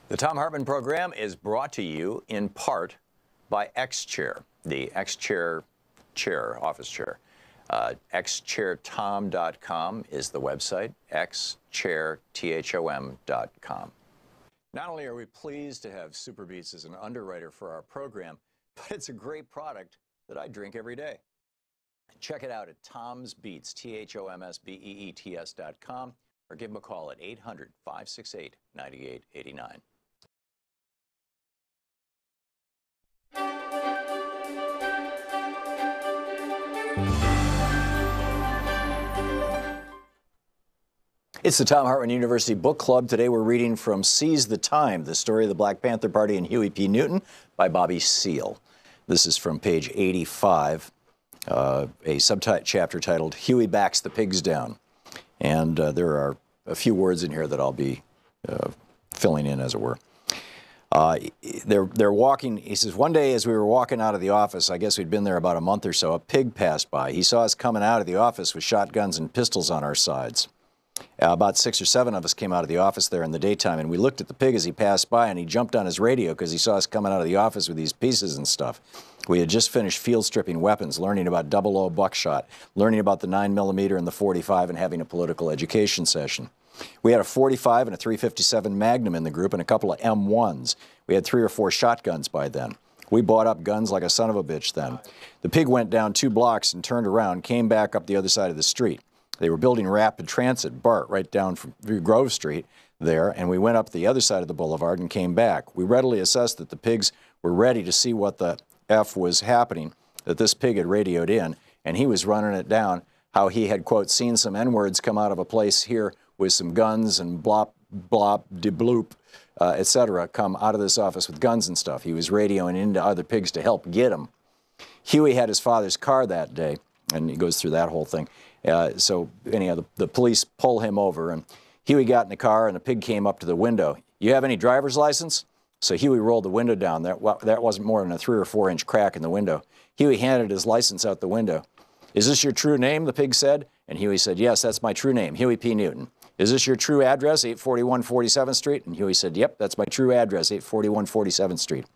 The Thom Hartmann Program is brought to you in part by X-Chair, the X-Chair office chair. xchairthom.com is the website, xchairthom.com. Not only are we pleased to have Super Beets as an underwriter for our program, but it's a great product that I drink every day. Check it out at Thom's Beets, THOMSBEETS.com, or give them a call at 800-568-9889. It's the Thom Hartmann University Book Club. Today we're reading from Seize the Time, the story of the Black Panther Party and Huey P. Newton by Bobby Seale. This is from page 85, a subchapter titled Huey Backs the Pigs Down. And there are a few words in here that I'll be filling in, as it were. They're walking, he says, one day as we were walking out of the office, I guess we'd been there about a month or so, a pig passed by. He saw us coming out of the office with shotguns and pistols on our sides. About 6 or 7 of us came out of the office there in the daytime, and we looked at the pig as he passed by, and he jumped on his radio because he saw us coming out of the office with these pieces and stuff. We had just finished field stripping weapons, learning about 00 buckshot, learning about the 9mm and the .45, and having a political education session. We had a .45 and a .357 Magnum in the group and a couple of M1s. We had 3 or 4 shotguns by then. We bought up guns like a son of a bitch then. The pig went down 2 blocks and turned around, came back up the other side of the street. They were building rapid transit, BART, right down from Grove Street there, and we went up the other side of the boulevard and came back. We readily assessed that the pigs were ready to see what the F was happening, that this pig had radioed in, and he was running it down, how he had, quote, seen some N-words come out of a place here with some guns and blop, blop, de bloop, etc., come out of this office with guns and stuff. He was radioing into other pigs to help get him. Huey had his father's car that day. And he goes through that whole thing. So anyhow, the police pull him over, and Huey got in the car, and the pig came up to the window. You have any driver's license? So Huey rolled the window down. That wasn't more than a 3 or 4 inch crack in the window. Huey handed his license out the window. Is this your true name, the pig said? And Huey said, yes, that's my true name, Huey P. Newton. Is this your true address, 841 47th Street? And Huey said, yep, that's my true address, 841 47th Street.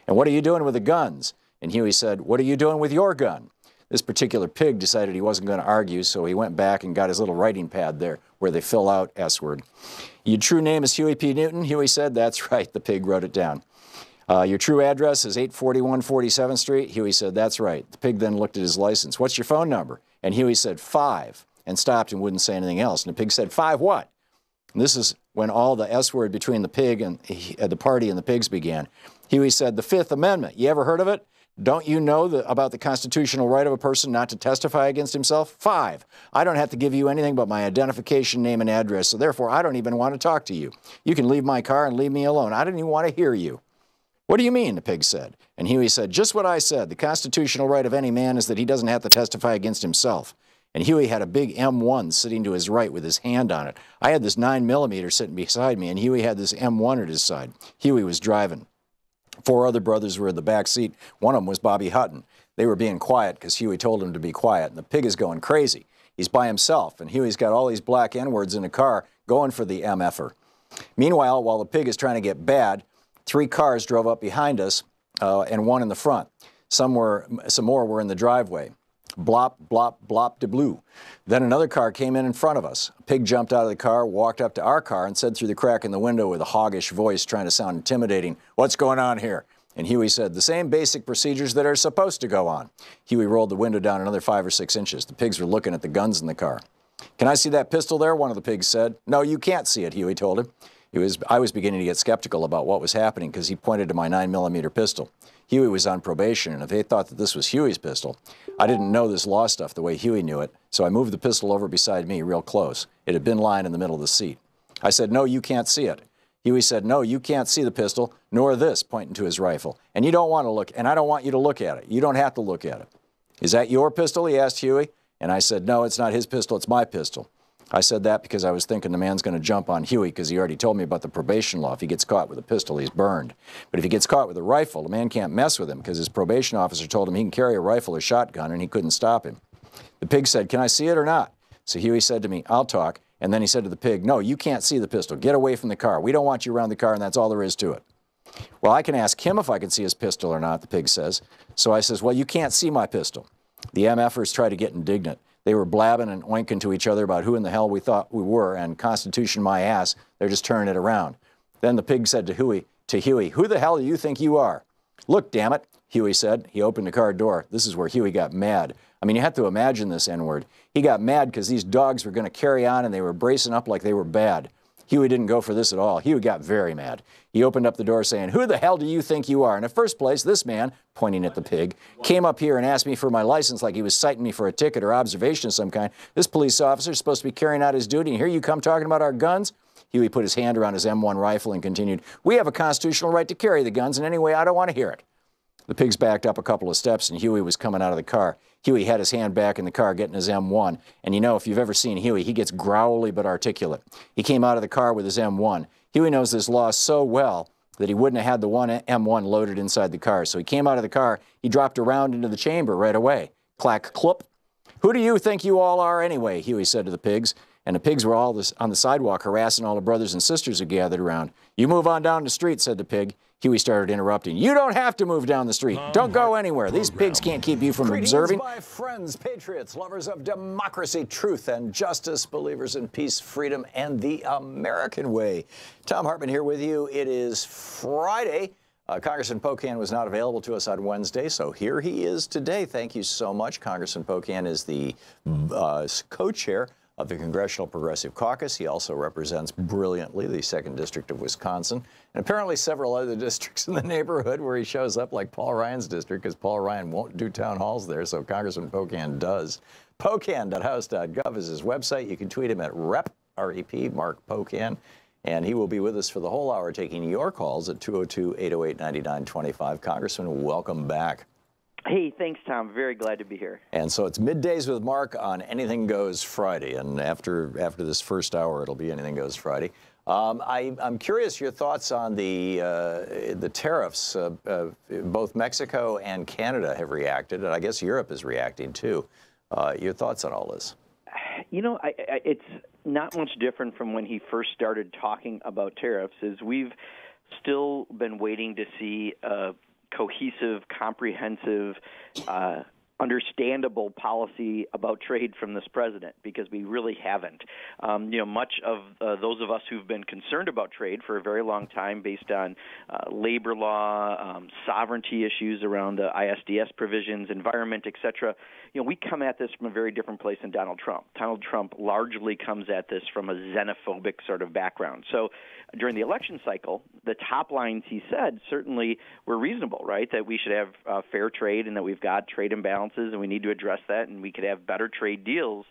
And what are you doing with the guns? And Huey said, what are you doing with your gun? This particular pig decided he wasn't going to argue, so he went back and got his little writing pad there where they fill out S-word. Your true name is Huey P. Newton? Huey said, that's right. The pig wrote it down. Your true address is 841 47th Street? Huey said, that's right. The pig then looked at his license. What's your phone number? And Huey said, 5, and stopped and wouldn't say anything else. And the pig said, 5 what? And this is when all the S-word between the pig and the party and the pigs began. Huey said, the Fifth Amendment. You ever heard of it? Don't you know about the constitutional right of a person not to testify against himself? 5, I don't have to give you anything but my identification, name, and address, so therefore I don't even want to talk to you. You can leave my car and leave me alone. I don't even want to hear you. What do you mean, the pig said. And Huey said, just what I said. The constitutional right of any man is that he doesn't have to testify against himself. And Huey had a big M1 sitting to his right with his hand on it. I had this 9mm sitting beside me, and Huey had this M1 at his side. Huey was driving. 4 other brothers were in the back seat. One of them was Bobby Hutton. They were being quiet because Huey told him to be quiet. And the pig is going crazy. He's by himself, and Huey's got all these black N-words in the car going for the MFer. Meanwhile, while the pig is trying to get bad, 3 cars drove up behind us and 1 in the front. Some more were in the driveway. Blop, blop, blop de blue. Then another car came in front of us. A pig jumped out of the car, walked up to our car, and said through the crack in the window with a hoggish voice trying to sound intimidating, what's going on here? And Huey said, the same basic procedures that are supposed to go on. Huey rolled the window down another 5 or 6 inches. The pigs were looking at the guns in the car. Can I see that pistol there? One of the pigs said. No, you can't see it, Huey told him. I was beginning to get skeptical about what was happening because he pointed to my 9mm pistol. Huey was on probation, and if they thought that this was Huey's pistol, I didn't know this law stuff the way Huey knew it, so I moved the pistol over beside me real close. It had been lying in the middle of the seat. I said, no, you can't see it. Huey said, no, you can't see the pistol, nor this, pointing to his rifle. And you don't want to look, and I don't want you to look at it. You don't have to look at it. Is that your pistol? He asked Huey. And I said, no, it's not his pistol, it's my pistol. I said that because I was thinking the man's going to jump on Huey because he already told me about the probation law. If he gets caught with a pistol, he's burned. But if he gets caught with a rifle, the man can't mess with him because his probation officer told him he can carry a rifle or shotgun and he couldn't stop him. The pig said, can I see it or not? So Huey said to me, I'll talk. And then he said to the pig, no, you can't see the pistol. Get away from the car. We don't want you around the car, and that's all there is to it. Well, I can ask him if I can see his pistol or not, the pig says. So I says, well, you can't see my pistol. The MFers tried to get indignant. They were blabbing and oinking to each other about who in the hell we thought we were, and Constitution my ass, they're just turning it around. Then the pig said to Huey, who the hell do you think you are? Look, damn it, Huey said. He opened the car door. This is where Huey got mad. I mean, you have to imagine this N-word. He got mad because these dogs were going to carry on and they were bracing up like they were bad. Huey didn't go for this at all. Huey got very mad. He opened up the door saying, who the hell do you think you are? In the first place, this man, pointing at the pig, came up here and asked me for my license like he was citing me for a ticket or observation of some kind. This police officer is supposed to be carrying out his duty, and here you come talking about our guns? Huey put his hand around his M1 rifle and continued, we have a constitutional right to carry the guns, and anyway, I don't want to hear it. The pigs backed up a couple of steps, and Huey was coming out of the car. Huey had his hand back in the car getting his M1. And you know, if you've ever seen Huey, he gets growly but articulate. He came out of the car with his M1. Huey knows this law so well that he wouldn't have had the one M1 loaded inside the car. So he came out of the car, he dropped around into the chamber right away. Clack, clop. Who do you think you all are anyway? Huey said to the pigs. And the pigs were all on the sidewalk harassing all the brothers and sisters who gathered around. You move on down the street, said the pig. Huey started interrupting. You don't have to move down the street. Don't go anywhere. These pigs can't keep you from observing. Greetings, my friends, patriots, lovers of democracy, truth, and justice, believers in peace, freedom, and the American way. Thom Hartmann here with you. It is Friday. Congressman Pocan was not available to us on Wednesday, so here he is today. Thank you so much. Congressman Pocan is the co-chair of the Congressional Progressive Caucus. He also represents brilliantly the 2nd District of Wisconsin, and apparently several other districts in the neighborhood where he shows up, like Paul Ryan's district, because Paul Ryan won't do town halls there, so Congressman Pocan does. Pocan.house.gov is his website. You can tweet him at Rep, R-E-P, Mark Pocan, and he will be with us for the whole hour taking your calls at 202-808-9925. Congressman, welcome back. Hey, thanks, Tom. Very glad to be here. And so it's Middays with Mark on Anything Goes Friday. And after this first hour, it'll be Anything Goes Friday. I'm curious your thoughts on the tariffs. Both Mexico and Canada have reacted, and I guess Europe is reacting too. Your thoughts on all this? You know, it's not much different from when he first started talking about tariffs. Is we've still been waiting to see cohesive, comprehensive, understandable policy about trade from this president, because we really haven't. You know, much of those of us who've been concerned about trade for a very long time based on labor law, sovereignty issues around the ISDS provisions, environment, et cetera, you know, we come at this from a very different place than Donald Trump. Donald Trump largely comes at this from a xenophobic sort of background. So during the election cycle, the top lines he said certainly were reasonable, right? That we should have fair trade and that we've got trade imbalances and we need to address that and we could have better trade deals.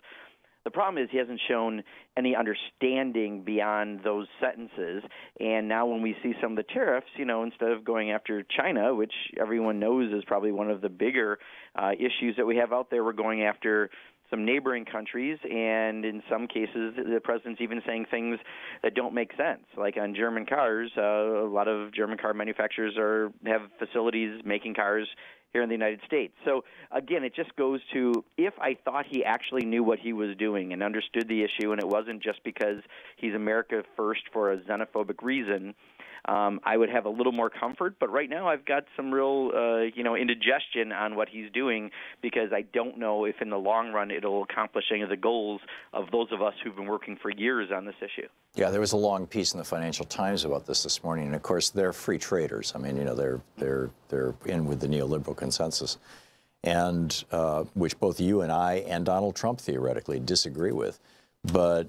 The problem is he hasn't shown any understanding beyond those sentences. And now when we see some of the tariffs, you know, instead of going after China, which everyone knows is probably one of the bigger issues that we have out there, we're going after some neighboring countries, and in some cases, the president's even saying things that don't make sense. Like on German cars, a lot of German car manufacturers have facilities making cars here in the United States. So, again, it just goes to, if I thought he actually knew what he was doing and understood the issue, and it wasn't just because he's America first for a xenophobic reason, I would have a little more comfort. But right now I've got some real, indigestion on what he's doing, because I don't know if in the long run it'll accomplish any of the goals of those of us who've been working for years on this issue. Yeah, there was a long piece in the Financial Times about this morning, and of course they're free traders. I mean, you know, they're in with the neoliberal consensus, and which both you and I and Donald Trump theoretically disagree with. But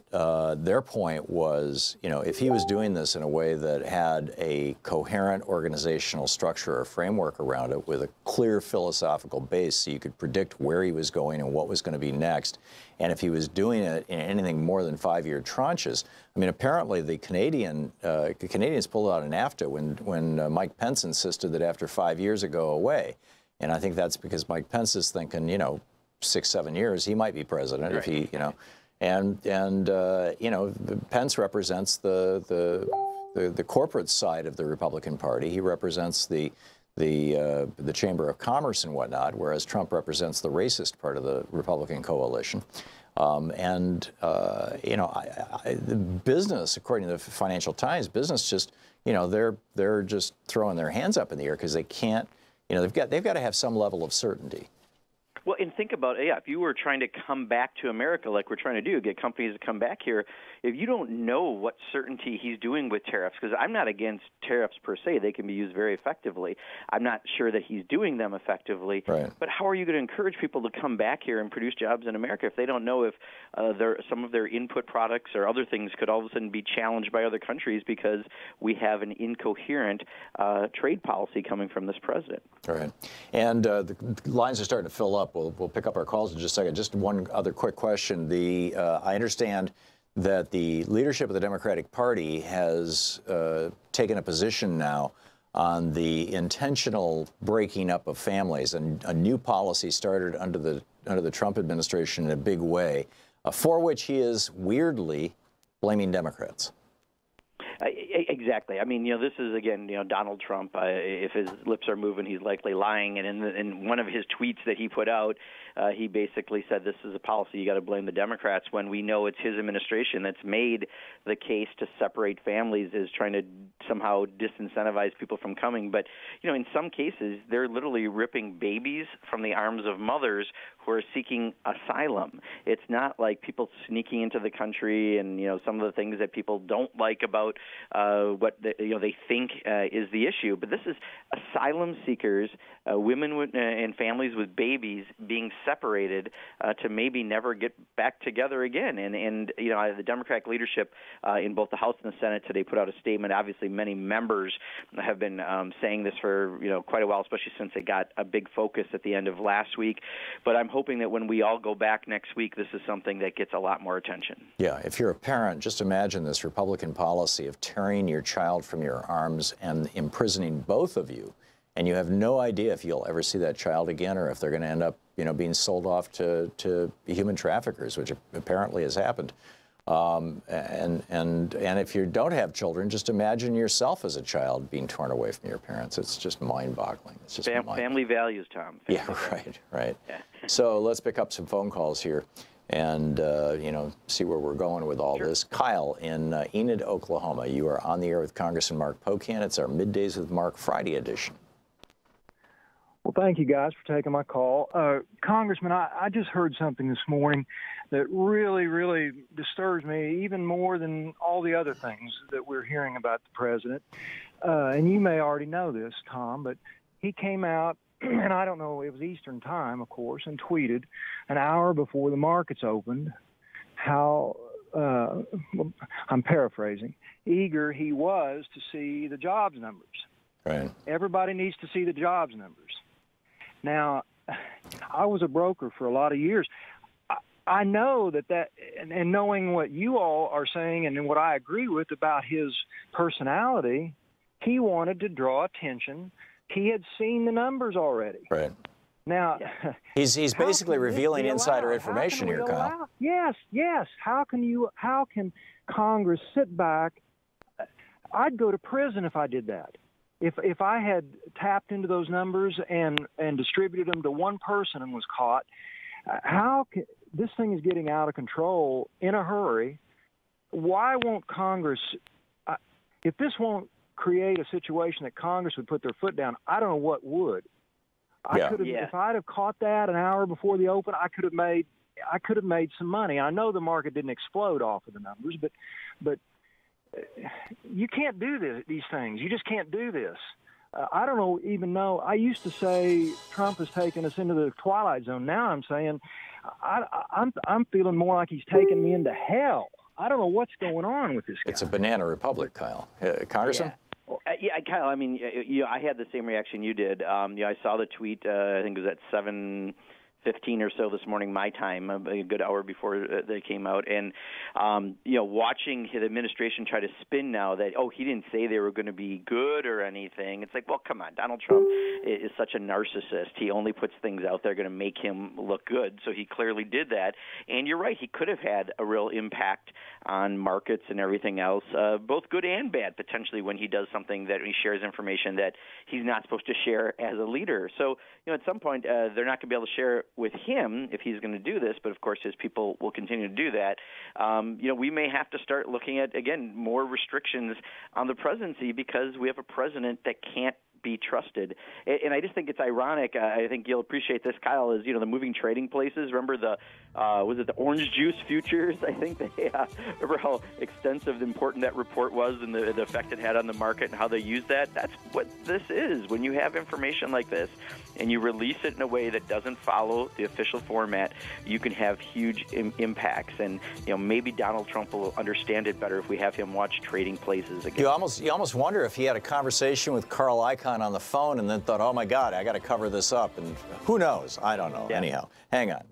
their point was, you know, if he was doing this in a way that had a coherent organizational structure or framework around it with a clear philosophical base so you could predict where he was going and what was going to be next, and if he was doing it in anything more than 5-year tranches, I mean, apparently the Canadians pulled out of NAFTA when Mike Pence insisted that after 5 years it go away. And I think that's because Mike Pence is thinking, you know, 6-7 years, he might be president if he, you know. And you know, Pence represents the corporate side of the Republican Party. He represents the Chamber of Commerce and whatnot, whereas Trump represents the racist part of the Republican coalition. You know, the business, according to the Financial Times, business just, you know, they're just throwing their hands up in the air because they can't, you know, they've got to have some level of certainty. Well, and think about it, yeah, if you were trying to come back to America like we're trying to do, get companies to come back here, if you don't know what certainty he's doing with tariffs, because I'm not against tariffs per se, they can be used very effectively. I'm not sure that he's doing them effectively. Right. But how are you going to encourage people to come back here and produce jobs in America if they don't know if some of their input products or other things could all of a sudden be challenged by other countries because we have an incoherent trade policy coming from this president? All right. And the lines are starting to fill up. We'll pick up our calls in just a second. Just one other quick question. I understand that the leadership of the Democratic Party has taken a position now on the intentional breaking up of families, and a new policy started under the Trump administration in a big way, for which he is weirdly blaming Democrats. Exactly. I mean, you know, this is, again, you know, Donald Trump. If his lips are moving, he's likely lying. And in one of his tweets that he put out, he basically said this is a policy you got to blame the Democrats, when we know it's his administration that's made the case to separate families, is trying to somehow disincentivize people from coming. But, you know, in some cases, they're literally ripping babies from the arms of mothers who are seeking asylum. It's not like people sneaking into the country and, you know, some of the things that people don't like about what they think is the issue. But this is asylum seekers, women and families with babies being separated to maybe never get back together again. And you know, the Democratic leadership in both the House and the Senate today put out a statement. Obviously, many members have been saying this for, you know, quite a while, especially since it got a big focus at the end of last week. But I'm hoping that when we all go back next week, this is something that gets a lot more attention. Yeah, if you're a parent, just imagine this Republican policy of tearing your child from your arms and imprisoning both of you and you have no idea if you'll ever see that child again, or if they're going to end up, being sold off to human traffickers, which apparently has happened. And if you don't have children, just imagine yourself as a child being torn away from your parents. It's just mind-boggling. It's just family values, Tom. Yeah, right. Yeah. So let's pick up some phone calls here and, see where we're going with all this. Kyle in Enid, Oklahoma. You are on the air with Congressman Mark Pocan. It's our Middays with Mark Friday edition. Well, thank you guys for taking my call. Congressman, I just heard something this morning that really, really disturbs me even more than all the other things that we're hearing about the president. And you may already know this, Tom, but he came out, and I don't know, it was Eastern time, of course, and tweeted an hour before the markets opened how, I'm paraphrasing, eager he was to see the jobs numbers. Right. Everybody needs to see the jobs numbers. Now, I was a broker for a lot of years. I know that and knowing what you all are saying and what I agree with about his personality, he wanted to draw attention. He had seen the numbers already. Right. Now, he's basically revealing insider information here, Kyle. Yes. How can Congress sit back? I'd go to prison if I did that. If I had tapped into those numbers and distributed them to one person and was caught, this thing is getting out of control in a hurry. Why won't Congress, if this won't create a situation that Congress would put their foot down, I don't know what would. If I'd have caught that an hour before the open, I could have made some money. I know the market didn't explode off of the numbers, but you can't do these things. You just can't do this. I don't even know. I used to say Trump has taken us into the twilight zone. Now I'm saying I'm feeling more like he's taking me into hell. I don't know what's going on with this guy. It's a banana republic, Kyle. Congressman? Yeah, Kyle, I mean, I had the same reaction you did. I saw the tweet, I think it was at 7:15 or so this morning, my time, a good hour before they came out. And, watching the administration try to spin now that, he didn't say they were going to be good or anything. It's like, well, come on, Donald Trump is such a narcissist. He only puts things out there going to make him look good. So he clearly did that. And you're right, he could have had a real impact on markets and everything else, both good and bad, potentially, when he does something that he shares information that he's not supposed to share as a leader. So, at some point, they're not going to be able to share with him if he's going to do this, but of course his people will continue to do that. We may have to start looking at, again, more restrictions on the presidency because we have a president that can't be trusted. And I just think it's ironic. I think you'll appreciate this, Kyle, is, the moving trading places. Remember was it the orange juice futures? I think remember how extensive and important that report was and the effect it had on the market and how they used that? That's what this is. When you have information like this and you release it in a way that doesn't follow the official format, you can have huge impacts. And, maybe Donald Trump will understand it better if we have him watch Trading Places again. You almost wonder if he had a conversation with Carl Icahn on the phone and then thought, oh, my God, I got to cover this up. And who knows? I don't know. Yeah. Anyhow, hang on.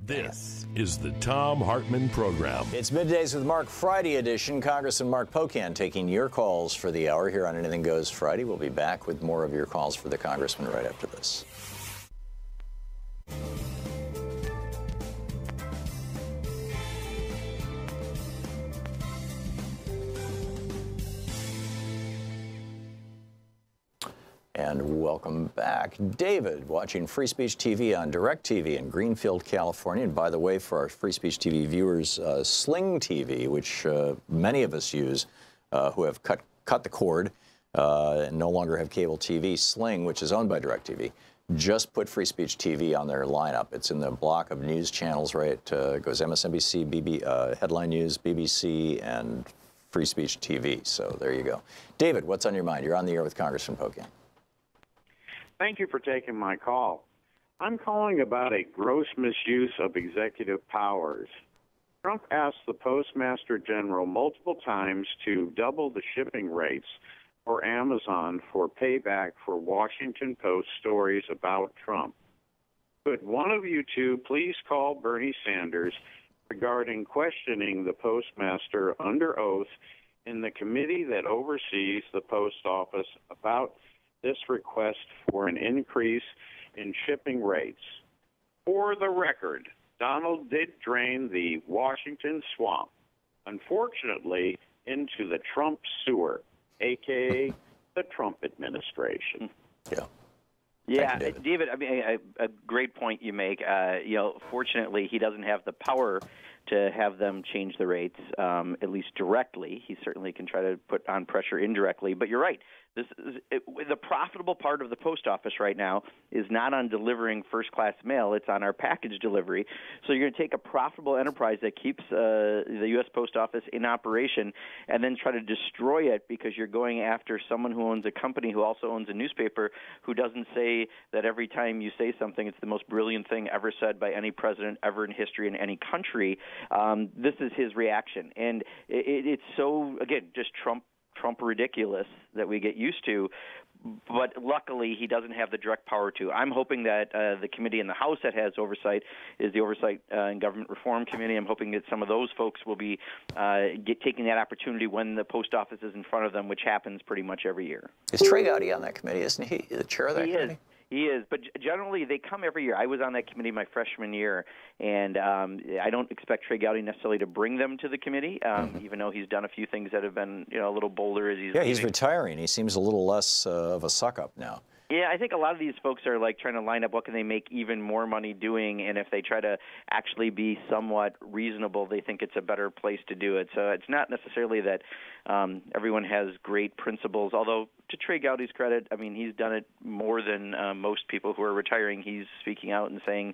This is the Thom Hartmann Program. It's Middays with Mark Friday edition. Congressman Mark Pocan taking your calls for the hour here on Anything Goes Friday. We'll be back with more of your calls for the Congressman right after this. And welcome back. David, watching Free Speech TV on DirecTV in Greenfield, California. And by the way, for our Free Speech TV viewers, Sling TV, which many of us use who have cut the cord and no longer have cable TV, Sling, which is owned by DirecTV, just put Free Speech TV on their lineup. It's in the block of news channels, right? It goes MSNBC, Headline News, BBC, and Free Speech TV. So there you go. David, what's on your mind? You're on the air with Congressman Pocan. Thank you for taking my call. I'm calling about a gross misuse of executive powers. Trump asked the Postmaster General multiple times to double the shipping rates for Amazon for payback for Washington Post stories about Trump. Could one of you two please call Bernie Sanders regarding questioning the Postmaster under oath in the committee that oversees the Post Office about this request for an increase in shipping rates. For the record, Donald did drain the Washington swamp, unfortunately, into the Trump sewer, a.k.a. the Trump administration. Yeah. Yeah, you, David, I mean, a great point you make. Fortunately, he doesn't have the power to have them change the rates, at least directly. He certainly can try to put on pressure indirectly. But you're right. The profitable part of the post office right now is not on delivering first-class mail. It's on our package delivery. So you're going to take a profitable enterprise that keeps the U.S. Post Office in operation and then try to destroy it because you're going after someone who owns a company who also owns a newspaper who doesn't say that every time you say something, it's the most brilliant thing ever said by any president ever in history in any country. This is his reaction. And it's so, again, just Trump ridiculous that we get used to, but luckily he doesn't have the direct power to. I'm hoping that the committee in the House that has oversight is the Oversight and Government Reform Committee. I'm hoping that some of those folks will be taking that opportunity when the post office is in front of them, which happens pretty much every year. Is Trey Gowdy on that committee? Isn't he the chair of that committee? He is, but generally they come every year. I was on that committee my freshman year, and I don't expect Trey Gowdy necessarily to bring them to the committee, even though he's done a few things that have been a little bolder as he's he's retiring. He seems a little less of a suck-up now. Yeah, I think a lot of these folks are like trying to line up what can they make even more money doing, and if they try to actually be somewhat reasonable, they think it's a better place to do it. So it's not necessarily that everyone has great principles, although to Trey Gowdy's credit, I mean, he's done it more than most people who are retiring. He's speaking out and saying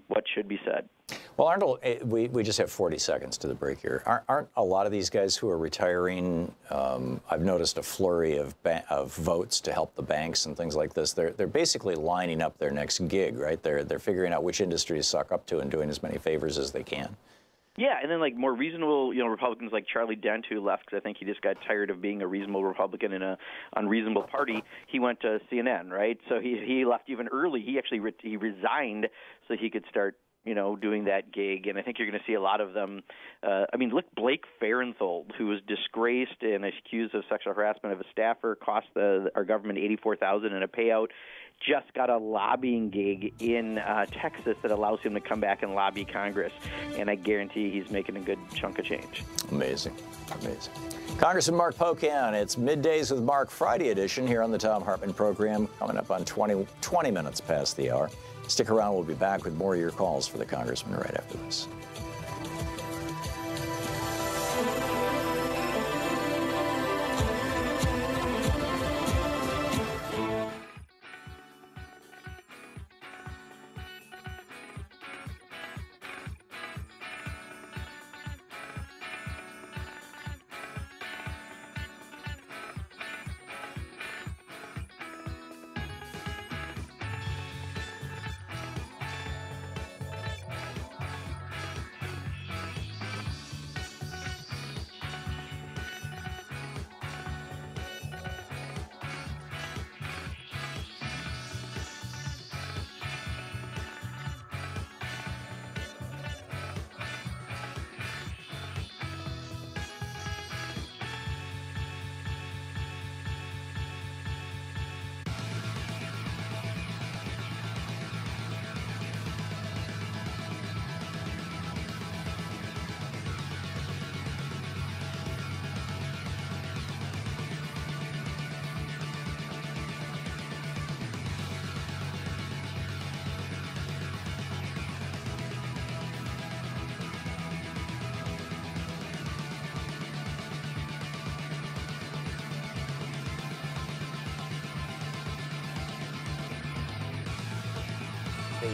what should be said. Well, Arnold, we just have 40 seconds to the break here. Aren't a lot of these guys who are retiring, I've noticed a flurry of votes to help the banks and things like this. They're basically lining up their next gig, right? They're figuring out which industry to suck up to and doing as many favors as they can. Yeah, and then like more reasonable, Republicans like Charlie Dent, who left because I think he just got tired of being a reasonable Republican in a unreasonable party. He went to CNN, right? So he left even early. He actually he resigned so he could start doing that gig, and I think you're going to see a lot of them. Look, Blake Farenthold, who was disgraced and accused of sexual harassment of a staffer, cost our government $84,000 in a payout, just got a lobbying gig in Texas that allows him to come back and lobby Congress, and I guarantee he's making a good chunk of change. Amazing. Congressman Mark Pocan, it's Middays with Mark, Friday edition here on the Thom Hartmann Program, coming up on 20 minutes past the hour. Stick around. We'll be back with more of your calls for the Congressman right after this.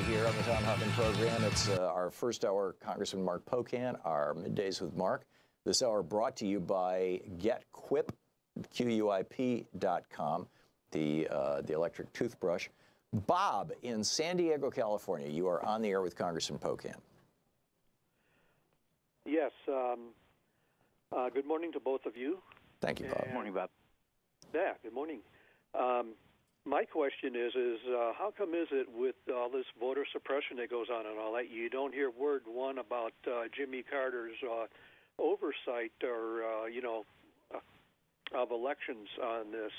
Here on the Thom Hartmann Program. It's our first hour, Congressman Mark Pocan, our Middays with Mark. This hour brought to you by GetQuip, QUIP.com, the electric toothbrush. Bob in San Diego, California, you are on the air with Congressman Pocan. Yes. Good morning to both of you. Thank you, Bob. Good morning, Bob. Yeah, good morning. My question is how come is it with all this voter suppression that goes on and all that, you don't hear word one about Jimmy Carter's oversight or, of elections on this?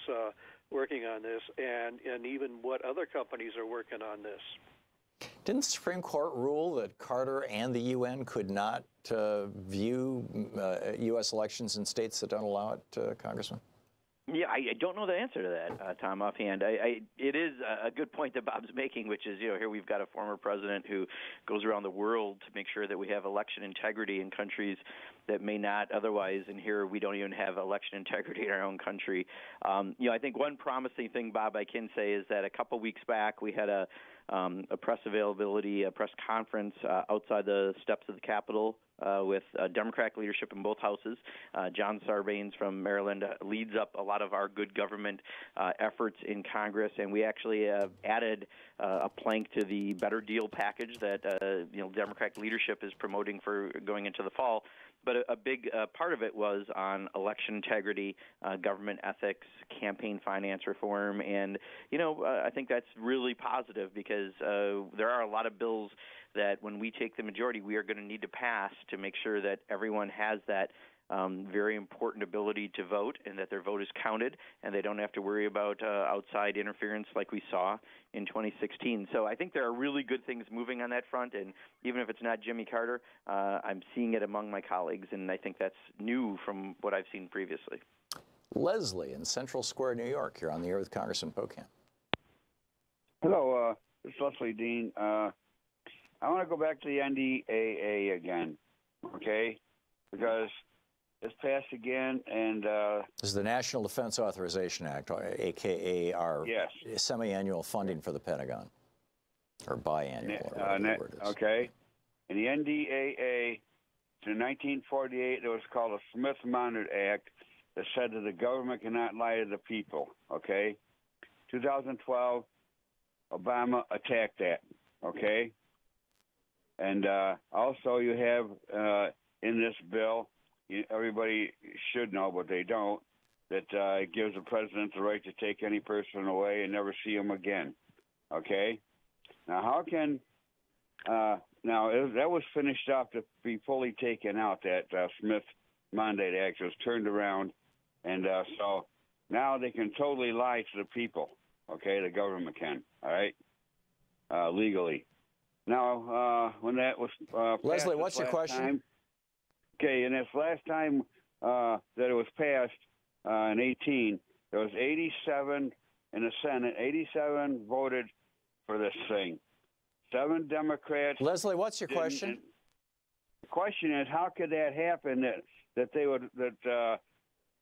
working on this, and even what other companies are working on this. Didn't the Supreme Court rule that Carter and the UN could not view U.S. elections in states that don't allow it, Congressman? Yeah, I don't know the answer to that, Tom, offhand. It is a good point that Bob's making, which is, here we've got a former president who goes around the world to make sure that we have election integrity in countries that may not otherwise, and here we don't even have election integrity in our own country. I think one promising thing, Bob, I can say is that a couple weeks back we had a press conference outside the steps of the Capitol with Democratic leadership in both houses. John Sarbanes from Maryland leads up a lot of our good government efforts in Congress, and we actually added a plank to the Better Deal package that Democratic leadership is promoting for going into the fall. But a big part of it was on election integrity, government ethics, campaign finance reform, and I think that's really positive because there are a lot of bills that when we take the majority, we are going to need to pass to make sure that everyone has that very important ability to vote and that their vote is counted and they don't have to worry about outside interference like we saw in 2016. So I think there are really good things moving on that front, and even if it's not Jimmy Carter, I'm seeing it among my colleagues, and I think that's new from what I've seen previously. Leslie in Central Square, New York. You're on the air with Congressman Pocan. Hello, this is Leslie Dean. I want to go back to the NDAA again, okay? Because it's passed again, and this is the National Defense Authorization Act, a.k.a. our semi-annual funding for the Pentagon, or biannual, or whatever the word is. Okay. In the NDAA, in 1948, it was called the Smith-Monnet Act that said that the government cannot lie to the people, okay? 2012, Obama attacked that, okay? And also you have in this bill, everybody should know, but they don't, that it gives the president the right to take any person away and never see him again. Okay? Now, how can that was finished off to be fully taken out, that Smith-Monnet Act was turned around, and so now they can totally lie to the people, okay? The government can, all right? Legally. Now, when that was Leslie, what's your question? Okay, and this last time that it was passed in 18, there was 87 in the Senate. 87 voted for this thing. 7 Democrats. Leslie, what's your question? The question is, how could that happen? That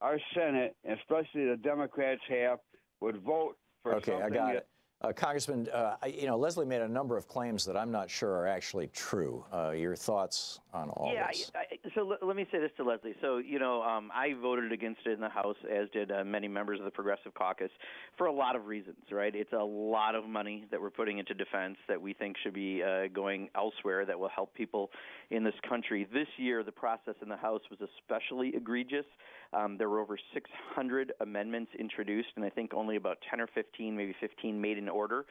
our Senate, especially the Democrats, would vote for something. Okay, I got it. Congressman, Leslie made a number of claims that I'm not sure are actually true. Your thoughts on all this? So let me say this to Leslie. So, I voted against it in the House, as did many members of the Progressive Caucus, for a lot of reasons, right? It's a lot of money that we're putting into defense that we think should be going elsewhere that will help people in this country. This year, the process in the House was especially egregious. There were over 600 amendments introduced, and I think only about 10 or 15, maybe 15 made in order,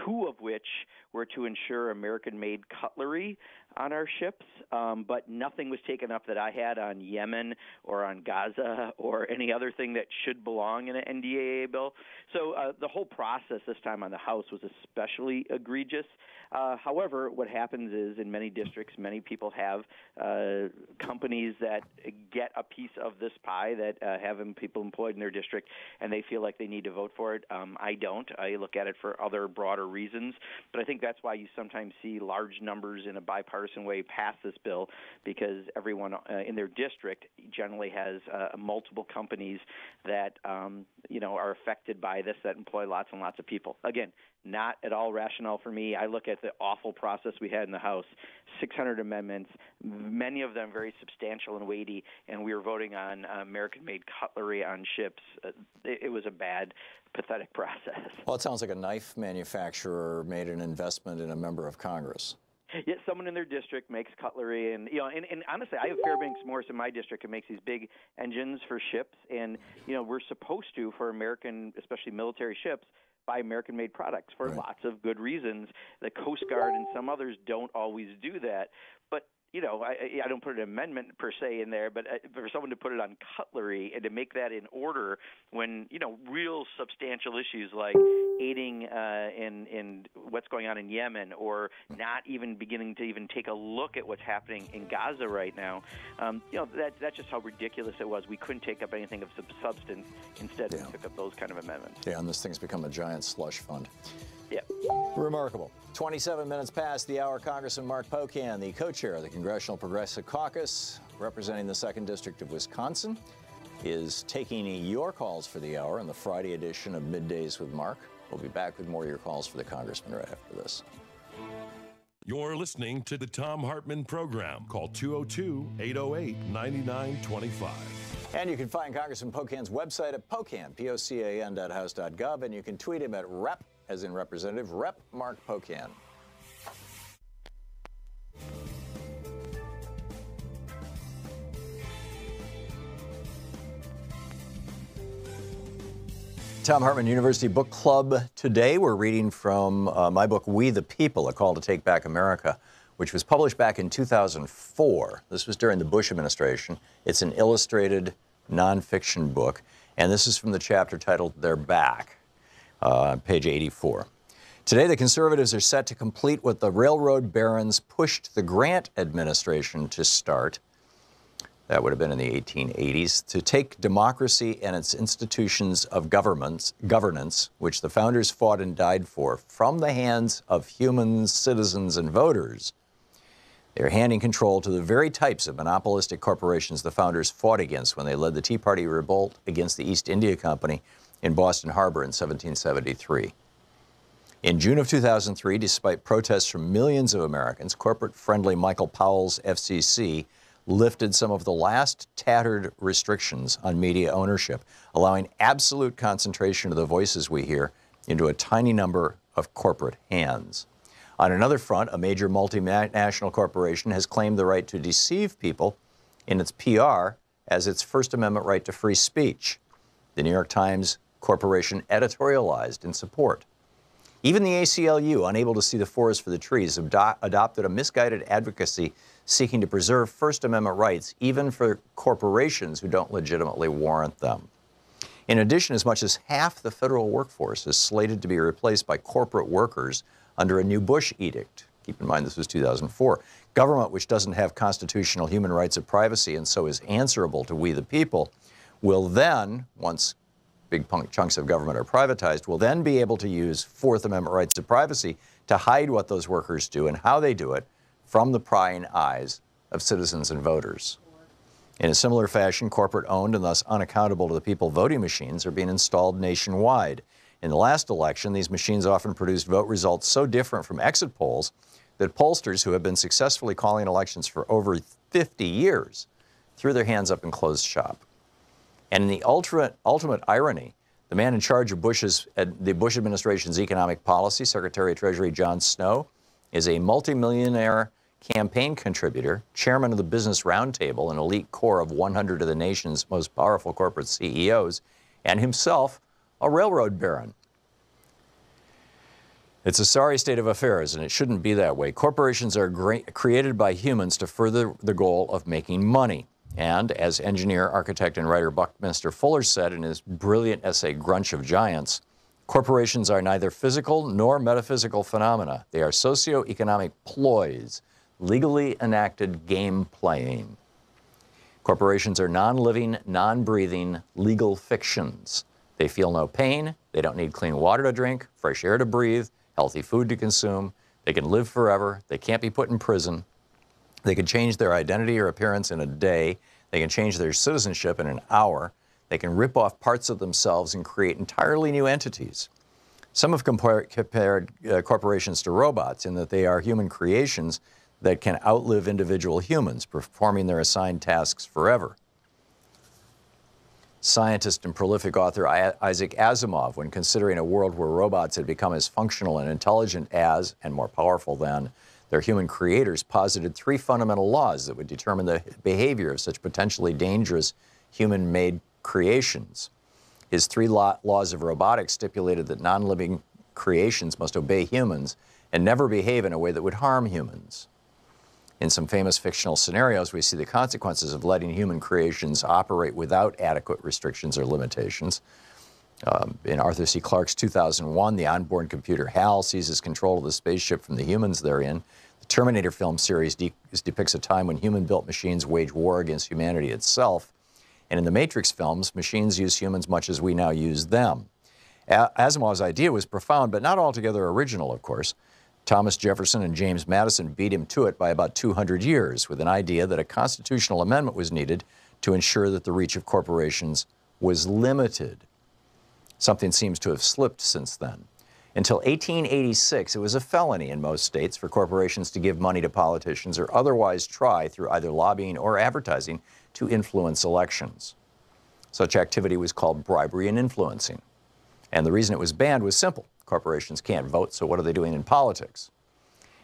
2 of which were to ensure American-made cutlery on our ships, but nothing was taken up that I had on Yemen or on Gaza or any other thing that should belong in an NDAA bill. So the whole process this time on the House was especially egregious. However, what happens is in many districts, many people have companies that get a piece of this pie that have people employed in their district, and they feel like they need to vote for it. I don't. I look at it for other broader reasons, but I think that's why you sometimes see large numbers in a bipartisan way pass this bill, because everyone in their district generally has multiple companies that are affected by this, that employ lots and lots of people. Again, not at all rational for me. I look at the awful process we had in the House, 600 amendments, many of them very substantial and weighty, and we were voting on American-made cutlery on ships. It was a bad, pathetic process. Well, it sounds like a knife manufacturer made an investment in a member of Congress. Yeah, someone in their district makes cutlery, and honestly, I have Fairbanks Morse in my district who makes these big engines for ships, and we're supposed to, for American, especially military ships, buy American-made products for lots of good reasons. The Coast Guard and some others don't always do that. But you know, I don't put an amendment per se in there, but for someone to put it on cutlery and to make that in order when, you know, real substantial issues like aiding in what's going on in Yemen, or not even beginning to even take a look at what's happening in Gaza right now, you know, that's just how ridiculous it was. We couldn't take up anything of substance. Instead, we took up those kind of amendments. Yeah, and this thing's become a giant slush fund. Yeah. Remarkable. 27 minutes past the hour. Congressman Mark Pocan, the co-chair of the Congressional Progressive Caucus, representing the 2nd District of Wisconsin, is taking your calls for the hour in the Friday edition of Middays with Mark. We'll be back with more of your calls for the Congressman right after this. You're listening to the Thom Hartmann Program. Call 202-808-9925. And you can find Congressman Pocan's website at Pocan, POCAN.house.gov, and you can tweet him at Rep, as in Representative, Rep Mark Pocan. Thom Hartmann University Book Club. Today we're reading from my book, We the People, A Call to Take Back America, which was published back in 2004. This was during the Bush administration. It's an illustrated nonfiction book, and this is from the chapter titled They're Back, page 84. Today, the conservatives are set to complete what the railroad barons pushed the Grant administration to start. That would have been in the 1880s, to take democracy and its institutions of governance, which the founders fought and died for, from the hands of humans, citizens, and voters. They're handing control to the very types of monopolistic corporations the founders fought against when they led the Tea Party revolt against the East India Company in Boston Harbor in 1773. In June of 2003, despite protests from millions of Americans, corporate-friendly Michael Powell's FCC lifted some of the last tattered restrictions on media ownership, allowing absolute concentration of the voices we hear into a tiny number of corporate hands. On another front, a major multinational corporation has claimed the right to deceive people in its PR as its First Amendment right to free speech. The New York Times Corporation editorialized in support. Even the ACLU, unable to see the forest for the trees, adopted a misguided advocacy seeking to preserve First Amendment rights, even for corporations who don't legitimately warrant them. In addition, as much as half the federal workforce is slated to be replaced by corporate workers under a new Bush edict. Keep in mind, this was 2004. Government, which doesn't have constitutional human rights of privacy and so is answerable to we the people, will then, once big chunks of government are privatized, will then be able to use Fourth Amendment rights of privacy to hide what those workers do and how they do it from the prying eyes of citizens and voters. In a similar fashion, corporate-owned and thus unaccountable to the people voting machines are being installed nationwide. In the last election, these machines often produced vote results so different from exit polls that pollsters who have been successfully calling elections for over 50 years threw their hands up and closed shop. And in the ultimate irony, the man in charge of the Bush administration's economic policy, Secretary of Treasury John Snow, is a multimillionaire campaign contributor, chairman of the Business Roundtable, an elite core of 100 of the nation's most powerful corporate CEOs, and himself a railroad baron. It's a sorry state of affairs, and it shouldn't be that way. Corporations are created by humans to further the goal of making money. And as engineer, architect, and writer Buckminster Fuller said in his brilliant essay, Grunch of Giants, corporations are neither physical nor metaphysical phenomena. They are socio-economic ploys, legally enacted game playing. Corporations are non-living, non-breathing legal fictions. They feel no pain. They don't need clean water to drink, fresh air to breathe, healthy food to consume. They can live forever. They can't be put in prison. They can change their identity or appearance in a day. They can change their citizenship in an hour. They can rip off parts of themselves and create entirely new entities. Some have compared corporations to robots in that they are human creations that can outlive individual humans, performing their assigned tasks forever. Scientist and prolific author Isaac Asimov, when considering a world where robots had become as functional and intelligent as, and more powerful than, their human creators, posited 3 fundamental laws that would determine the behavior of such potentially dangerous human-made creations. His 3 laws of robotics stipulated that non-living creations must obey humans and never behave in a way that would harm humans. In some famous fictional scenarios, we see the consequences of letting human creations operate without adequate restrictions or limitations. In Arthur C. Clarke's 2001, the onboard computer HAL seizes control of the spaceship from the humans therein. The Terminator film series depicts a time when human-built machines wage war against humanity itself. And in the Matrix films, machines use humans much as we now use them. Asimov's idea was profound, but not altogether original, of course. Thomas Jefferson and James Madison beat him to it by about 200 years with an idea that a constitutional amendment was needed to ensure that the reach of corporations was limited. Something seems to have slipped since then. Until 1886, it was a felony in most states for corporations to give money to politicians or otherwise try, through either lobbying or advertising, to influence elections. Such activity was called bribery and influencing. And the reason it was banned was simple. Corporations can't vote, so what are they doing in politics?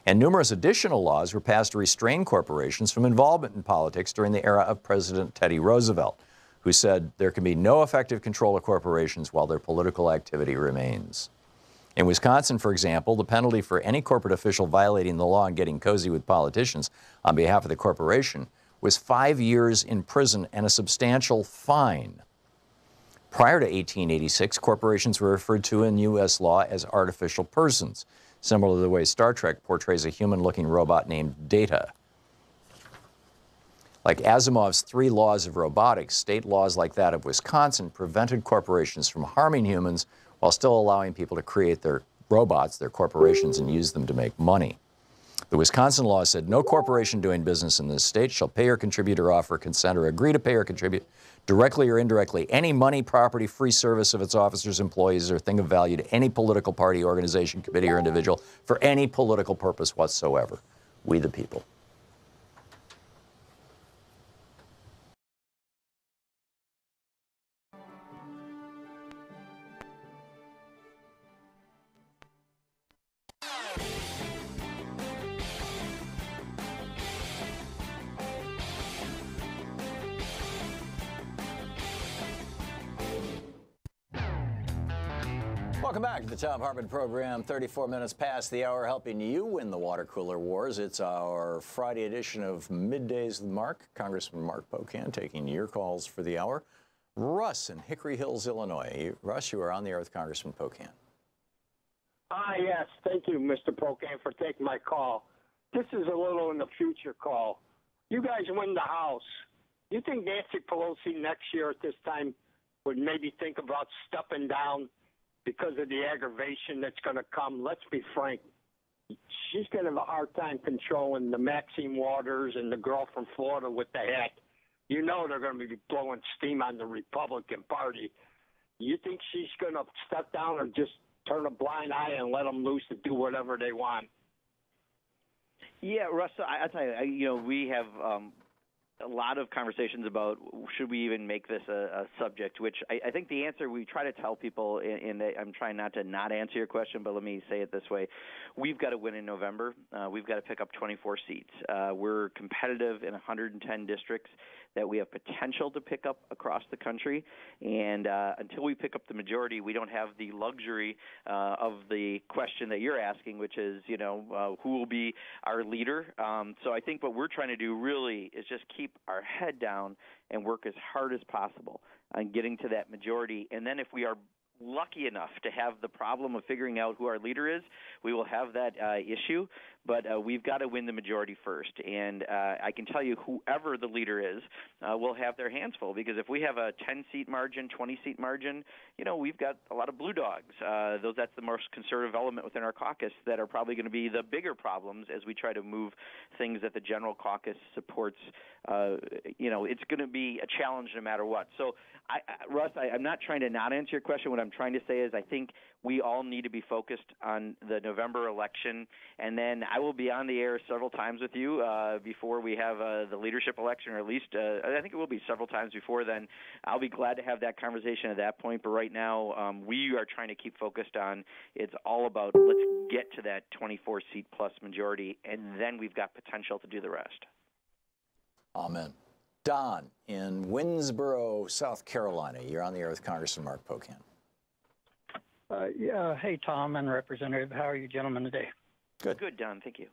And numerous additional laws were passed to restrain corporations from involvement in politics during the era of President Teddy Roosevelt, who said there can be no effective control of corporations while their political activity remains. In Wisconsin, for example, the penalty for any corporate official violating the law and getting cozy with politicians on behalf of the corporation was 5 years in prison and a substantial fine. Prior to 1886, corporations were referred to in U.S. law as artificial persons, similar to the way Star Trek portrays a human-looking robot named Data. Like Asimov's 3 laws of robotics, state laws like that of Wisconsin prevented corporations from harming humans while still allowing people to create their robots, their corporations, and use them to make money. The Wisconsin law said no corporation doing business in this state shall pay or contribute or offer consent or agree to pay or contribute directly or indirectly any money, property, free service of its officers, employees, or thing of value to any political party, organization, committee, or individual for any political purpose whatsoever. We the people. Welcome back to the Thom Hartmann Program. 34 minutes past the hour, helping you win the water cooler wars. It's our Friday edition of Middays with Mark. Congressman Mark Pocan taking your calls for the hour. Russ in Hickory Hills, Illinois. Russ, you are on the air with Congressman Pocan. Yes. Thank you, Mr. Pocan, for taking my call. This is a little in the future call. You guys win the House. You think Nancy Pelosi next year at this time would maybe think about stepping down because of the aggravation that's going to come? Let's be frank. She's going to have a hard time controlling the Maxine Waters and the girl from Florida with the hat. You know they're going to be blowing steam on the Republican Party. You think she's going to step down or just turn a blind eye and let them loose to do whatever they want? Yeah, Russ, I tell you, we have a lot of conversations about should we even make this a subject, which I think the answer we try to tell people, and I'm trying not to not answer your question, but let me say it this way. We've got to win in November. We've got to pick up 24 seats. We're competitive in 110 districts that we have potential to pick up across the country. And until we pick up the majority, we don't have the luxury of the question that you're asking, which is, who will be our leader? So I think what we're trying to do really is just keep our head down and work as hard as possible on getting to that majority. And then if we are lucky enough to have the problem of figuring out who our leader is, we will have that issue. But we've got to win the majority first. And I can tell you whoever the leader is will have their hands full, because if we have a 10-seat margin, 20-seat margin, we've got a lot of blue dogs. That's the most conservative element within our caucus that are probably going to be the bigger problems as we try to move things that the general caucus supports. It's going to be a challenge no matter what. So, Russ, I'm not trying to not answer your question. What I'm trying to say is I think we all need to be focused on the November election, and then I will be on the air several times with you before we have the leadership election, or at least I think it will be several times before then. I'll be glad to have that conversation at that point, but right now we are trying to keep focused on it's all about let's get to that 24-seat plus majority, and then we've got potential to do the rest. Amen. Don in Winsboro, South Carolina. You're on the air with Congressman Mark Pocan. Hey, Tom and Representative. How are you gentlemen today? Good. Good, Don. Thank you.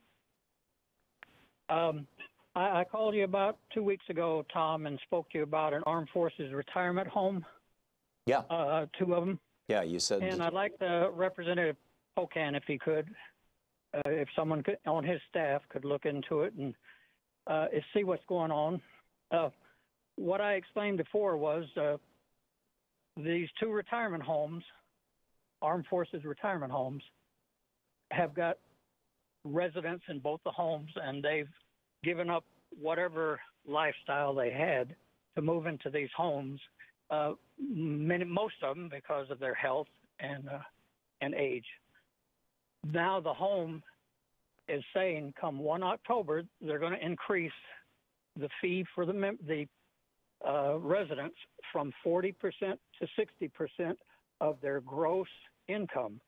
I called you about 2 weeks ago, Tom, and spoke to you about an Armed Forces retirement home. Yeah. 2 of them. Yeah, you said. And I'd like the Representative Pocan, if he could, if someone could, on his staff could look into it and see what's going on. What I explained before was these 2 retirement homes, Armed Forces retirement homes, have got residents in both the homes, and they've given up whatever lifestyle they had to move into these homes. Most of them because of their health and age. Now the home is saying, come 1 October, they're going to increase the fee for the residents from 40% to 60% of their gross income.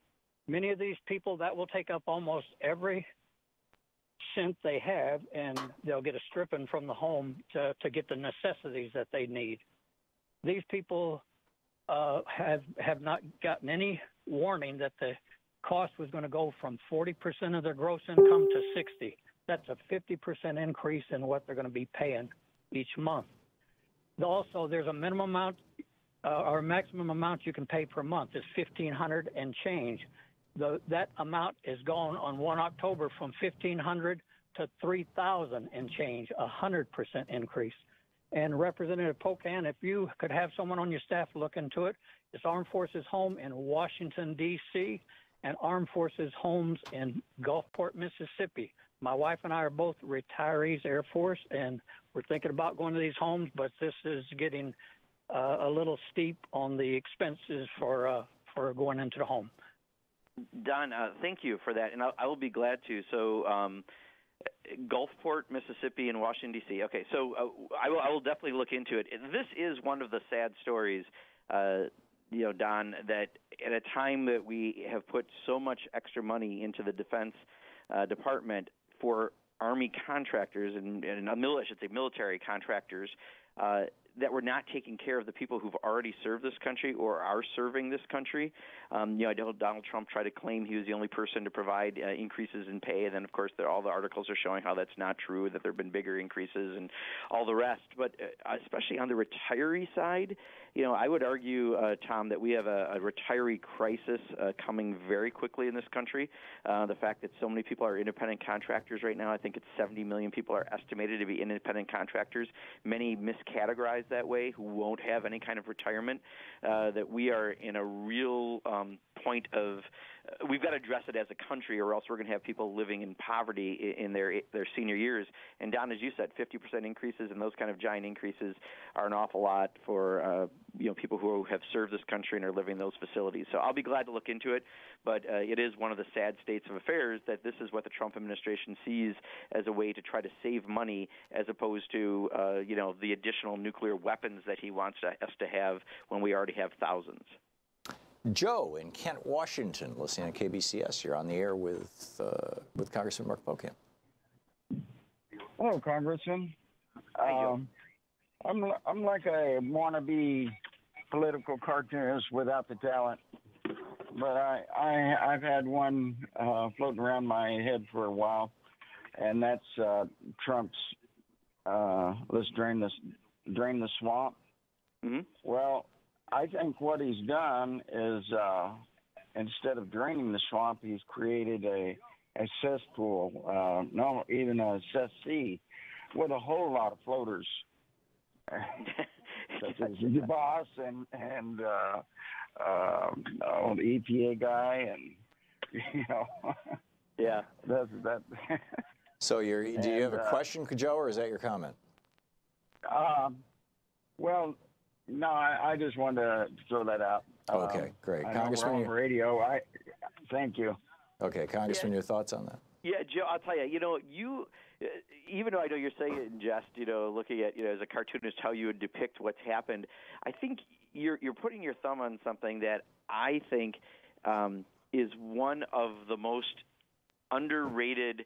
Many of these people, that will take up almost every cent they have, and they'll get a stripping from the home to get the necessities that they need. These people have not gotten any warning that the cost was going to go from 40% of their gross income to 60%. That's a 50% increase in what they're going to be paying each month. Also, there's a minimum amount or maximum amount you can pay per month is $1,500 and change. That amount is gone on 1 October from $1,500 to $3,000 and change, 100% increase. And Representative Pocan, if you could have someone on your staff look into it, it's Armed Forces Home in Washington, D.C., and Armed Forces Homes in Gulfport, Mississippi. My wife and I are both retirees, Air Force, and we're thinking about going to these homes, but this is getting a little steep on the expenses for going into the home. Don, thank you for that, and I will be glad to. So Gulfport, Mississippi, and Washington, D.C. Okay, so I will definitely look into it. This is one of the sad stories, Don, that at a time that we have put so much extra money into the Defense Department for Army contractors and I should say military contractors, that we're not taking care of the people who've already served this country or are serving this country. I know Donald Trump tried to claim he was the only person to provide increases in pay, and then, of course, all the articles are showing how that's not true, that there have been bigger increases and all the rest. But especially on the retiree side, I would argue, Tom, that we have a retiree crisis coming very quickly in this country. The fact that so many people are independent contractors right now, I think it's 70 million people are estimated to be independent contractors. Many miscategorized that way who won't have any kind of retirement, that we are in a real point of we've got to address it as a country, or else we're going to have people living in poverty in their senior years. And Don, as you said, 50% increases and those kind of giant increases are an awful lot for people who have served this country and are living in those facilities. So I'll be glad to look into it, but it is one of the sad states of affairs that this is what the Trump administration sees as a way to try to save money, as opposed to the additional nuclear weapons that he wants us to have when we already have thousands. Joe in Kent, Washington, listening on KBCS. You're on the air with Congressman Mark Pocan. Hello, Congressman. Hi, Joe. I'm like a wannabe political cartoonist without the talent, but I've had one floating around my head for a while, and that's Trump's let's drain the swamp. Mm-hmm. Well, I think what he's done is instead of draining the swamp, he's created a cesspool, no, even a cesspool with a whole lot of floaters. Such as the boss and the EPA guy, and yeah, that's that. So do you have a question, Joe, or is that your comment? Well, no, I just wanted to throw that out. Okay, great, Congressman. On radio, thank you. Okay, Congressman, your thoughts on that? Yeah, Joe, I'll tell you, even though I know you're saying it in jest, looking at, as a cartoonist, how you would depict what's happened, I think you're putting your thumb on something that I think is one of the most underrated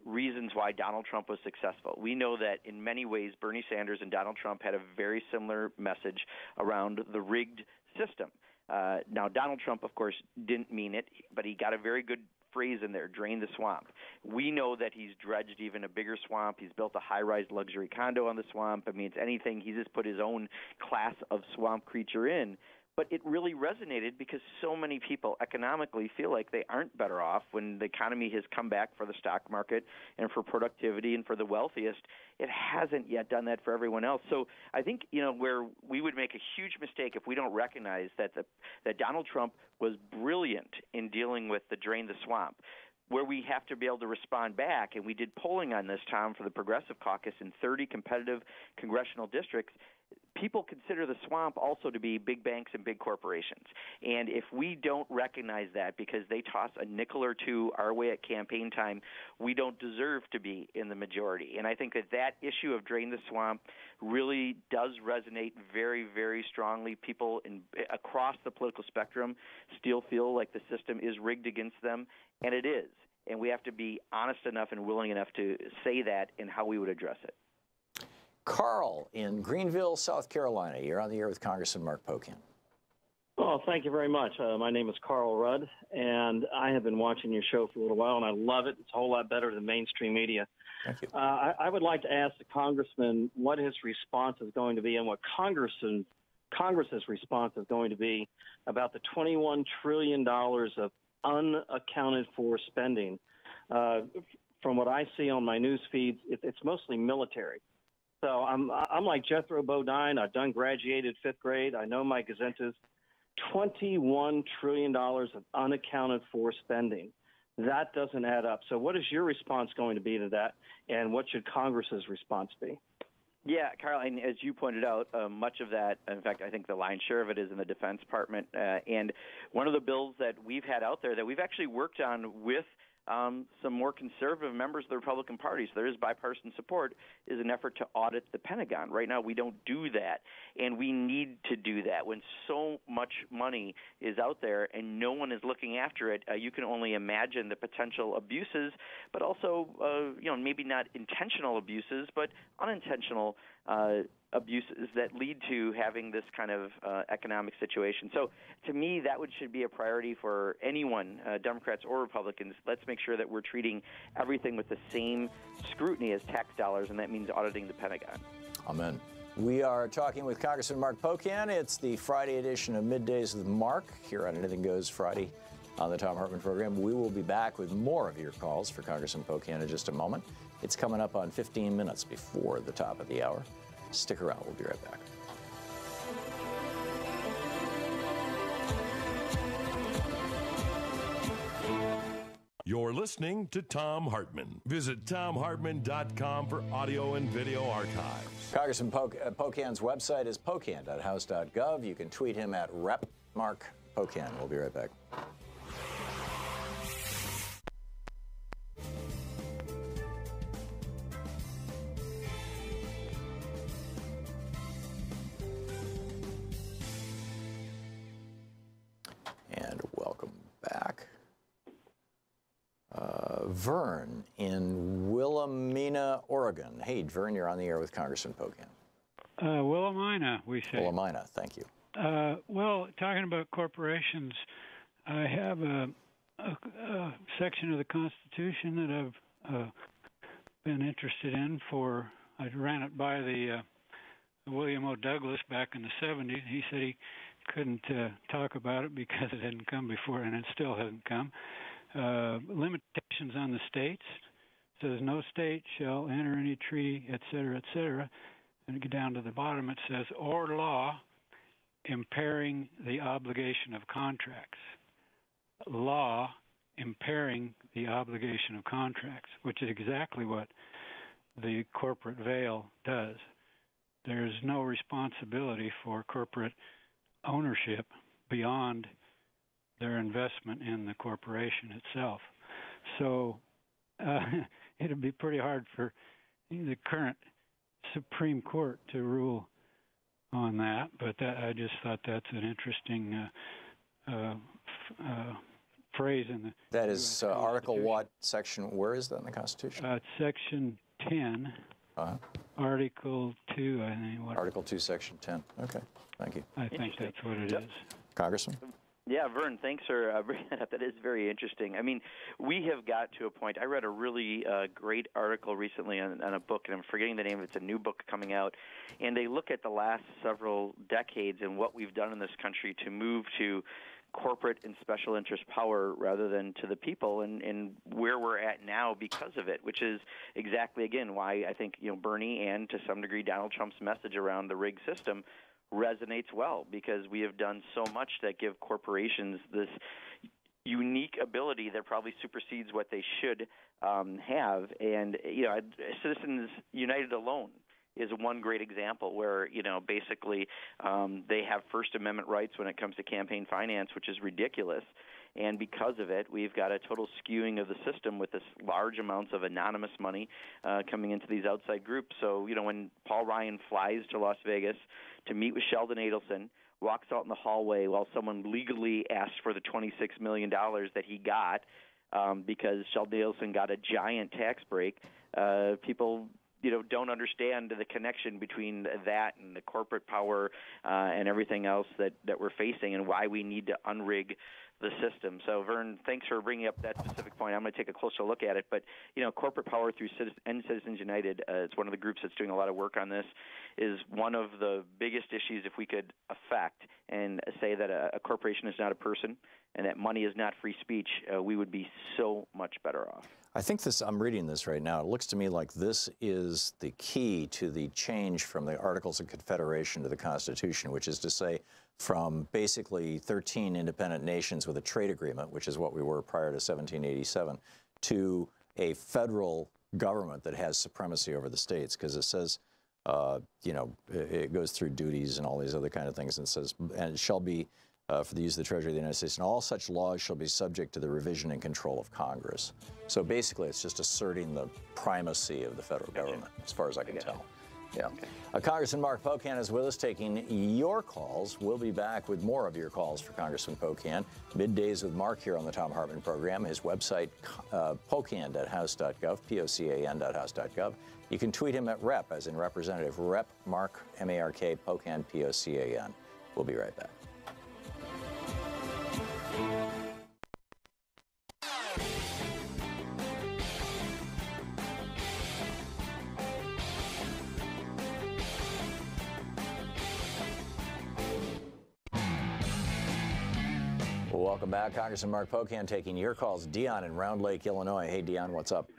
reasons why Donald Trump was successful. We know that in many ways Bernie Sanders and Donald Trump had a very similar message around the rigged system. Now, Donald Trump, of course, didn't mean it, but he got a very good phrase in there, drain the swamp. We know that he's dredged even a bigger swamp. He's built a high-rise luxury condo on the swamp. I mean, it's anything. He's just put his own class of swamp creature in. But it really resonated because so many people economically feel like they aren't better off when the economy has come back for the stock market and for productivity and for the wealthiest. It hasn't yet done that for everyone else. So I think, where we would make a huge mistake if we don't recognize that Donald Trump was brilliant in dealing with the drain the swamp. Where we have to be able to respond back, and we did polling on this, Tom, for the Progressive Caucus in 30 competitive congressional districts, people consider the swamp also to be big banks and big corporations. And if we don't recognize that because they toss a nickel or two our way at campaign time, we don't deserve to be in the majority. And I think that issue of drain the swamp really does resonate very, very strongly. People across the political spectrum still feel like the system is rigged against them, and it is. And we have to be honest enough and willing enough to say that in how we would address it. Carl in Greenville, South Carolina. You're on the air with Congressman Mark Pocan. Well, thank you very much. My name is Carl Rudd, and I have been watching your show for a little while, and I love it. It's a whole lot better than mainstream media. Thank you. I would like to ask the congressman what his response is going to be and what Congress's response is going to be about the $21 trillion of unaccounted for spending. From what I see on my news feeds, it's mostly military. So I'm like Jethro Bodine. I've graduated fifth grade. I know my gazetas. $21 trillion of unaccounted for spending. That doesn't add up. So what is your response going to be to that, and what should Congress's response be? Yeah, Carl, and as you pointed out, much of that, in fact, I think the lion's share of it is in the Defense Department. And one of the bills that we've had out there that we've actually worked on with some more conservative members of the Republican Party, so there is bipartisan support, is an effort to audit the Pentagon. Right now, we don't do that, and we need to do that. When so much money is out there and no one is looking after it, you can only imagine the potential abuses, but also, maybe not intentional abuses, but unintentional abuses that lead to having this kind of economic situation. So to me, that should be a priority for anyone, Democrats or Republicans. Let's make sure that we're treating everything with the same scrutiny as tax dollars, and that means auditing the Pentagon. Amen. We are talking with Congressman Mark Pocan. It's the Friday edition of Middays with Mark here on Anything Goes Friday on the Thom Hartmann Program. We will be back with more of your calls for Congressman Pocan in just a moment. It's coming up on 15 minutes before the top of the hour. Stick around. We'll be right back. You're listening to Thom Hartmann. Visit ThomHartmann.com for audio and video archives. Congressman Pocan's website is pocan.house.gov. You can tweet him at @RepMarkPocan. We'll be right back. And welcome back. Vern in Wilhelmina, Oregon. Hey, Vern, you're on the air with Congressman Pocan. Wilhelmina, we say. Wilhelmina, thank you. Well, talking about corporations, I have a section of the Constitution that I've been interested in I ran it by the William O. Douglas back in the 70s. He said he couldn't talk about it because it hadn't come before, and it still hasn't come. Limitations on the states. It says no state shall enter any treaty, et cetera, and you get down to the bottom, it says, or law impairing the obligation of contracts. Law impairing the obligation of contracts, which is exactly what the corporate veil does. There's no responsibility for corporate ownership beyond their investment in the corporation itself. So it'd be pretty hard for the current Supreme Court to rule on that, but I just thought that's an interesting phrase in the... That is Article what? Section, where is that in the Constitution? It's Section 10, Article 2, I think. Article 2, Section 10. Okay, thank you. I think that's what it is. Congressman? Yeah, Vern, thanks for bringing that up. That is very interesting. I mean, we have got to a point. I read a really great article recently on a book, and I'm forgetting the name. It's a new book coming out, and they look at the last several decades and what we've done in this country to move to corporate and special interest power rather than to the people, and where we're at now because of it, which is exactly, again, why I think Bernie and to some degree Donald Trump's message around the rigged system resonates well, because we have done so much that give corporations this unique ability that probably supersedes what they should have. And Citizens United alone is one great example where basically they have First Amendment rights when it comes to campaign finance, which is ridiculous. And because of it, we've got a total skewing of the system with this large amounts of anonymous money coming into these outside groups. So, when Paul Ryan flies to Las Vegas to meet with Sheldon Adelson, walks out in the hallway while someone legally asked for the $26 million that he got because Sheldon Adelson got a giant tax break, people don't understand the connection between that and the corporate power and everything else that we're facing, and why we need to unrig the system. So, Vern, thanks for bringing up that specific point. I'm going to take a closer look at it. But, corporate power through Citizens United, it's one of the groups that's doing a lot of work on this, is one of the biggest issues if we could affect and say that a corporation is not a person and that money is not free speech, we would be so much better off. I think I'm reading this right now. It looks to me like this is the key to the change from the Articles of Confederation to the Constitution, which is to say from basically 13 independent nations with a trade agreement, which is what we were prior to 1787, to a federal government that has supremacy over the states, because it says, it goes through duties and all these other kind of things, and it says, and it shall be for the use of the Treasury of the United States, and all such laws shall be subject to the revision and control of Congress. So basically, it's just asserting the primacy of the federal government, as far as I can tell. Yeah. Congressman Mark Pocan is with us taking your calls. We'll be back with more of your calls for Congressman Pocan. Middays with Mark here on the Thom Hartmann Program. His website, pocan.house.gov, pocan.house.gov. You can tweet him at Rep, as in Representative Rep Mark, M-A-R-K, Pocan, P-O-C-A-N. We'll be right back. Welcome back. Congressman Mark Pocan taking your calls. Dion in Round Lake, Illinois. Hey, Dion, what's up?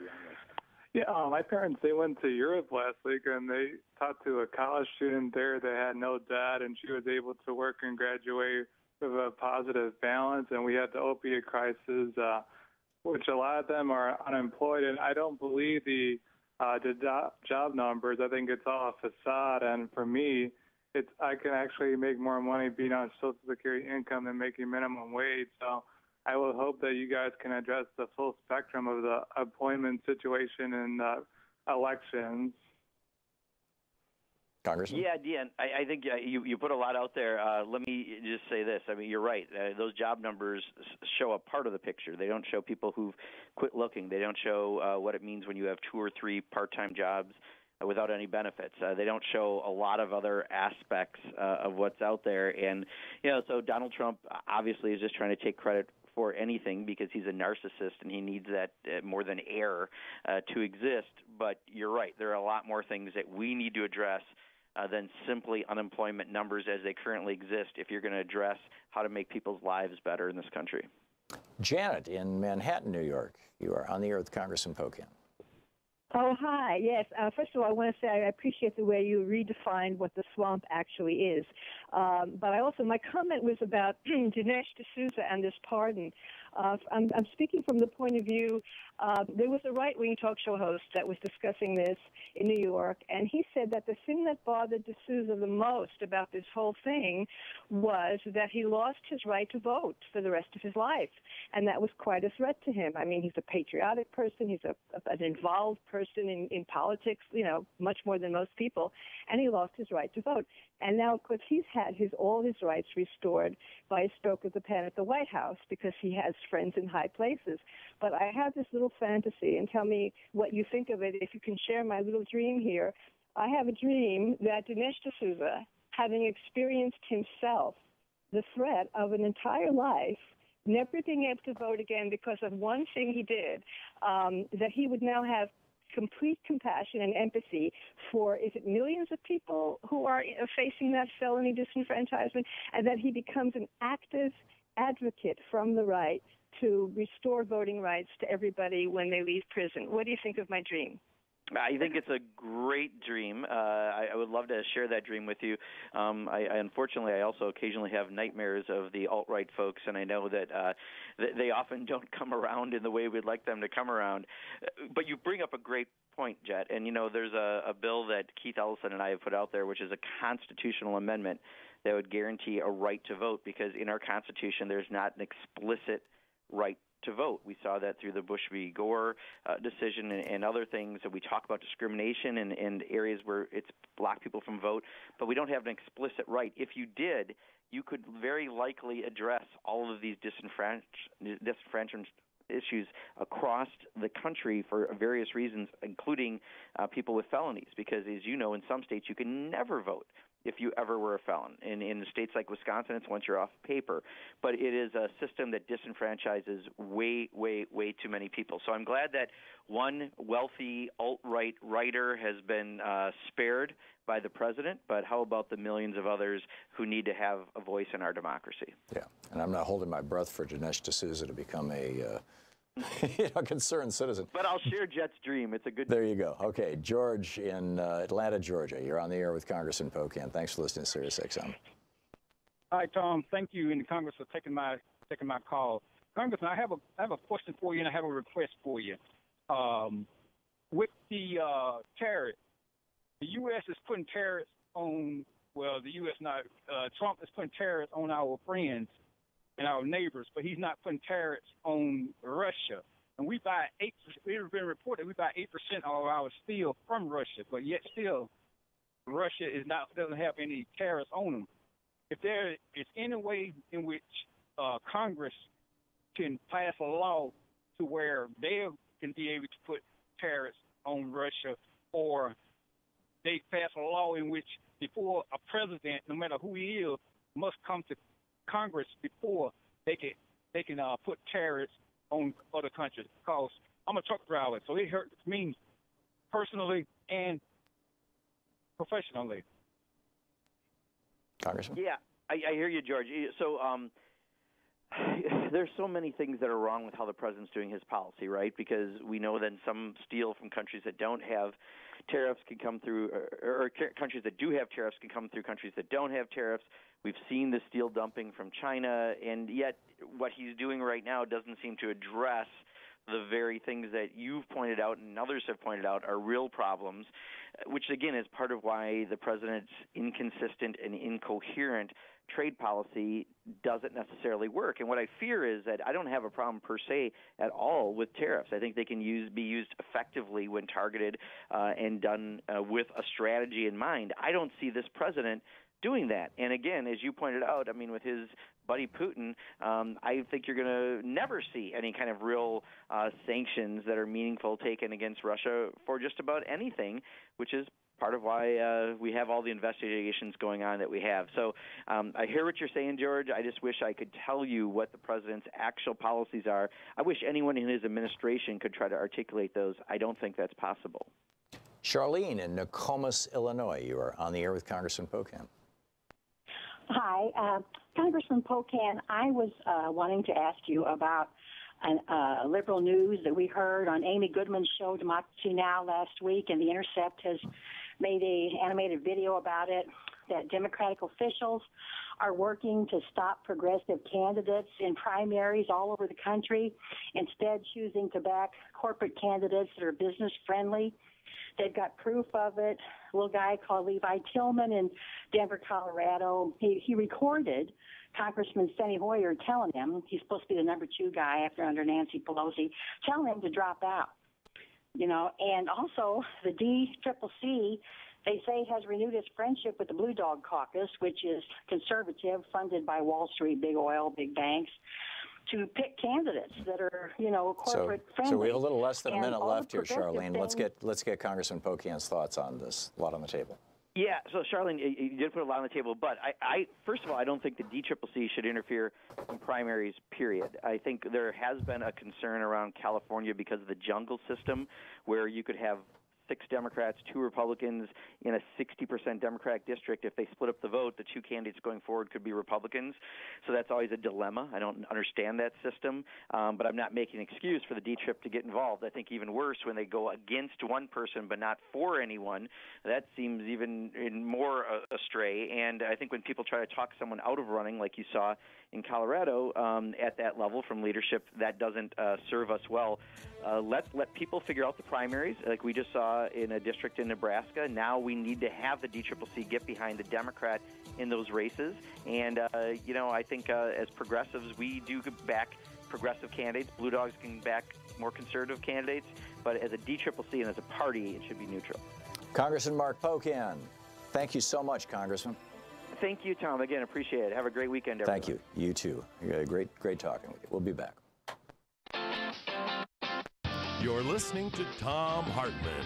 Yeah, my parents, they went to Europe last week, and they talked to a college student there that had no debt, and she was able to work and graduate with a positive balance. And we had the opiate crisis, which a lot of them are unemployed. And I don't believe the job numbers. I think it's all a facade. And for me, I can actually make more money being on Social Security income than making minimum wage. So I will hope that you guys can address the full spectrum of the employment situation in elections. Congressman? Yeah, Dean, I think you put a lot out there. Let me just say this. I mean, you're right. Those job numbers show a part of the picture. They don't show people who've quit looking. They don't show what it means when you have 2 or 3 part-time jobs without any benefits. They don't show a lot of other aspects of what's out there. And, so Donald Trump obviously is just trying to take credit for anything because he's a narcissist and he needs that more than air to exist. But you're right. There are a lot more things that we need to address than simply unemployment numbers as they currently exist if you're going to address how to make people's lives better in this country. Janet in Manhattan, New York. You are on the air with Congressman Pocan. Oh, hi. Yes. First of all, I want to say I appreciate the way you redefined what the swamp actually is. But my comment was about Dinesh D'Souza and this pardon. I'm speaking from the point of view, there was a right-wing talk show host that was discussing this in New York, and he said that the thing that bothered D'Souza the most about this whole thing was that he lost his right to vote for the rest of his life, and that was quite a threat to him. I mean, he's a patriotic person, he's an involved person in politics, much more than most people, and he lost his right to vote. And now, of course, he's had all his rights restored by a stroke of the pen at the White House because he has friends in high places. But I have this little fantasy, and tell me what you think of it if you can share my little dream here. I have a dream that Dinesh D'Souza, having experienced himself the threat of an entire life never being able to vote again because of one thing he did, that he would now have complete compassion and empathy for, is it millions of people who are facing that felony disenfranchisement, and that he becomes an active advocate from the right to restore voting rights to everybody when they leave prison. What do you think of my dream? I think it's a great dream. I would love to share that dream with you. Unfortunately, I also occasionally have nightmares of the alt-right folks, and I know that they often don't come around in the way we'd like them to come around. But you bring up a great point, Jet. And, you know, there's a bill that Keith Ellison and I have put out there, which is a constitutional amendment that would guarantee a right to vote, because in our Constitution there's not an explicit right to vote. We saw that through the Bush v. Gore decision and other things. And we talk about discrimination in areas where it's blocked people from vote, but we don't have an explicit right. If you did, you could very likely address all of these disenfranchisement issues across the country for various reasons, including people with felonies, because as you know, in some states you can never vote if you ever were a felon. In states like Wisconsin, it's once you're off paper. But it is a system that disenfranchises way, way, way too many people. So I'm glad that one wealthy alt-right writer has been spared by the president, but how about the millions of others who need to have a voice in our democracy? Yeah, and I'm not holding my breath for Dinesh D'Souza to become a concerned citizen. But I'll share Jet's dream. It's a good There you go. Okay, George in Atlanta, Georgia. You're on the air with Congressman Pocan. Thanks for listening to Sirius XM. Hi, Tom. Thank you and Congress for taking my call. Congressman, I have a question for you and I have a request for you. With the tariffs, the U.S. is putting tariffs on. Well, the U.S. not. Trump is putting tariffs on our friends and our neighbors, but he's not putting tariffs on Russia. And we buy 8%. It's been reported we buy 8% of our steel from Russia, but yet still, Russia doesn't have any tariffs on them. If there is any way in which Congress can pass a law to where they can be able to put tariffs on Russia, or they pass a law in which before a president, no matter who he is, must come to Congress before they can put tariffs on other countries. Because I'm a truck driver, so it hurts me personally and professionally. Congressman? Yeah, I hear you, George. So there's so many things that are wrong with how the president's doing his policy, right? Because we know that some steel from countries that don't have tariffs can come through, or countries that do have tariffs can come through countries that don't have tariffs. We've seen the steel dumping from China, and yet what he's doing right now doesn't seem to address the very things that you've pointed out and others have pointed out are real problems, which again is part of why the president's inconsistent and incoherent trade policy doesn't necessarily work. And what I fear is that I don't have a problem per se at all with tariffs. I think they can be used effectively when targeted and done with a strategy in mind. I don't see this president doing that. And again, as you pointed out, I mean, with his buddy Putin, I think you're going to never see any kind of real sanctions that are meaningful taken against Russia for just about anything, which is part of why we have all the investigations going on that we have. So I hear what you're saying, George. I just wish I could tell you what the president's actual policies are. I wish anyone in his administration could try to articulate those. I don't think that's possible. Charlene in Nokomis, Illinois. You are on the air with Congressman Pocan. Hi, Congressman Pocan. I was wanting to ask you about liberal news that we heard on Amy Goodman's show, Democracy Now! Last week, and The Intercept has made an animated video about it, that Democratic officials are working to stop progressive candidates in primaries all over the country, instead choosing to back corporate candidates that are business-friendly. They've got proof of it. A little guy called Levi Tillman in Denver, Colorado, he recorded Congressman Steny Hoyer telling him he's supposed to be the number 2 guy under Nancy Pelosi, telling him to drop out. You know, and also the DCCC, they say, has renewed its friendship with the Blue Dog Caucus, which is conservative, funded by Wall Street, big oil, big banks, to pick candidates that are, you know, corporate friendly. So we have a little less than a minute left here, Charlene. Let's get Congressman Pocan's thoughts on this. A lot on the table. Yeah, so Charlene, you did put a lot on the table, but I first of all, I don't think the DCCC should interfere in primaries, period. I think there has been a concern around California because of the jungle system where you could have 6 Democrats, 2 Republicans in a 60% Democratic district. If they split up the vote, the 2 candidates going forward could be Republicans. So that's always a dilemma. I don't understand that system, but I'm not making an excuse for the D-Trip to get involved. I think even worse when they go against one person but not for anyone, that seems even more astray. And I think when people try to talk someone out of running, like you saw in Colorado at that level from leadership, that doesn't serve us well. Let people figure out the primaries, like we just saw in a district in Nebraska. Now we need to have the DCCC get behind the Democrat in those races. And, I think as progressives, we do back progressive candidates. Blue Dogs can back more conservative candidates. But as a DCCC and as a party, it should be neutral. Congressman Mark Pocan, thank you so much, Congressman. Thank you, Tom. Again, appreciate it. Have a great weekend, everyone. Thank you. You too. Great talking with you. We'll be back. You're listening to Thom Hartmann.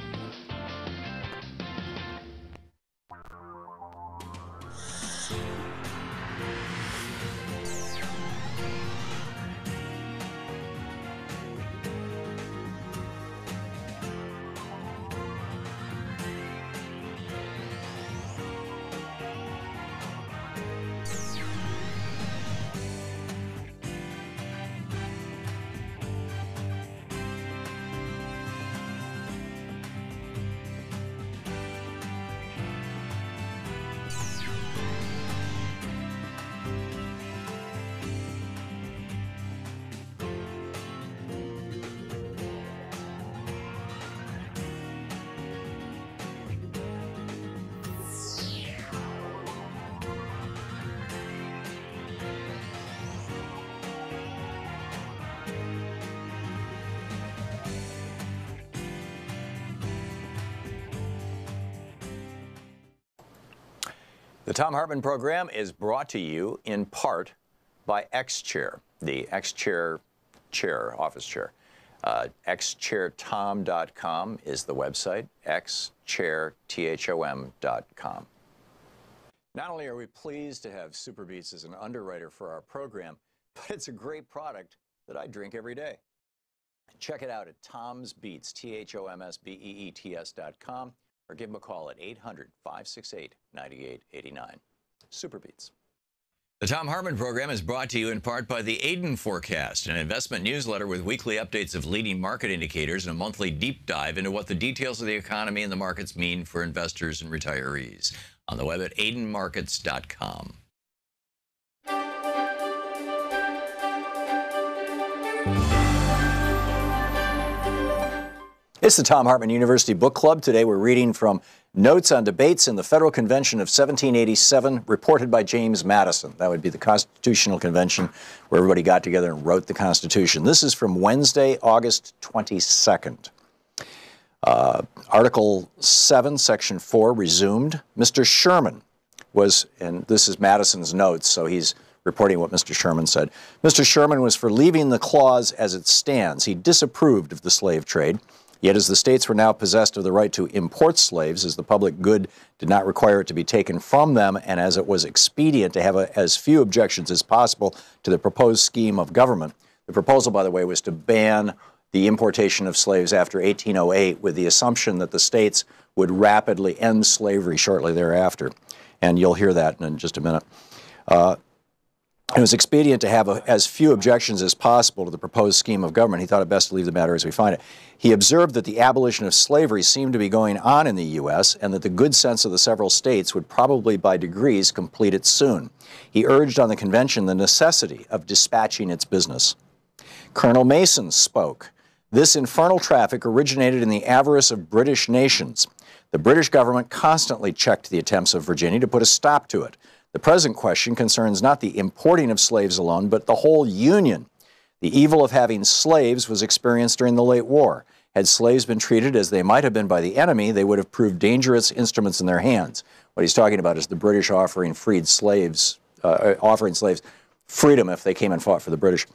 The Thom Hartmann Program is brought to you in part by X-Chair, the X-Chair office chair. xchairtom.com is the website, xchairtom.com. Not only are we pleased to have Super Beets as an underwriter for our program, but it's a great product that I drink every day. Check it out at Tom's Beets, THOMSBEETS.com, or give them a call at 800-568-9889. Super Beets. The Thom Hartmann Program is brought to you in part by the Aiden Forecast, an investment newsletter with weekly updates of leading market indicators and a monthly deep dive into what the details of the economy and the markets mean for investors and retirees. On the web at aidenmarkets.com. It's the Thom Hartmann University Book Club. Today we're reading from Notes on Debates in the Federal Convention of 1787, reported by James Madison. That would be the Constitutional Convention where everybody got together and wrote the Constitution. This is from Wednesday, August 22nd. Article 7, Section 4, resumed. Mr. Sherman was, and this is Madison's notes, so he's reporting what Mr. Sherman said. Mr. Sherman was for leaving the clause as it stands. He disapproved of the slave trade. Yet as the states were now possessed of the right to import slaves, as the public good did not require it to be taken from them, and as it was expedient to have as few objections as possible to the proposed scheme of government. The proposal, by the way, was to ban the importation of slaves after 1808 with the assumption that the states would rapidly end slavery shortly thereafter. And you'll hear that in just a minute. It was expedient to have as few objections as possible to the proposed scheme of government. He thought it best to leave the matter as we find it. He observed that the abolition of slavery seemed to be going on in the U.S. and that the good sense of the several states would probably by degrees complete it soon. He urged on the convention the necessity of dispatching its business. Colonel Mason spoke. This infernal traffic originated in the avarice of British nations. The British government constantly checked the attempts of Virginia to put a stop to it. The present question concerns not the importing of slaves alone, but the whole Union. The evil of having slaves was experienced during the late war. Had slaves been treated as they might have been by the enemy, they would have proved dangerous instruments in their hands. What he's talking about is the British offering slaves freedom if they came and fought for the British.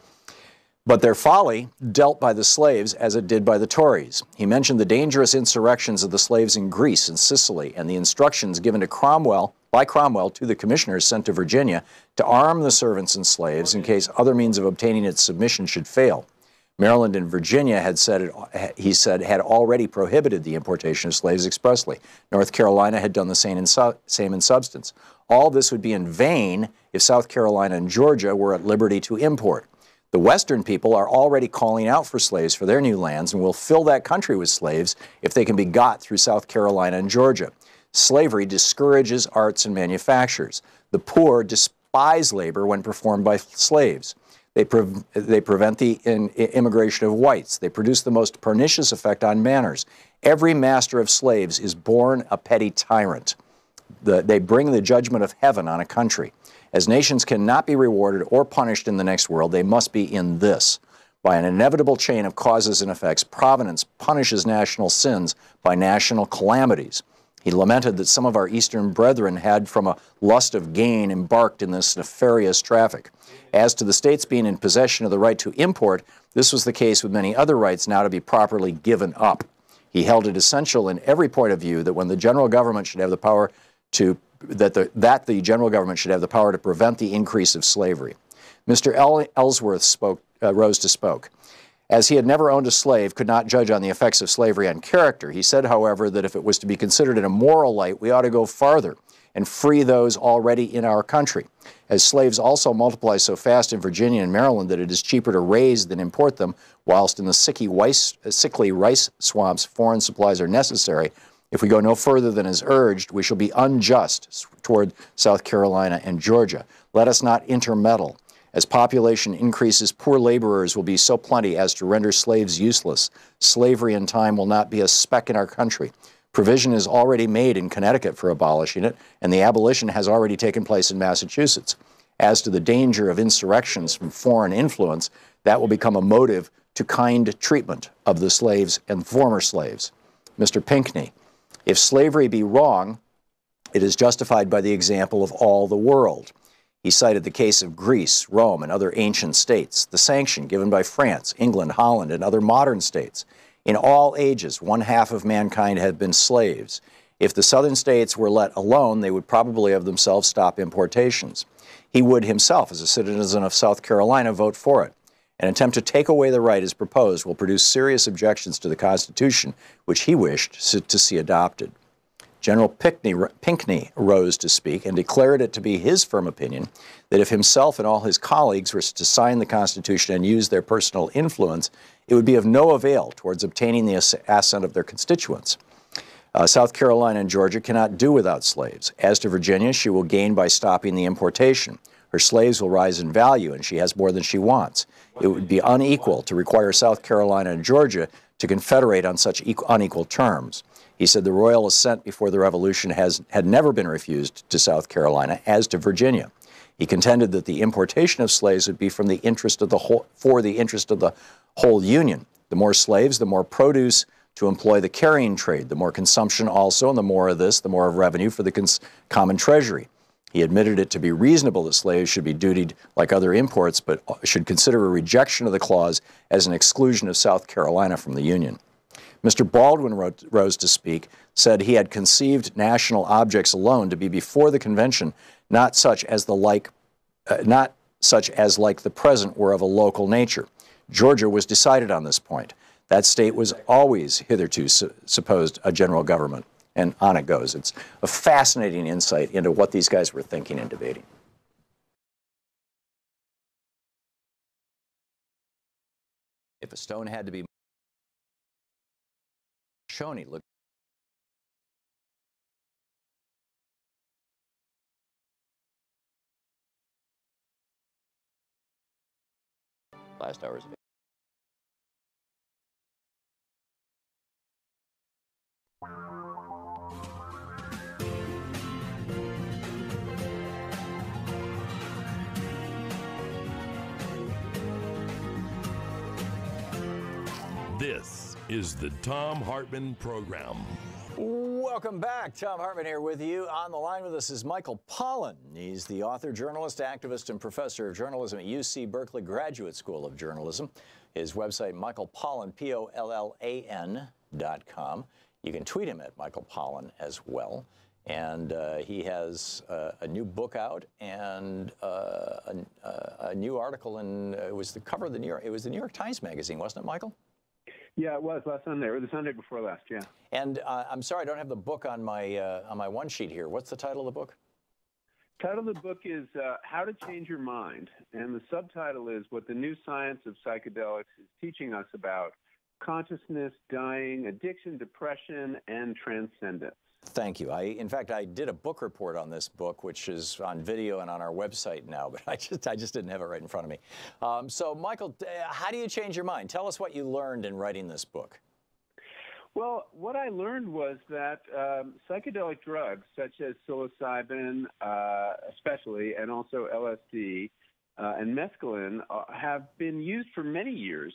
But their folly dealt by the slaves as it did by the Tories. He mentioned the dangerous insurrections of the slaves in Greece and Sicily and the instructions given to by Cromwell to the commissioners sent to Virginia to arm the servants and slaves in case other means of obtaining its submission should fail. Maryland and Virginia had had already prohibited the importation of slaves expressly. North Carolina had done the same in substance. All this would be in vain if South Carolina and Georgia were at liberty to import. The Western people are already calling out for slaves for their new lands and will fill that country with slaves if they can be got through South Carolina and Georgia. Slavery discourages arts and manufactures. The poor despise labor when performed by slaves. They prevent the immigration of whites. They produce the most pernicious effect on manners. Every master of slaves is born a petty tyrant. They bring the judgment of heaven on a country. As nations cannot be rewarded or punished in the next world, they must be in this. By an inevitable chain of causes and effects, providence punishes national sins by national calamities. He lamented that some of our Eastern brethren had, from a lust of gain, embarked in this nefarious traffic. As to the states being in possession of the right to import, this was the case with many other rights now to be properly given up. He held it essential in every point of view that when the general government should have the power to the general government should have the power to prevent the increase of slavery. Mr. Ellsworth rose to speak. As he had never owned a slave, could not judge on the effects of slavery on character. He said, however, that if it was to be considered in a moral light, we ought to go farther and free those already in our country. As slaves also multiply so fast in Virginia and Maryland that it is cheaper to raise than import them, whilst in the sickly rice swamps foreign supplies are necessary, if we go no further than is urged, we shall be unjust toward South Carolina and Georgia. Let us not intermeddle. As population increases, poor laborers will be so plenty as to render slaves useless. Slavery in time will not be a speck in our country. Provision is already made in Connecticut for abolishing it, and the abolition has already taken place in Massachusetts. As to the danger of insurrections from foreign influence, that will become a motive to kind treatment of the slaves and former slaves. Mr. Pinckney, if slavery be wrong, it is justified by the example of all the world. He cited the case of Greece, Rome, and other ancient states, the sanction given by France, England, Holland, and other modern states. In all ages, one half of mankind had been slaves. If the southern states were let alone, they would probably of themselves stop importations. He would himself, as a citizen of South Carolina, vote for it. An attempt to take away the right as proposed will produce serious objections to the Constitution, which he wished to see adopted. General Pinckney rose to speak and declared it to be his firm opinion that if himself and all his colleagues were to sign the Constitution and use their personal influence, it would be of no avail towards obtaining the assent of their constituents. South Carolina and Georgia cannot do without slaves. As to Virginia, she will gain by stopping the importation. Her slaves will rise in value, and she has more than she wants. It would be unequal to require South Carolina and Georgia to confederate on such unequal terms. He said the royal assent before the Revolution had never been refused to South Carolina, as to Virginia. He contended that the importation of slaves would be for the interest of the whole Union. The more slaves, the more produce to employ the carrying trade, the more consumption also, and the more of this, the more of revenue for the common treasury. He admitted it to be reasonable that slaves should be dutied like other imports, but should consider a rejection of the clause as an exclusion of South Carolina from the Union. Mr. Baldwin rose to speak, said he had conceived national objects alone to be before the convention, not such as like the present were of a local nature. Georgia was decided on this point. That state was always hitherto supposed a general government. And on it goes. It's a fascinating insight into what these guys were thinking and debating. If a stone had to be Shoney, look. Last hours of it. This is the Thom Hartmann Program. welcome back. Thom Hartmann here with you. On the line with us is Michael Pollan. He's the author, journalist, activist, and professor of journalism at UC Berkeley Graduate School of Journalism. His website, michaelpollan, POLLAN.com. You can tweet him at Michael Pollan as well. And he has a new book out and a new article in, it was the cover of the New York Times Magazine, wasn't it, Michael? Yeah, it was last Sunday, or the Sunday before last, yeah. And I'm sorry, I don't have the book on my one sheet here. What's the title of the book? The title of the book is How to Change Your Mind, and the subtitle is What the New Science of Psychedelics is Teaching Us About Consciousness, Dying, Addiction, Depression, and Transcendence. Thank you. In fact, I did a book report on this book, which is on video and on our website now, but I just didn't have it right in front of me. So, Michael, how do you change your mind? Tell us what you learned in writing this book. Well, what I learned was that psychedelic drugs, such as psilocybin, especially, and also LSD, and mescaline have been used for many years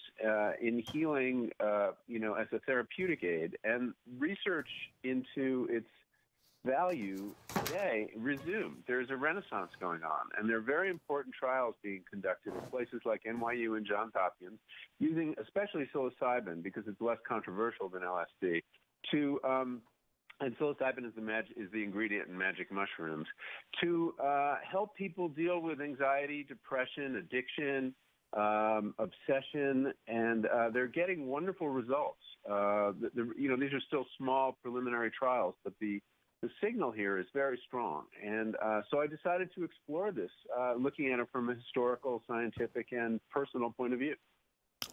in healing, as a therapeutic aid. And research into its value today resumed. There's a renaissance going on, and there are very important trials being conducted in places like NYU and Johns Hopkins, using especially psilocybin because it's less controversial than LSD, and psilocybin is the ingredient in magic mushrooms, to help people deal with anxiety, depression, addiction, obsession, and they're getting wonderful results. These are still small preliminary trials, but the signal here is very strong. And so I decided to explore this, looking at it from a historical, scientific, and personal point of view.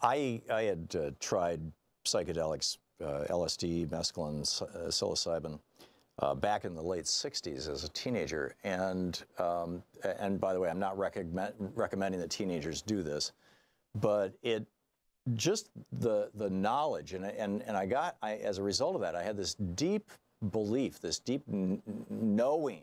I had tried psychedelics, LSD, mescaline, psilocybin, back in the late 60s as a teenager. And by the way, I'm not recommending that teenagers do this, but just the knowledge, and as a result of that, I had this deep belief, this deep knowing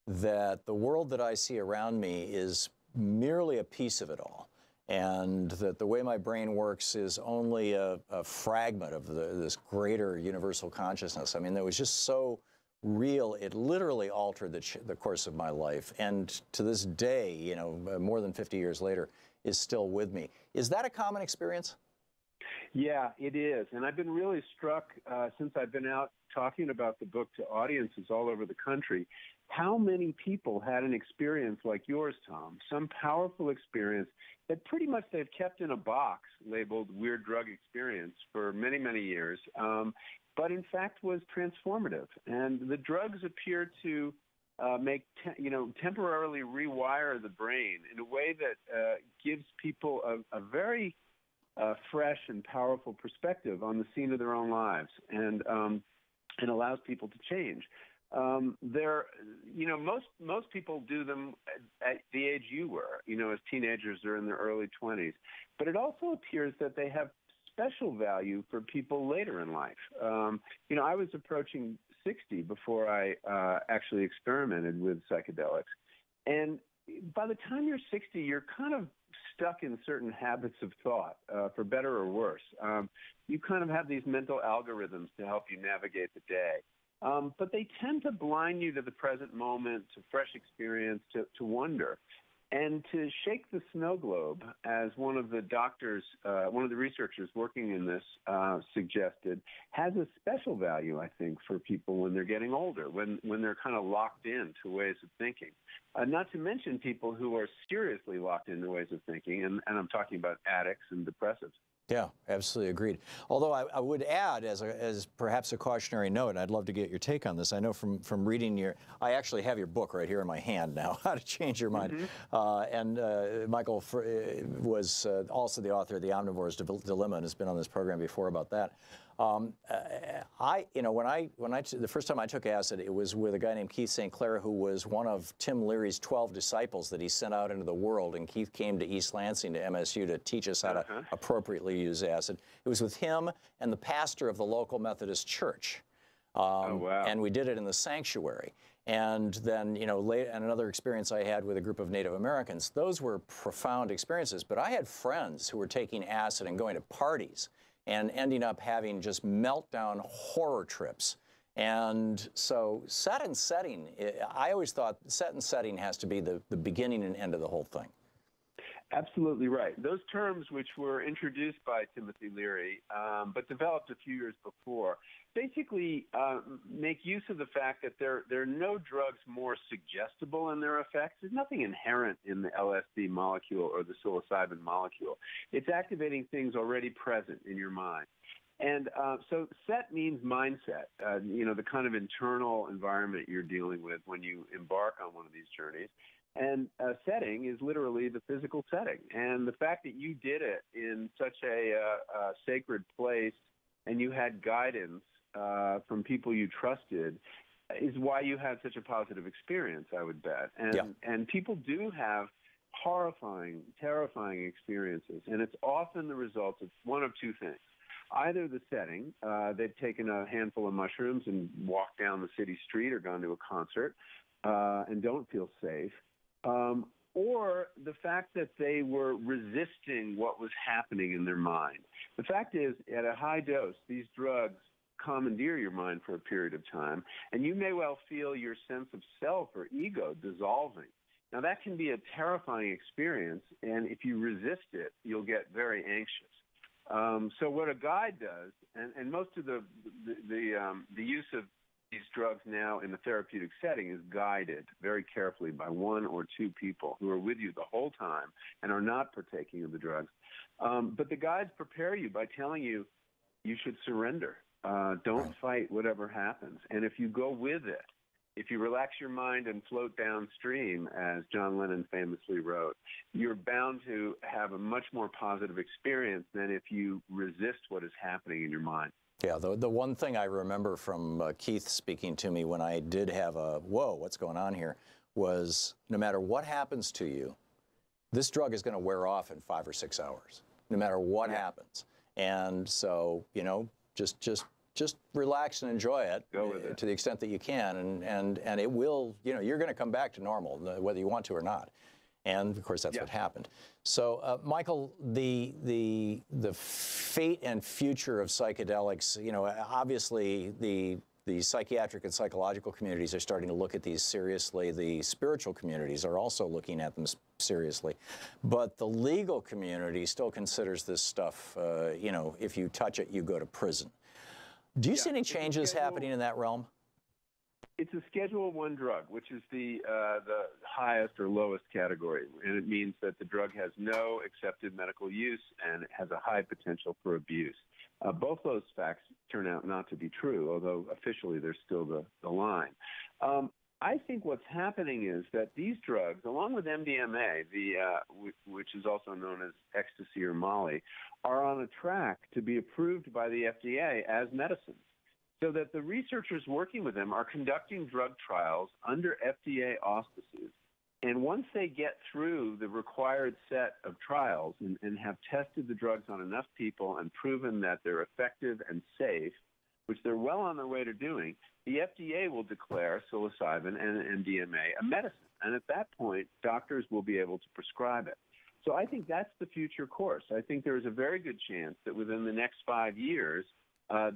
that the world that I see around me is merely a piece of it all. And that the way my brain works is only a fragment of this greater universal consciousness. I mean, that was just so real. It literally altered the course of my life. And to this day, more than 50 years later, is still with me. Is that a common experience? Yeah, it is. And I've been really struck since I've been out talking about the book to audiences all over the country, how many people had an experience like yours, Tom, some powerful experience that pretty much they've kept in a box labeled weird drug experience for many, many years, but in fact was transformative. And the drugs appear to temporarily rewire the brain in a way that gives people a very fresh and powerful perspective on the scene of their own lives, and allows people to change. Most people do them at the age you were, as teenagers or in their early 20s. But it also appears that they have special value for people later in life. I was approaching 60 before I actually experimented with psychedelics. And by the time you're 60, you're kind of stuck in certain habits of thought, for better or worse. You kind of have these mental algorithms to help you navigate the day. But they tend to blind you to the present moment, to fresh experience, to wonder. And to shake the snow globe, as one of the researchers working in this suggested, has a special value, I think, for people when they're getting older, when they're kind of locked into ways of thinking. Not to mention people who are seriously locked into ways of thinking, and I'm talking about addicts and depressives. Yeah, absolutely agreed. Although I would add, as perhaps a cautionary note, and I'd love to get your take on this. I know from reading I actually have your book right here in my hand now, How to Change Your Mind. And Michael was also the author of The Omnivore's Dilemma and has been on this program before about that. The first time I took acid, it was with a guy named Keith St. Clair, who was one of Tim Leary's 12 disciples that he sent out into the world. And Keith came to East Lansing to MSU to teach us how to appropriately use acid. It was with him and the pastor of the local Methodist church. And we did it in the sanctuary. And then, and another experience I had with a group of Native Americans. Those were profound experiences. But I had friends who were taking acid and going to parties and ending up having just meltdown horror trips And so set and setting, I always thought set and setting has to be the beginning and end of the whole thing. Absolutely right. Those terms, which were introduced by Timothy Leary, but developed a few years before, basically make use of the fact that there are no drugs more suggestible in their effects. There's nothing inherent in the LSD molecule or the psilocybin molecule. It's activating things already present in your mind. And so set means mindset, the kind of internal environment you're dealing with when you embark on one of these journeys. And setting is literally the physical setting. And the fact that you did it in such a sacred place and you had guidance from people you trusted is why you had such a positive experience, I would bet. And people do have horrifying, terrifying experiences. And it's often the result of one of two things. Either the setting, they've taken a handful of mushrooms and walked down the city street or gone to a concert and don't feel safe, or the fact that they were resisting what was happening in their mind. The fact is, at a high dose, these drugs commandeer your mind for a period of time, and you may well feel your sense of self or ego dissolving. Now, that can be a terrifying experience, and if you resist it, you'll get very anxious. So what a guide does, and most of the use of these drugs now in the therapeutic setting is guided very carefully by one or two people who are with you the whole time and are not partaking of the drugs. But the guides prepare you by telling you you should surrender. Don't fight whatever happens. And if you go with it, if you relax your mind and float downstream, as John Lennon famously wrote, you're bound to have a much more positive experience than if you resist what is happening in your mind. Yeah, the one thing I remember from Keith speaking to me when I did have a, whoa, what's going on here, was no matter what happens to you, this drug is going to wear off in 5 or 6 hours, no matter what happens. And so, just relax and enjoy it, to the extent that you can, and it will, you're going to come back to normal, whether you want to or not. And of course, that's what happened. So, Michael, the fate and future of psychedelics, obviously the psychiatric and psychological communities are starting to look at these seriously. The spiritual communities are also looking at them seriously. But the legal community still considers this stuff, if you touch it, you go to prison. Do you see any changes happening in that realm? It's a Schedule I drug, which is the highest or lowest category, and it means that the drug has no accepted medical use and it has a high potential for abuse. Both those facts turn out not to be true, although officially they're still the line. I think what's happening is that these drugs, along with MDMA, which is also known as ecstasy or Molly, are on a track to be approved by the FDA as medicines, so that the researchers working with them are conducting drug trials under FDA auspices. And once they get through the required set of trials and have tested the drugs on enough people and proven that they're effective and safe, which they're well on their way to doing, the FDA will declare psilocybin and MDMA a medicine. And at that point, doctors will be able to prescribe it. So I think that's the future course. I think there is a very good chance that within the next 5 years,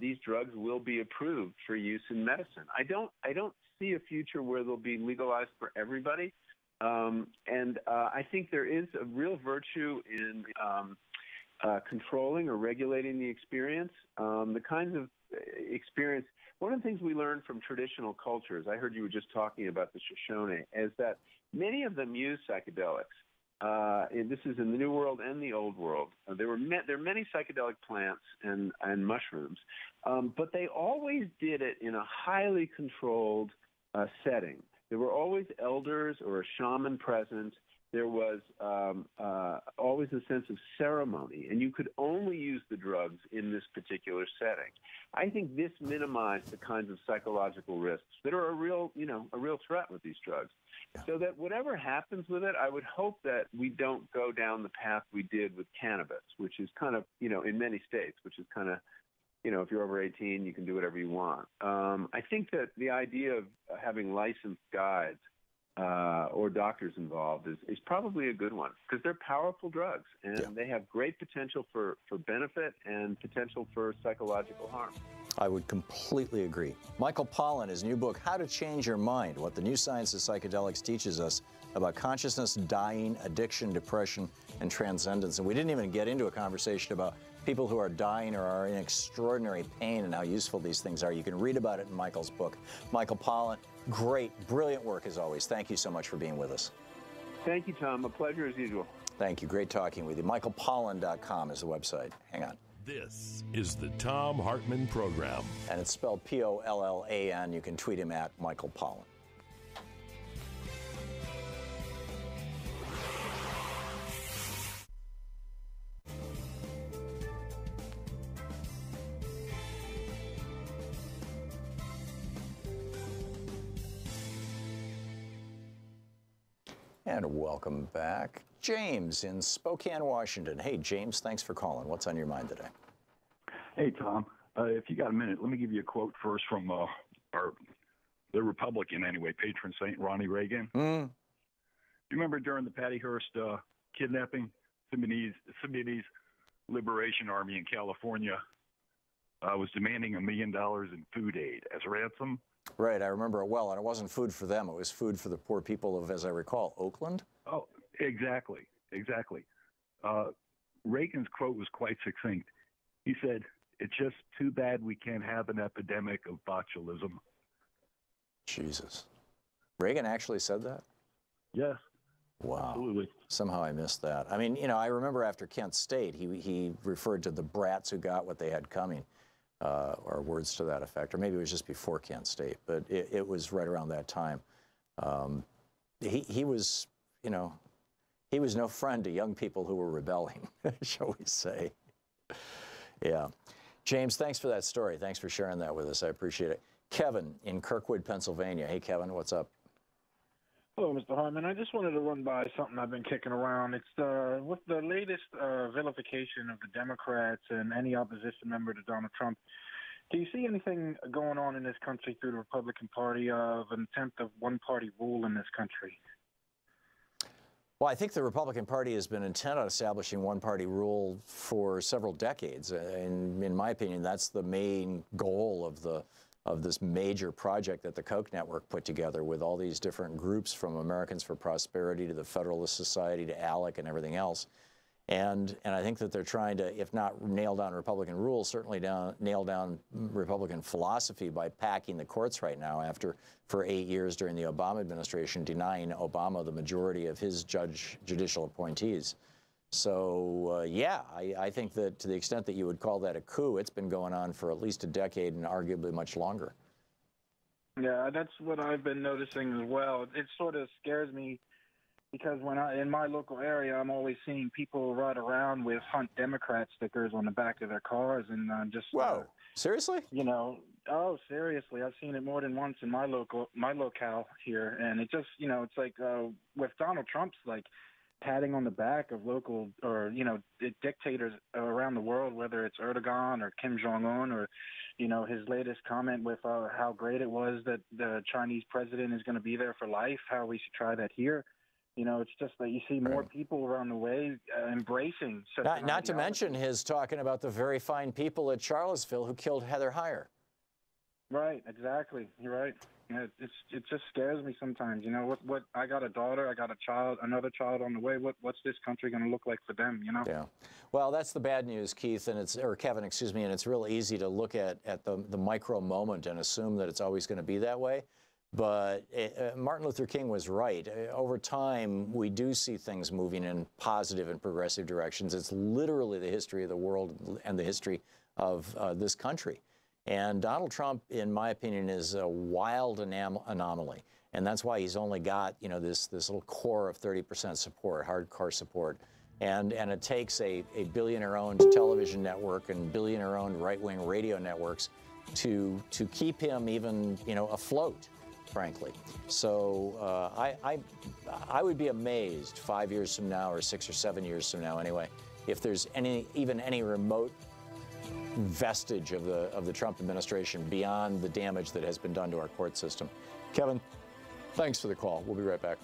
these drugs will be approved for use in medicine. I don't see a future where they'll be legalized for everybody. I think there is a real virtue in controlling or regulating the experience. The kinds of experience, one of the things we learned from traditional cultures, I heard you were just talking about the Shoshone, is that many of them use psychedelics. And this is in the New World and the Old World. There are many psychedelic plants and mushrooms, but they always did it in a highly controlled setting. There were always elders or a shaman present. There was always a sense of ceremony, and you could only use the drugs in this particular setting. I think this minimized the kinds of psychological risks that are a real threat with these drugs. So that whatever happens with it, I would hope that we don't go down the path we did with cannabis, which is kind of, in many states, which is kind of, if you're over 18, you can do whatever you want. I think that the idea of having licensed guides or doctors involved is probably a good one, because they're powerful drugs and they have great potential for benefit and potential for psychological harm. I would completely agree. Michael Pollan, his new book, How to Change Your Mind, What the New Science of Psychedelics Teaches Us About Consciousness, Dying, Addiction, Depression, and Transcendence. And we didn't even get into a conversation about people who are dying or are in extraordinary pain and how useful these things are. You can read about it in Michael's book. Michael Pollan, great, brilliant work as always. Thank you so much for being with us. Thank you, Tom. A pleasure as usual. Thank you. Great talking with you. MichaelPollan.com is the website. Hang on. This is the Thom Hartmann Program. And it's spelled Pollan. You can tweet him at Michael Pollan. And welcome back. James in Spokane, Washington. Hey, James, thanks for calling. What's on your mind today? Hey, Tom. If you got a minute, let me give you a quote first from the Republican, anyway, patron saint, Ronnie Reagan. Do you remember during the Patty Hearst kidnapping, Sudanese Liberation Army in California was demanding $1 million in food aid as ransom? Right, I remember it well, and it wasn't food for them. It was food for the poor people of, as I recall, Oakland? Oh, exactly. Reagan's quote was quite succinct. He said, "It's just too bad we can't have an epidemic of botulism." Jesus. Reagan actually said that? Yes. Wow. Absolutely. Somehow I missed that. I mean, I remember after Kent State, he referred to the brats who got what they had coming. Or words to that effect, or maybe it was just before Kent State, but it was right around that time. He was, he was no friend to young people who were rebelling, shall we say. Yeah. James, thanks for that story. Thanks for sharing that with us. I appreciate it. Kevin in Kirkwood, Pennsylvania. Hey, Kevin, what's up? Hello, Mr. Hartman. I just wanted to run by something I've been kicking around. It's with the latest vilification of the Democrats and any opposition member to Donald Trump. Do you see anything going on in this country through the Republican Party of an attempt of one-party rule in this country? Well, I think the Republican Party has been intent on establishing one-party rule for several decades. And in my opinion, that's the main goal of this major project that the Koch network put together with all these different groups from Americans for Prosperity to the Federalist Society to ALEC and everything else. And I think that they're trying to, if not nail down Republican rules, certainly nail down Republican philosophy by packing the courts right now after, for 8 years during the Obama administration, denying Obama the majority of his judicial appointees. So, yeah, I think that to the extent that you would call that a coup, it's been going on for at least a decade and arguably much longer. Yeah, that's what I've been noticing as well. It sort of scares me because in my local area, I'm always seeing people ride around with Hunt Democrat stickers on the back of their cars and just... Whoa, seriously? Oh, seriously. I've seen it more than once in my locale here. And it just, it's like with Donald Trump's, like, patting on the back of local or, dictators around the world, whether it's Erdogan or Kim Jong-un or, his latest comment with how great it was that the Chinese president is going to be there for life, how we should try that here. It's just that you see more people around the way embracing such an Not to mention his talking about the very fine people at Charlottesville who killed Heather Heyer. Right, exactly. You're right. It just scares me sometimes. What I got a daughter, I got a child, another child on the way. What's this country going to look like for them? Yeah. Well, that's the bad news, Keith, or Kevin, excuse me. And it's real easy to look at the micro moment and assume that it's always going to be that way. But Martin Luther King was right. Over time, we do see things moving in positive and progressive directions. It's literally the history of the world and the history of this country. And Donald Trump, in my opinion, is a wild anomaly. And that's why he's only got, this little core of 30% support, hardcore support. And it takes a billionaire-owned television network and billionaire-owned right-wing radio networks to keep him even, afloat, frankly. So I would be amazed 5 years from now or 6 or 7 years from now anyway, if there's even any remote vestige of the Trump administration beyond the damage that has been done to our court system. Kevin, thanks for the call. We'll be right back.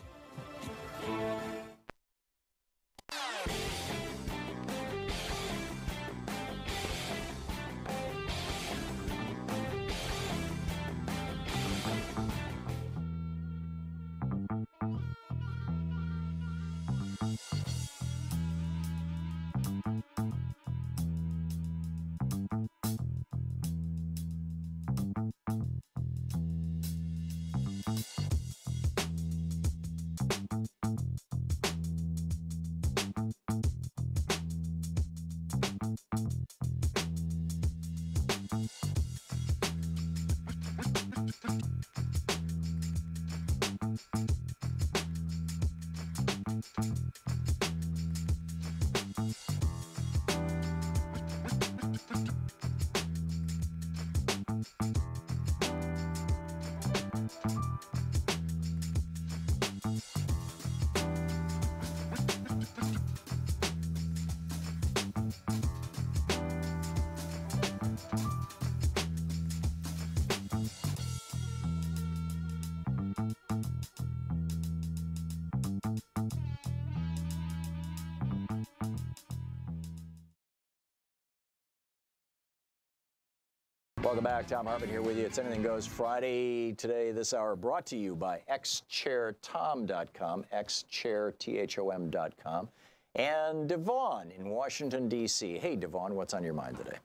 Welcome back. Thom Hartmann here with you. It's Anything Goes Friday today, this hour, brought to you by xchairtom.com, xchairthom.com, and Devon in Washington, D.C. Hey, Devon, what's on your mind today?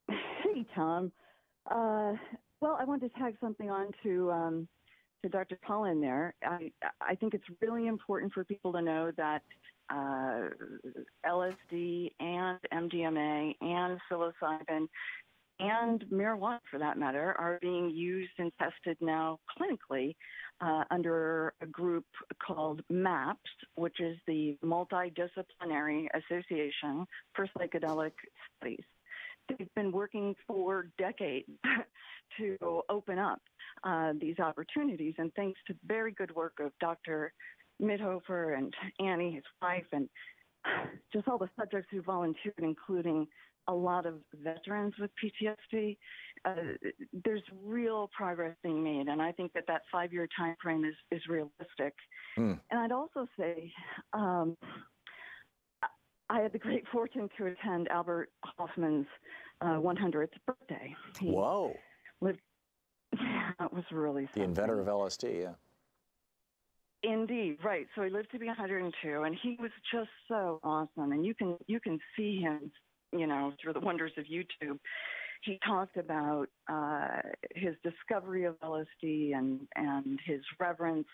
Hey, Tom. Well, I wanted to tag something on to Dr. Cullen there. I think it's really important for people to know that LSD and MDMA and psilocybin and marijuana, for that matter, are being used and tested now clinically under a group called MAPS, which is the Multidisciplinary Association for Psychedelic Studies. They've been working for decades to open up these opportunities, and thanks to very good work of Dr. Mithofer and Annie, his wife, and just all the subjects who volunteered, including a lot of veterans with PTSD, there's real progress being made, and I think that 5-year time frame is realistic. And I'd also say I had the great fortune to attend Albert Hoffman's 100th birthday. Whoa. That was really something. The inventor of LSD, yeah. Indeed, right. So he lived to be 102, and he was just so awesome. And you can see him, you know, through the wonders of YouTube. He talked about his discovery of LSD and his reverence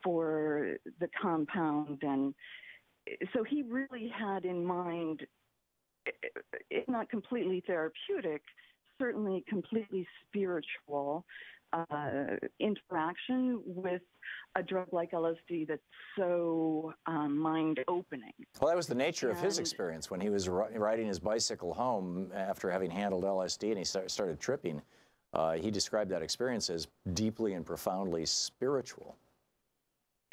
for the compound. And so he really had in mind, if not completely therapeutic, certainly completely spiritual interaction with a drug like LSD that's so mind-opening. Well, that was the nature of his experience when he was riding his bicycle home after having handled LSD and he started tripping. He described that experience as deeply and profoundly spiritual.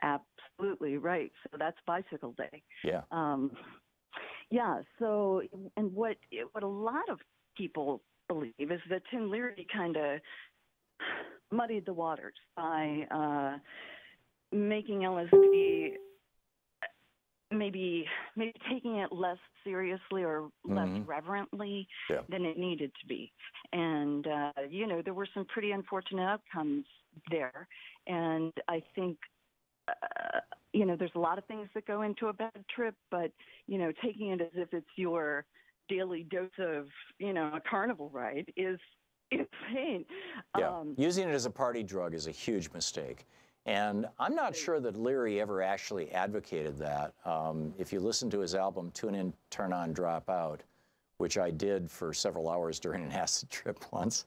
Absolutely, right. So that's Bicycle Day. Yeah. Yeah, so, and what a lot of people believe is that Tim Leary kind of muddied the waters by making LSD, maybe taking it less seriously or less reverently than it needed to be. And, you know, there were some pretty unfortunate outcomes there. And I think, you know, there's a lot of things that go into a bad trip, but, you know, taking it as if it's your daily dose of, you know, a carnival ride is insane. Yeah, using it as a party drug is a huge mistake. And I'm not sure that Leary ever actually advocated that. If you listen to his album, Tune In, Turn On, Drop Out, which I did for several hours during an acid trip once,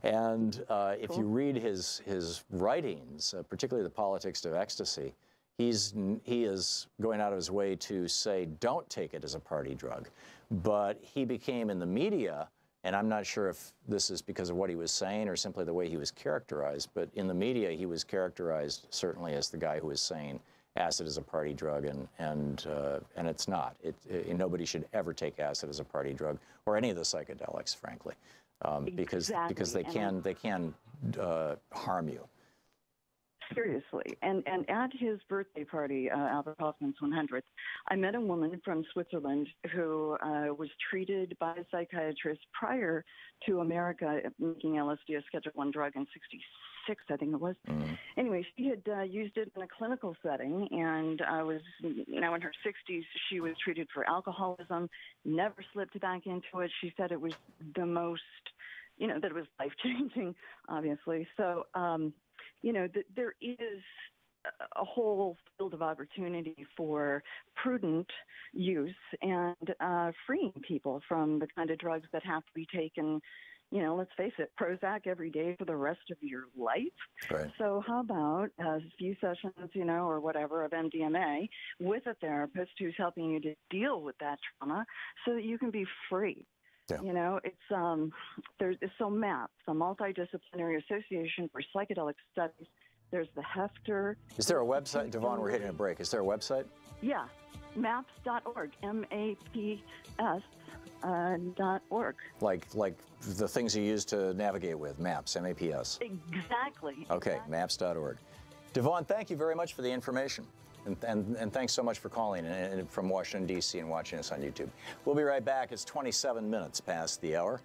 and if you read his writings, particularly The Politics of Ecstasy, he is going out of his way to say, don't take it as a party drug. But he became in the media, and I'm not sure if this is because of what he was saying or simply the way he was characterized, but in the media he was characterized certainly as the guy who was saying acid is a party drug, and it's not. Nobody should ever take acid as a party drug, or any of the psychedelics, frankly, because they can harm you. Seriously. And at his birthday party, Albert Hoffman's 100th, I met a woman from Switzerland who was treated by a psychiatrist prior to America making LSD a Schedule I drug in 1986, I think it was. Anyway, she had used it in a clinical setting, and was now in her 60s. She was treated for alcoholism, never slipped back into it. She said it was the most, that it was life-changing, obviously. So, there is a whole field of opportunity for prudent use and freeing people from the kind of drugs that have to be taken, let's face it, Prozac every day for the rest of your life. Right. So how about a few sessions, or whatever of MDMA with a therapist who's helping you to deal with that trauma so that you can be free. Yeah. There's MAPS, a Multidisciplinary Association for Psychedelic Studies. There's the Hefter. Is there a website? Devon, we're hitting a break. Is there a website? Yeah, maps.org, MAPS .org. Like the things you use to navigate with, maps, MAPS. Exactly. Okay, maps.org. Devon, thank you very much for the information. And thanks so much for calling and from Washington, D.C. and watching us on YouTube. We'll be right back. It's 27 minutes past the hour.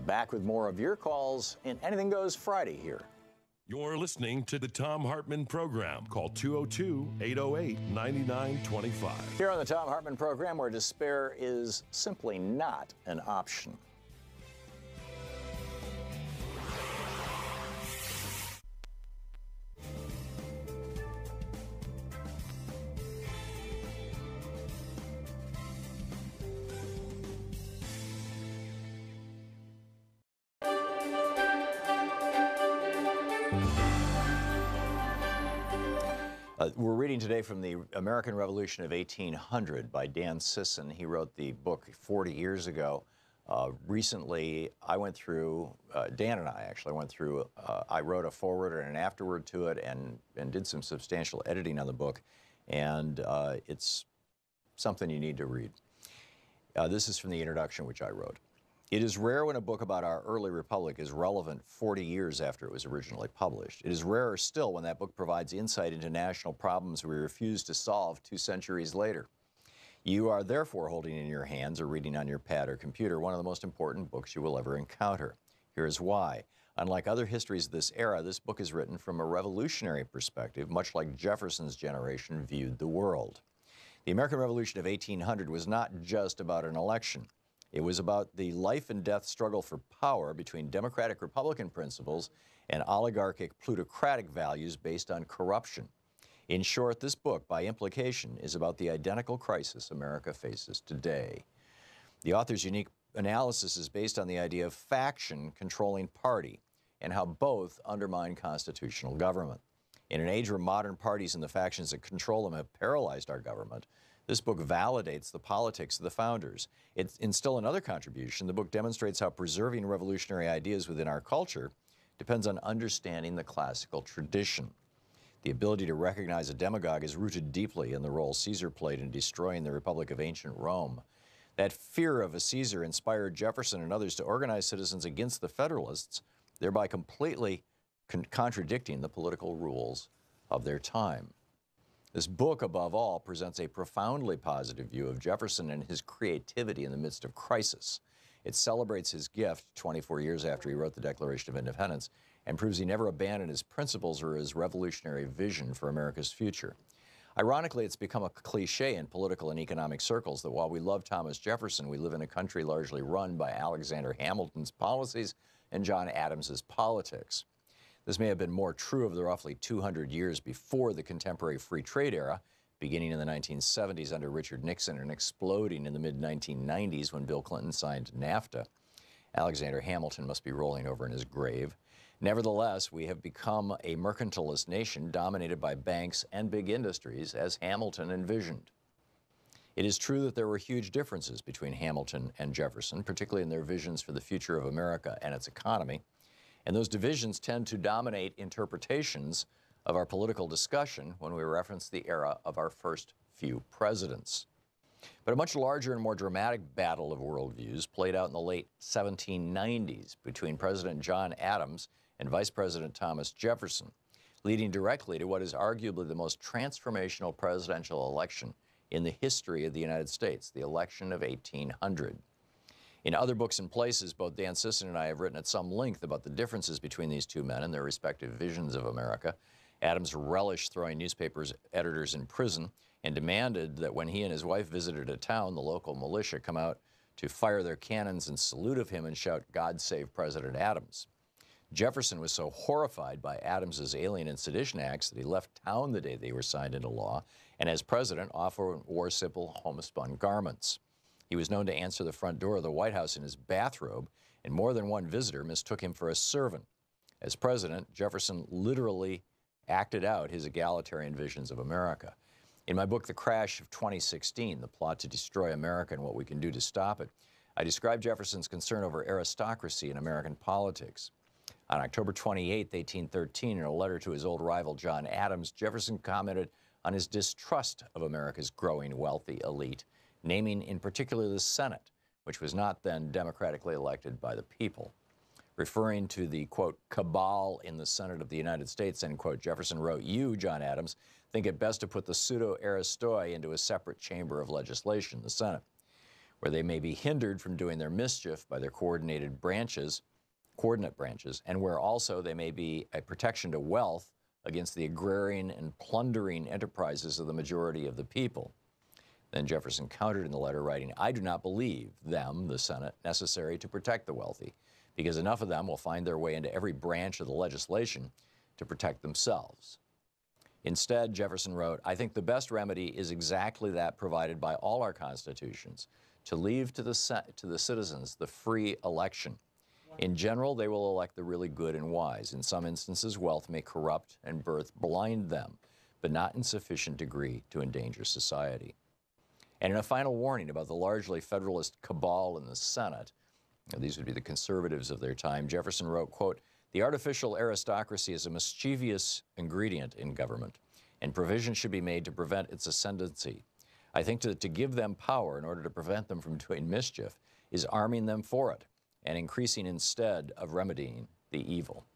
Back with more of your calls in Anything Goes Friday here. You're listening to the Thom Hartmann Program. Call 202-808-9925. Here on the Thom Hartmann Program, where despair is simply not an option. We're reading today from the American Revolution of 1800 by Dan Sisson. He wrote the book 40 years ago. Recently, I went through, Dan and I actually went through, I wrote a foreword and an afterword to it and did some substantial editing on the book. And it's something you need to read. This is from the introduction, which I wrote. It is rare when a book about our early republic is relevant 40 years after it was originally published. It is rarer still when that book provides insight into national problems we refuse to solve 2 centuries later. You are therefore holding in your hands or reading on your pad or computer one of the most important books you will ever encounter. Here is why. Unlike other histories of this era, this book is written from a revolutionary perspective, much like Jefferson's generation viewed the world. The American Revolution of 1800 was not just about an election. It was about the life and death struggle for power between democratic-republican principles and oligarchic plutocratic values based on corruption. In short, this book, by implication, is about the identical crisis America faces today. The author's unique analysis is based on the idea of faction controlling party and how both undermine constitutional government. In an age where modern parties and the factions that control them have paralyzed our government, this book validates the politics of the founders. In still another contribution, the book demonstrates how preserving revolutionary ideas within our culture depends on understanding the classical tradition. The ability to recognize a demagogue is rooted deeply in the role Caesar played in destroying the Republic of ancient Rome. That fear of a Caesar inspired Jefferson and others to organize citizens against the Federalists, thereby completely contradicting the political rules of their time. This book, above all, presents a profoundly positive view of Jefferson and his creativity in the midst of crisis. It celebrates his gift 24 years after he wrote the Declaration of Independence and proves he never abandoned his principles or his revolutionary vision for America's future. Ironically, it's become a cliche in political and economic circles that while we love Thomas Jefferson, we live in a country largely run by Alexander Hamilton's policies and John Adams's politics. This may have been more true of the roughly 200 years before the contemporary free trade era, beginning in the 1970s under Richard Nixon and exploding in the mid-1990s when Bill Clinton signed NAFTA. Alexander Hamilton must be rolling over in his grave. Nevertheless, we have become a mercantilist nation dominated by banks and big industries as Hamilton envisioned. It is true that there were huge differences between Hamilton and Jefferson, particularly in their visions for the future of America and its economy. And those divisions tend to dominate interpretations of our political discussion when we reference the era of our first few presidents. But a much larger and more dramatic battle of worldviews played out in the late 1790s between President John Adams and Vice President Thomas Jefferson, leading directly to what is arguably the most transformational presidential election in the history of the United States, the election of 1800. In other books and places, both Dan Sisson and I have written at some length about the differences between these two men and their respective visions of America. Adams relished throwing newspapers editors in prison and demanded that when he and his wife visited a town, the local militia come out to fire their cannons in salute of him and shout, "God save President Adams." Jefferson was so horrified by Adams's Alien and Sedition Acts that he left town the day they were signed into law, and as president often wore simple homespun garments. He was known to answer the front door of the White House in his bathrobe, and more than one visitor mistook him for a servant. As president, Jefferson literally acted out his egalitarian visions of America. In my book, The Crash of 2016, The Plot to Destroy America and What We Can Do to Stop It, I describe Jefferson's concern over aristocracy in American politics. On October 28, 1813, in a letter to his old rival John Adams, Jefferson commented on his distrust of America's growing wealthy elite, naming in particular the Senate, which was not then democratically elected by the people. Referring to the, quote, cabal in the Senate of the United States, end quote, Jefferson wrote, "You, John Adams, think it best to put the pseudo-aristoi into a separate chamber of legislation, the Senate, where they may be hindered from doing their mischief by their coordinate branches, and where also they may be a protection to wealth against the agrarian and plundering enterprises of the majority of the people." Then Jefferson countered in the letter, writing, "I do not believe them, the Senate, necessary to protect the wealthy, because enough of them will find their way into every branch of the legislation to protect themselves." Instead, Jefferson wrote, "I think the best remedy is exactly that provided by all our constitutions, to leave to the citizens the free election. In general, they will elect the really good and wise. In some instances, wealth may corrupt and birth blind them, but not in sufficient degree to endanger society." And in a final warning about the largely Federalist cabal in the Senate, these would be the conservatives of their time, Jefferson wrote, quote, "The artificial aristocracy is a mischievous ingredient in government, and provision should be made to prevent its ascendancy. I think that to give them power in order to prevent them from doing mischief is arming them for it, and increasing instead of remedying the evil."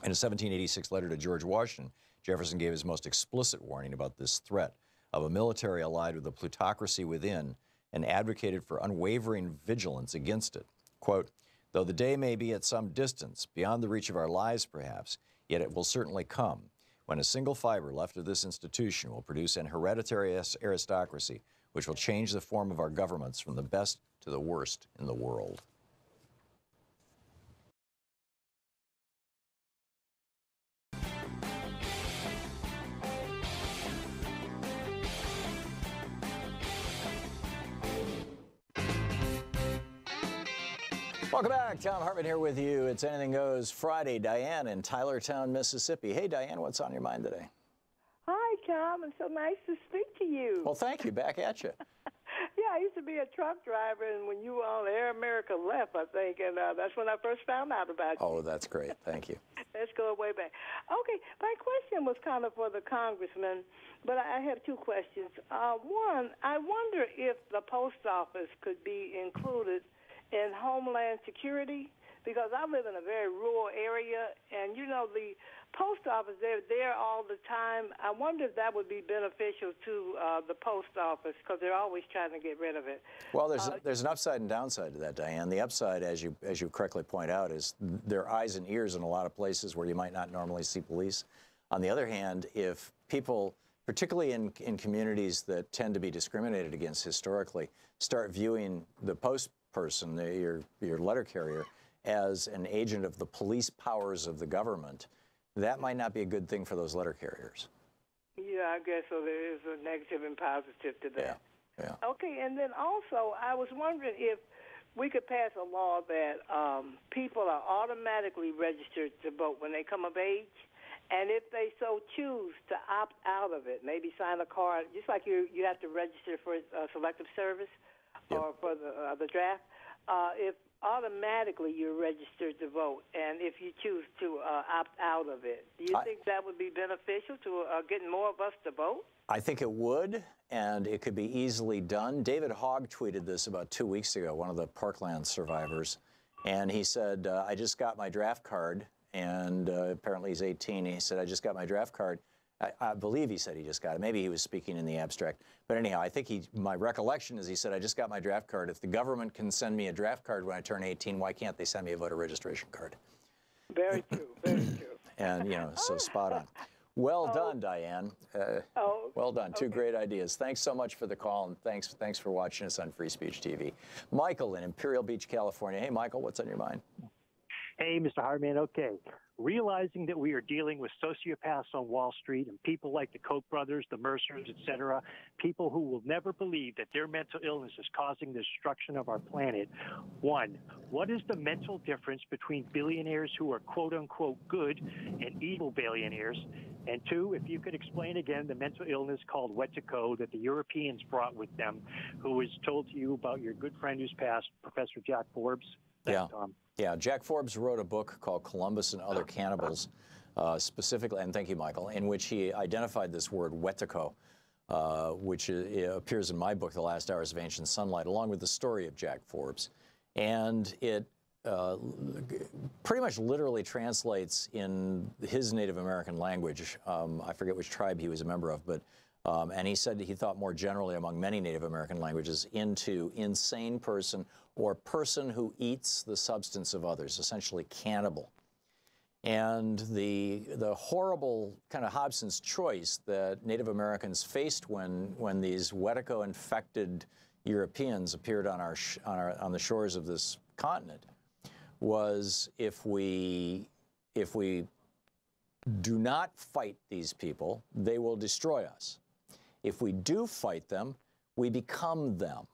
In a 1786 letter to George Washington, Jefferson gave his most explicit warning about this threat of a military allied with the plutocracy within, and advocated for unwavering vigilance against it. Quote, "Though the day may be at some distance, beyond the reach of our lives perhaps, yet it will certainly come, when a single fiber left of this institution will produce an hereditary aristocracy which will change the form of our governments from the best to the worst in the world." Welcome back. Thom Hartmann here with you. It's Anything Goes Friday. Diane in Tylertown, Mississippi. Hey, Diane, what's on your mind today? Hi, Tom. It's so nice to speak to you. Well, thank you. Back at you. Yeah, I used to be a truck driver, and when you were on Air America left, I think, and that's when I first found out about you. Oh, that's great. Thank you. Let's go way back. Okay, my question was kind of for the congressman, but I have two questions. One, I wonder if the post office could be included in Homeland Security, because I live in a very rural area, and, you know, the post office, they're there all the time. I wonder if that would be beneficial to the post office, because they're always trying to get rid of it. Well, there's an upside and downside to that, Diane. The upside, as you correctly point out, is there are eyes and ears in a lot of places where you might not normally see police. On the other hand, if people, particularly in communities that tend to be discriminated against historically, start viewing the post person, your letter carrier, as an agent of the police powers of the government, that might not be a good thing for those letter carriers. Yeah, I guess so. There is a negative and positive to that. Yeah. Okay, and then also I was wondering if we could pass a law that people are automatically registered to vote when they come of age, and if they so choose to opt out of it, maybe sign a card, just like you have to register for selective service or for the draft, if automatically you're registered to vote, and if you choose to opt out of it, do you think that would be beneficial to getting more of us to vote? I think it would, and it could be easily done. David Hogg tweeted this about 2 weeks ago, one of the Parkland survivors, and he said, I just got my draft card, and apparently he's 18. He said, I just got my draft card. I believe he said he just got it. Maybe he was speaking in the abstract. But anyhow, I think my recollection is he said, I just got my draft card. If the government can send me a draft card when I turn 18, why can't they send me a voter registration card? Very true, very true. And, you know, so spot on. Well done, Diane. Well done. Two great ideas. Thanks so much for the call, and thanks for watching us on Free Speech TV. Michael in Imperial Beach, California. Hey, Michael, what's on your mind? Hey, Mr. Hartmann. Okay. Realizing that we are dealing with sociopaths on Wall Street and people like the Koch brothers, the Mercers, etc., people who will never believe that their mental illness is causing the destruction of our planet. One, what is the mental difference between billionaires who are quote-unquote good and evil billionaires? And two, if you could explain again the mental illness called Wetiko that the Europeans brought with them, who was told to you about your good friend who's passed, Professor Jack Forbes. Thanks, Tom. Yeah, Jack Forbes wrote a book called Columbus and Other Cannibals, specifically, and thank you, Michael, in which he identified this word Wetiko, which appears in my book, The Last Hours of Ancient Sunlight, along with the story of Jack Forbes. And it pretty much literally translates in his Native American language. I forget which tribe he was a member of, but and he said he thought more generally among many Native American languages into insane person or person who eats the substance of others, essentially cannibal. And the horrible kind of Hobson's choice that Native Americans faced when these Wetiko-infected Europeans appeared on the shores of this continent was if we do not fight these people, they will destroy us. If we do fight them, we become them.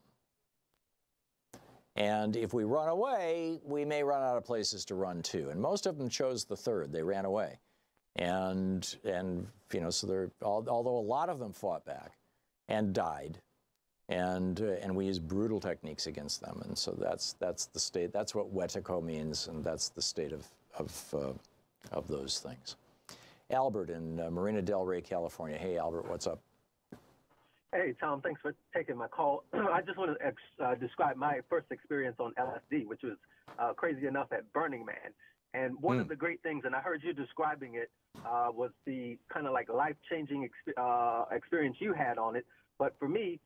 And if we run away, we may run out of places to run to. And most of them chose the third. They ran away. And you know, so although a lot of them fought back and died, and we used brutal techniques against them. And so that's the state. That's what Wetiko means, and that's the state of those things. Albert in Marina Del Rey, California. Hey, Albert, what's up? Hey, Tom, thanks for taking my call. I just want to describe my first experience on LSD, which was crazy enough at Burning Man. And one of the great things, and I heard you describing it, was the kind of like life-changing experience you had on it. But for me,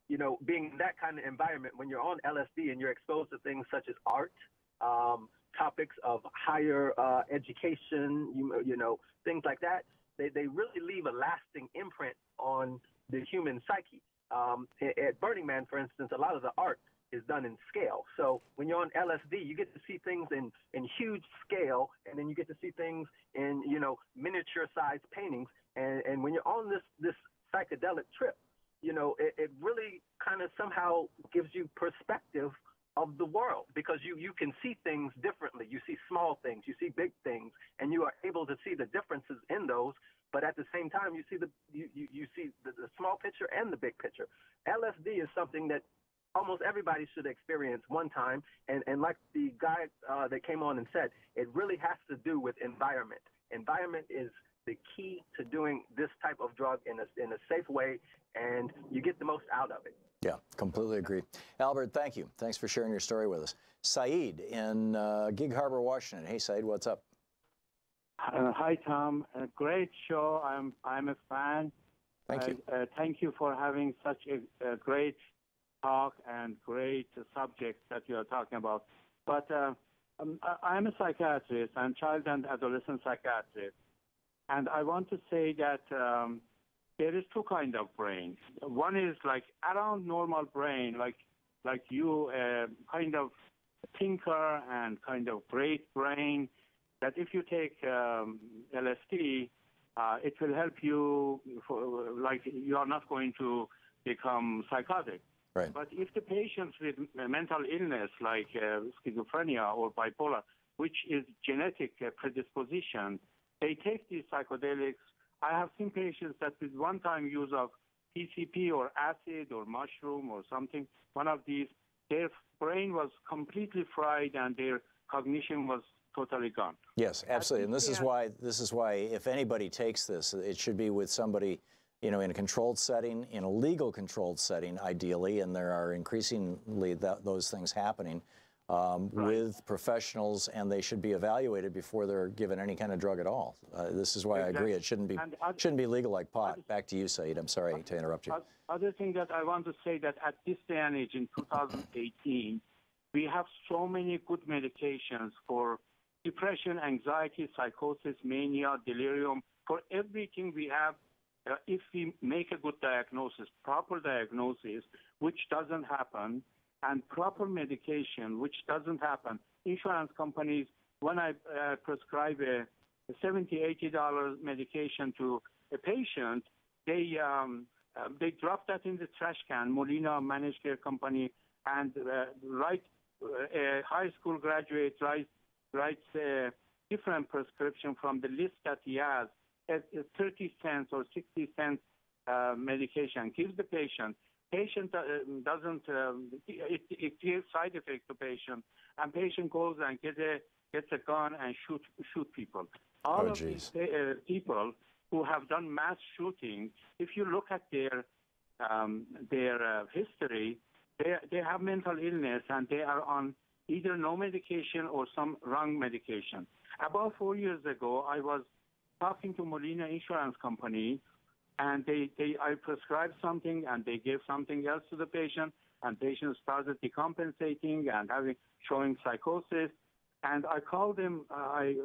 you know, being in that kind of environment, when you're on LSD and you're exposed to things such as art, topics of higher education, you know, things like that, they really leave a lasting imprint on the human psyche. At Burning Man, for instance, a lot of the art is done in scale. So when you're on LSD, you get to see things in huge scale, and then you get to see things in, you know, miniature-sized paintings. And when you're on this psychedelic trip, you know, it really kind of somehow gives you perspective of the world, because you can see things differently. You see small things, you see big things, and you are able to see the differences in those. But at the same time, you see the small picture and the big picture. LSD is something that almost everybody should experience one time. And like the guy that came on and said, it really has to do with environment. Environment is the key to doing this type of drug in a safe way, and you get the most out of it. Yeah, completely agree. Albert, thank you. Thanks for sharing your story with us. Saeed in Gig Harbor, Washington. Hey, Saeed, what's up? Hi, Tom. Great show. I'm a fan. Thank you. Thank you for having such a great talk and great subjects that you are talking about. But I'm a psychiatrist. I'm child and adolescent psychiatrist. And I want to say that there is two kinds of brain. One is like around normal brain, like you, kind of thinker and kind of great brain, that if you take LSD, it will help you, like you are not going to become psychotic. Right. But if the patients with mental illness like schizophrenia or bipolar, which is genetic predisposition, they take these psychedelics. I have seen patients that with one-time use of PCP or acid or mushroom or something, one of these, their brain was completely fried and their cognition was totally gone. Yes, absolutely. And this is why if anybody takes this, it should be with somebody, you know, in a controlled setting, in a legal controlled setting, ideally, and there are increasingly those things happening. with professionals, and they should be evaluated before they're given any kind of drug at all. This is why I agree it shouldn't be legal like pot. Back to you, Saeed. I'm sorry to interrupt you. Other thing that I want to say that at this day and age in 2018, we have so many good medications for depression, anxiety, psychosis, mania, delirium. For everything we have, if we make a good diagnosis, proper diagnosis, which doesn't happen, and proper medication, which doesn't happen. Insurance companies, when I prescribe a $70, $80 medication to a patient, they drop that in the trash can. Molina Managed Care Company, and a high school graduate writes a different prescription from the list that he has, a 30 cents or 60 cents medication, gives the patient. Patient doesn't, it gives side effects to patient, and patient goes and gets a gun and shoot people. All of these people who have done mass shooting, if you look at their history, they have mental illness, and they are on either no medication or some wrong medication. About 4 years ago, I was talking to Molina Insurance Company, and I prescribed something, and they gave something else to the patient, and patient started decompensating and showing psychosis. And I called them. I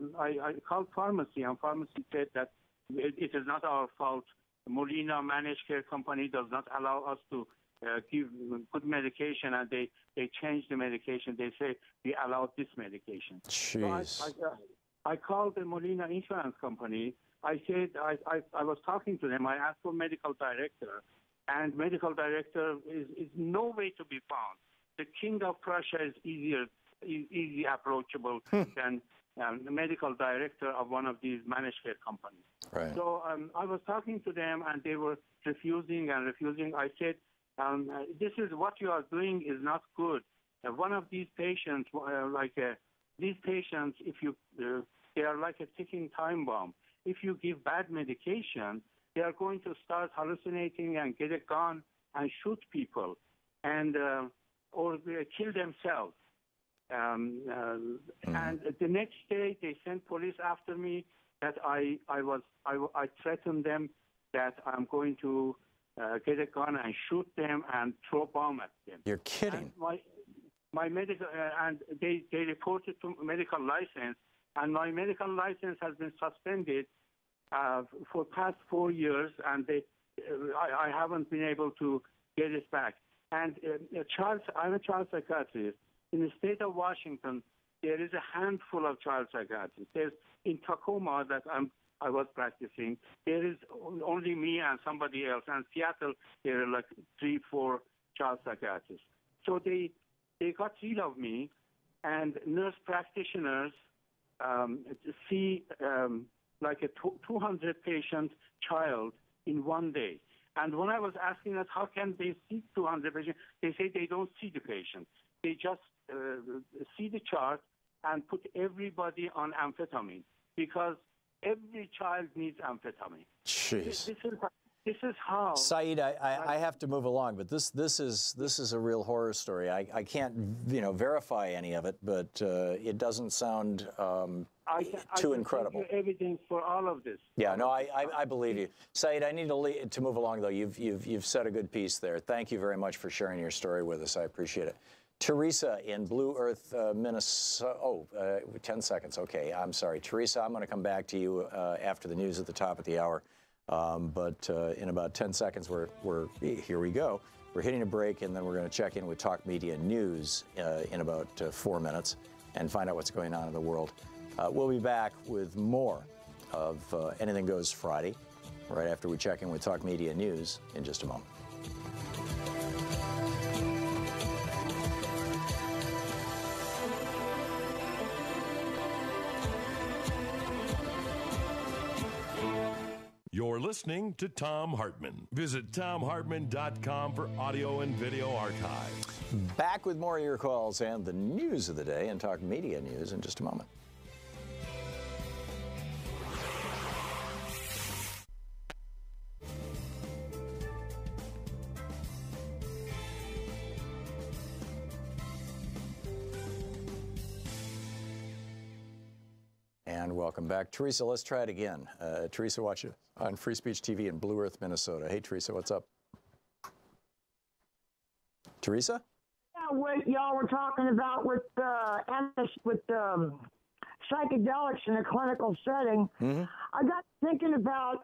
called pharmacy, and pharmacy said that it is not our fault. Molina Managed Care Company does not allow us to give good medication, and they changed the medication. They say we allowed this medication. Jeez. So I called the Molina Insurance Company. I said, I was talking to them. I asked for medical director, and medical director is no way to be found. The king of Prussia is easy approachable than the medical director of one of these managed care companies. Right. So I was talking to them, and they were refusing. I said, this is what you are doing is not good. One of these patients, these patients, if you, they are like a ticking time bomb. If you give bad medication, they are going to start hallucinating and get a gun and shoot people, and or kill themselves. And the next day, they sent police after me. That I threatened them that I'm going to get a gun and shoot them and throw a bomb at them. You're kidding. And my medical and they reported to medical license, and my medical license has been suspended for past 4 years, and I haven't been able to get it back. And I'm a child psychiatrist. In the state of Washington, there is a handful of child psychiatrists. There's in Tacoma that I was practicing. There is only me and somebody else. And Seattle, there are like 3-4 child psychiatrists. So they got rid of me, and nurse practitioners see like a 200 patient child in one day. And when I was asking us how can they see 200 patients, they say they don't see the patient. They just see the chart and put everybody on amphetamine, because every child needs amphetamine. Jeez. This is how. Saeed, I have to move along, but this is a real horror story. I can't verify any of it, but it doesn't sound too incredible. I can evidence for all of this. Yeah, no, I believe you, Saeed. I need to move along though. You've said a good piece there. Thank you very much for sharing your story with us. I appreciate it. Teresa in Blue Earth, Minnesota. 10 seconds. Okay, I'm sorry. Teresa, I'm going to come back to you after the news at the top of the hour. But in about 10 seconds, here we go. We're hitting a break, and then we're going to check in with Talk Media News in about 4 minutes and find out what's going on in the world. We'll be back with more of Anything Goes Friday right after we check in with Talk Media News in just a moment. You're listening to Thom Hartmann. Visit ThomHartmann.com for audio and video archives. Back with more of your calls and the news of the day and Talk Media News in just a moment. And welcome back. Teresa, let's try it again. Teresa watches on Free Speech TV in Blue Earth, Minnesota. Hey, Teresa, what's up? Teresa? Yeah, what y'all were talking about with psychedelics in a clinical setting. I got thinking about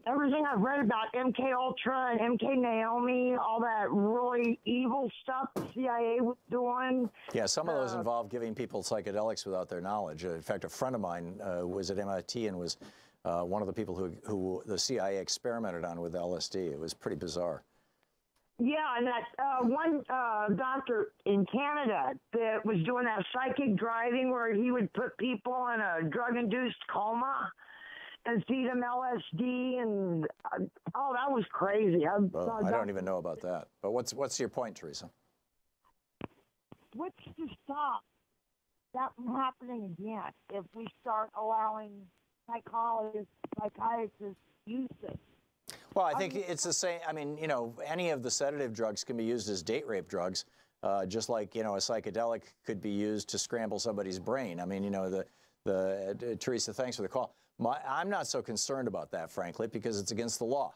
everything I've read about MK Ultra and MK Naomi, all that really evil stuff the CIA was doing. Yeah, some of those involve giving people psychedelics without their knowledge. In fact, a friend of mine was at MIT and was one of the people who the CIA experimented on with LSD. It was pretty bizarre. Yeah, and that one doctor in Canada that was doing that psychic driving where he would put people in a drug-induced coma and feed them LSD, and oh, that was crazy. I don't even know about that. But what's your point, Teresa? What's to stop that from happening again if we start allowing psychologists, psychiatrists to use this? Well, I think it's the same. I mean, any of the sedative drugs can be used as date rape drugs, just like, a psychedelic could be used to scramble somebody's brain. I mean, Teresa, thanks for the call. I'm not so concerned about that, frankly, because it's against the law.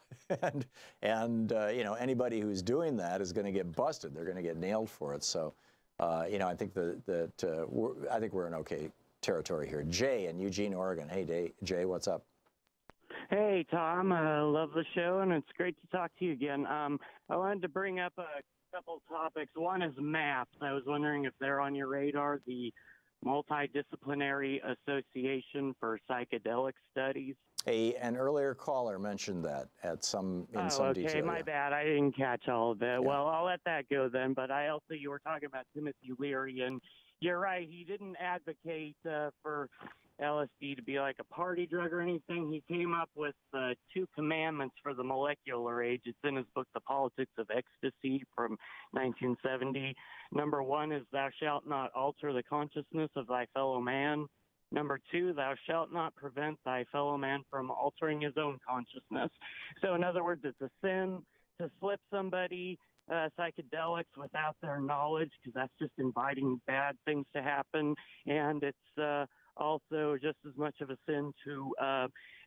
and anybody who's doing that is going to get busted. They're going to get nailed for it. So, I think I think we're in okay territory here. Jay in Eugene, Oregon. Hey, Jay, what's up? Hey, Tom. I love the show, and it's great to talk to you again. I wanted to bring up a couple topics. One is MAPS. I was wondering if they're on your radar, the Multidisciplinary Association for Psychedelic Studies. An earlier caller mentioned that in some detail. Okay, my bad. I didn't catch all of it. Yeah. Well, I'll let that go then. But you were talking about Timothy Leary, and you're right. He didn't advocate for LSD to be like a party drug or anything. He came up with 2 commandments for the molecular age. It's in his book, The Politics of Ecstasy, from 1970. Number 1 is thou shalt not alter the consciousness of thy fellow man. Number 2, thou shalt not prevent thy fellow man from altering his own consciousness. So in other words, it's a sin to slip somebody psychedelics without their knowledge, because that's just inviting bad things to happen. And it's also just as much of a sin to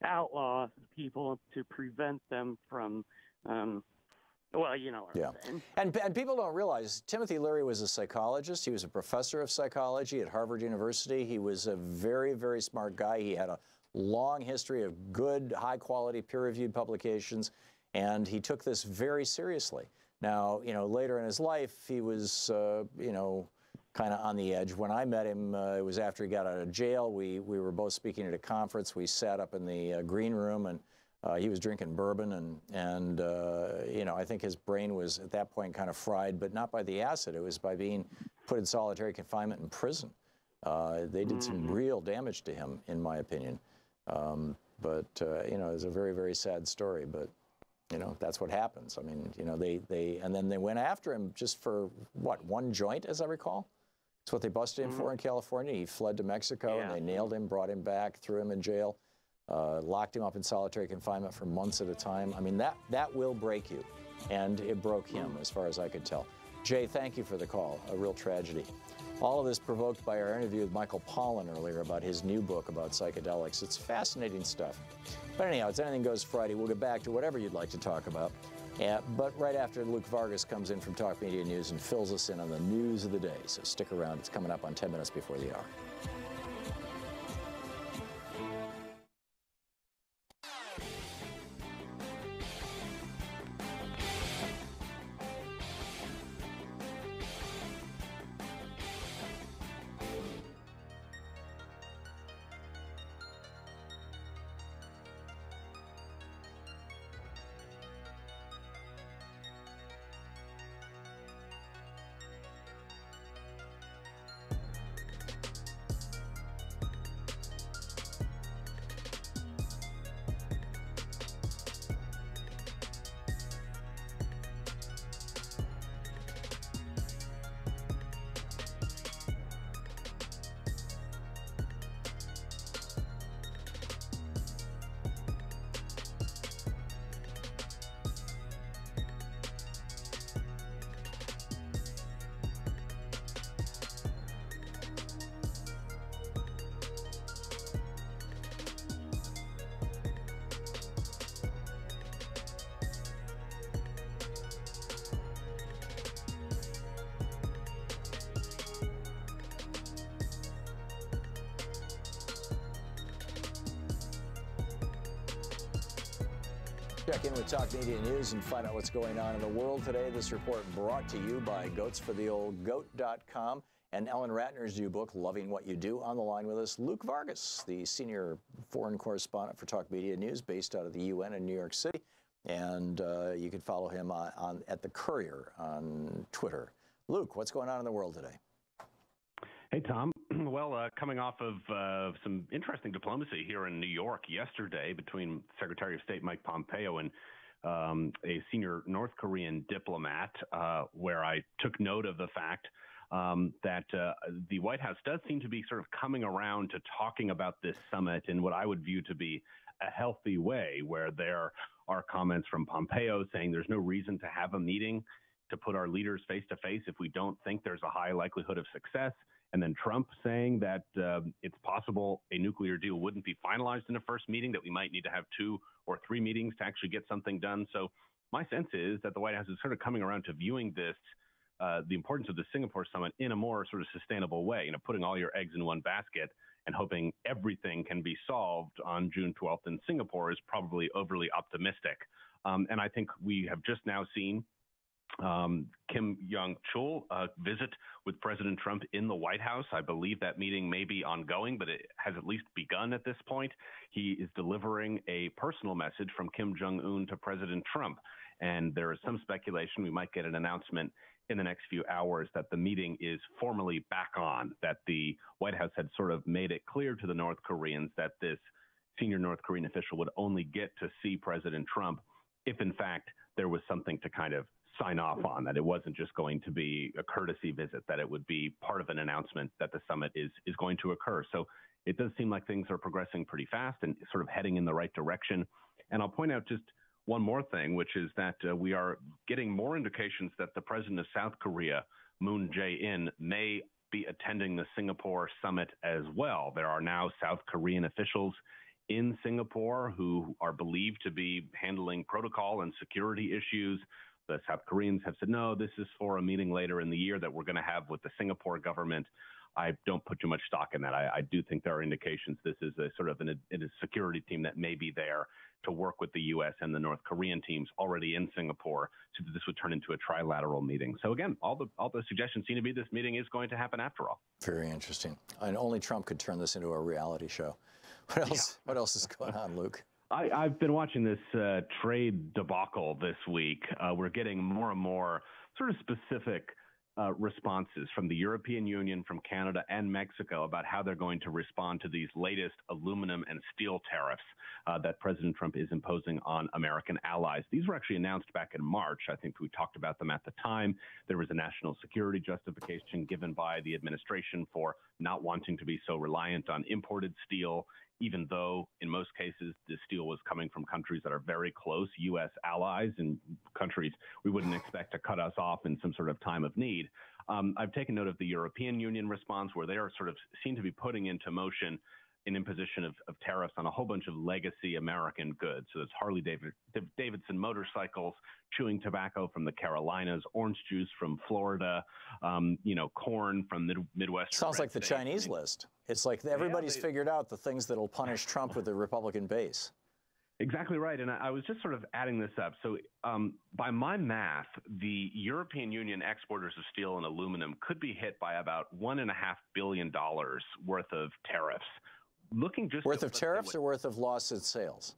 outlaw people to prevent them from, what I'm saying. And people don't realize Timothy Leary was a psychologist. He was a professor of psychology at Harvard University. He was a very, very smart guy. He had a long history of good, high-quality, peer-reviewed publications, and he took this very seriously. Now, later in his life, he was, kind of on the edge. When I met him, it was after he got out of jail. We were both speaking at a conference. We sat up in the green room, and he was drinking bourbon, and I think his brain was at that point kind of fried, but not by the acid. It was by being put in solitary confinement in prison. They did some real damage to him, in my opinion. But it was a very, very sad story. But that's what happens. I mean, and then they went after him just for what, 1 joint, as I recall. That's what they busted him for in California. He fled to Mexico, and they nailed him, brought him back, threw him in jail, locked him up in solitary confinement for months at a time. I mean, that will break you, and it broke him, as far as I could tell. Jay, thank you for the call. A real tragedy. All of this provoked by our interview with Michael Pollan earlier about his new book about psychedelics. It's fascinating stuff. But anyhow, it's Anything Goes Friday. We'll get back to whatever you'd like to talk about. But right after Luke Vargas comes in from Talk Media News and fills us in on the news of the day. So stick around. It's coming up on 10 minutes before the hour. Check in with Talk Media News and find out what's going on in the world today. This report brought to you by goatsfortheoldgoat.com and Ellen Ratner's new book, Loving What You Do. On the line with us, Luke Vargas, the senior foreign correspondent for Talk Media News based out of the UN in New York City. And you can follow him at The Courier on Twitter. Luke, what's going on in the world today? Hey, Tom. Well, coming off of some interesting diplomacy here in New York yesterday between Secretary of State Mike Pompeo and a senior North Korean diplomat, where I took note of the fact that the White House does seem to be sort of coming around to talking about this summit in what I would view to be a healthy way, where there are comments from Pompeo saying there's no reason to have a meeting to put our leaders face to face if we don't think there's a high likelihood of success. And then Trump saying that it's possible a nuclear deal wouldn't be finalized in a first meeting, that we might need to have 2 or 3 meetings to actually get something done. So my sense is that the White House is sort of coming around to viewing this, the importance of the Singapore summit in a more sort of sustainable way, putting all your eggs in one basket and hoping everything can be solved on June 12th in Singapore is probably overly optimistic. And I think we have just now seen Kim Jong-chul visit with President Trump in the White House. I believe that meeting may be ongoing, but it has at least begun at this point. He is delivering a personal message from Kim Jong-un to President Trump. And there is some speculation we might get an announcement in the next few hours that the meeting is formally back on, that the White House had sort of made it clear to the North Koreans that this senior North Korean official would only get to see President Trump if, in fact, there was something to kind of sign off on, that it wasn't just going to be a courtesy visit, that it would be part of an announcement that the summit is going to occur. So it does seem like things are progressing pretty fast and sort of heading in the right direction. And I'll point out just one more thing, which is that we are getting more indications that the president of South Korea, Moon Jae-in, may be attending the Singapore summit as well. There are now South Korean officials in Singapore who are believed to be handling protocol and security issues. The South Koreans have said, no, this is for a meeting later in the year that we're going to have with the Singapore government. I don't put too much stock in that. I do think there are indications this is a sort of a security team that may be there to work with the U.S. and the North Korean teams already in Singapore, so that this would turn into a trilateral meeting. So again, all the suggestions seem to be this meeting is going to happen after all. Very interesting. And only Trump could turn this into a reality show. What else? Yeah. What else is going on, Luke? I've been watching this trade debacle this week. We're getting more and more sort of specific responses from the European Union, from Canada, and Mexico about how they're going to respond to these latest aluminum and steel tariffs that President Trump is imposing on American allies. These were actually announced back in March. I think we talked about them at the time. There was a national security justification given by the administration for not wanting to be so reliant on imported steel, even though in most cases the steel was coming from countries that are very close U.S. allies and countries we wouldn't expect to cut us off in some sort of time of need. I've taken note of the European Union response, where they are sort of seem to be putting into motion an imposition of tariffs on a whole bunch of legacy American goods. So it's Harley Davidson motorcycles, chewing tobacco from the Carolinas, orange juice from Florida, corn from Midwest. Sounds like the Chinese list. It's like everybody's figured out the things that will punish Trump with the Republican base. Exactly right. And I was just sort of adding this up. So by my math, the European Union exporters of steel and aluminum could be hit by about $1.5 billion worth of tariffs. Looking just worth of tariffs or worth of loss in sales?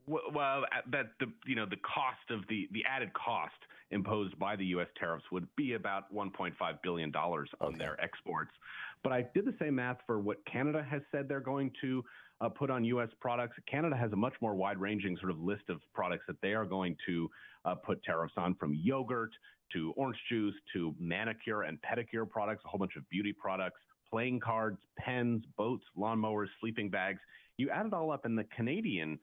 Well, that the cost of the added cost imposed by the U.S. tariffs would be about $1.5 billion on their exports. But I did the same math for what Canada has said they're going to put on U.S. products. Canada has a much more wide-ranging sort of list of products that they are going to put tariffs on, from yogurt to orange juice to manicure and pedicure products, a whole bunch of beauty products, playing cards, pens, boats, lawnmowers, sleeping bags. You add it all up, and the Canadian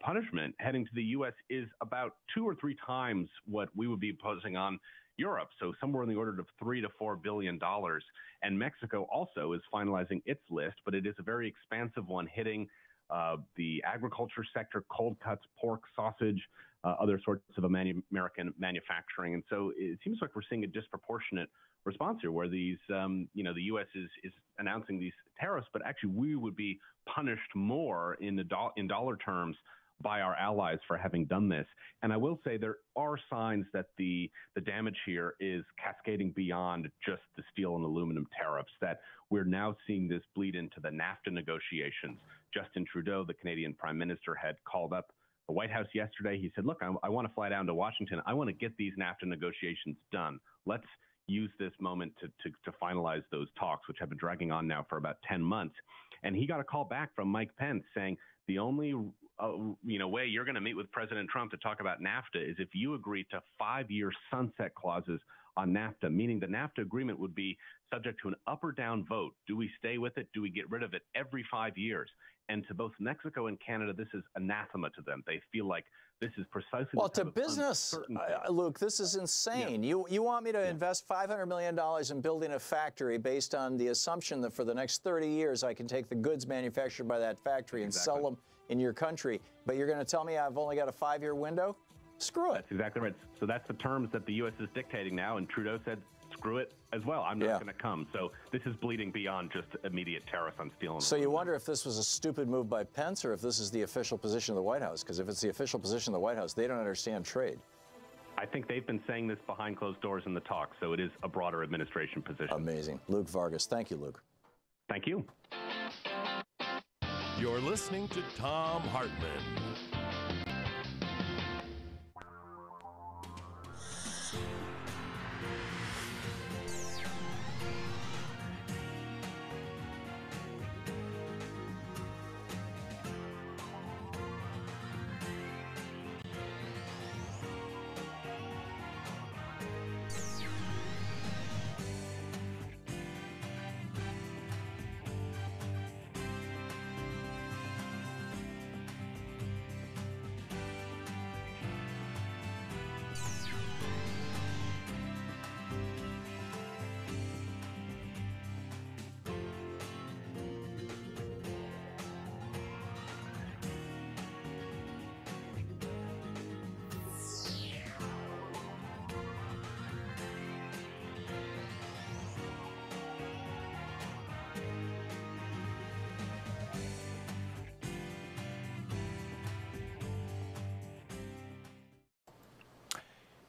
punishment heading to the U.S. is about 2 or 3 times what we would be imposing on Europe, so somewhere in the order of $3 to $4 billion. And Mexico also is finalizing its list, but it is a very expansive one, hitting the agriculture sector, cold cuts, pork, sausage, other sorts of American manufacturing. And so it seems like we're seeing a disproportionate response here, where these, the U.S. is announcing these tariffs, but actually we would be punished more in dollar terms by our allies for having done this. And I will say there are signs that the damage here is cascading beyond just the steel and aluminum tariffs, that we're now seeing this bleed into the NAFTA negotiations. Justin Trudeau, the Canadian Prime Minister, had called up the White House yesterday. He said, look, I want to fly down to Washington. I want to get these NAFTA negotiations done. Let's use this moment to finalize those talks, which have been dragging on now for about 10 months. And he got a call back from Mike Pence saying the only way you're going to meet with President Trump to talk about NAFTA is if you agree to 5-year sunset clauses on NAFTA, meaning the NAFTA agreement would be subject to an up or down vote. Do we stay with it? Do we get rid of it every 5 years? And to both Mexico and Canada, this is anathema to them. They feel like this is precisely well, to business, Luke, this is insane. Yeah. You want me to invest $500 million in building a factory based on the assumption that for the next 30 years I can take the goods manufactured by that factory and sell them in your country, but you're going to tell me I've only got a 5-year window? Screw it. That's exactly right. So that's the terms that the U.S. is dictating now, and Trudeau said, screw it as well. I'm not going to come. So this is bleeding beyond just immediate tariffs on steel. So you wonder if this was a stupid move by Pence or if this is the official position of the White House, because if it's the official position of the White House, they don't understand trade. I think they've been saying this behind closed doors in the talks, so it is a broader administration position. Amazing. Luke Vargas. Thank you, Luke. Thank you. You're listening to Thom Hartmann.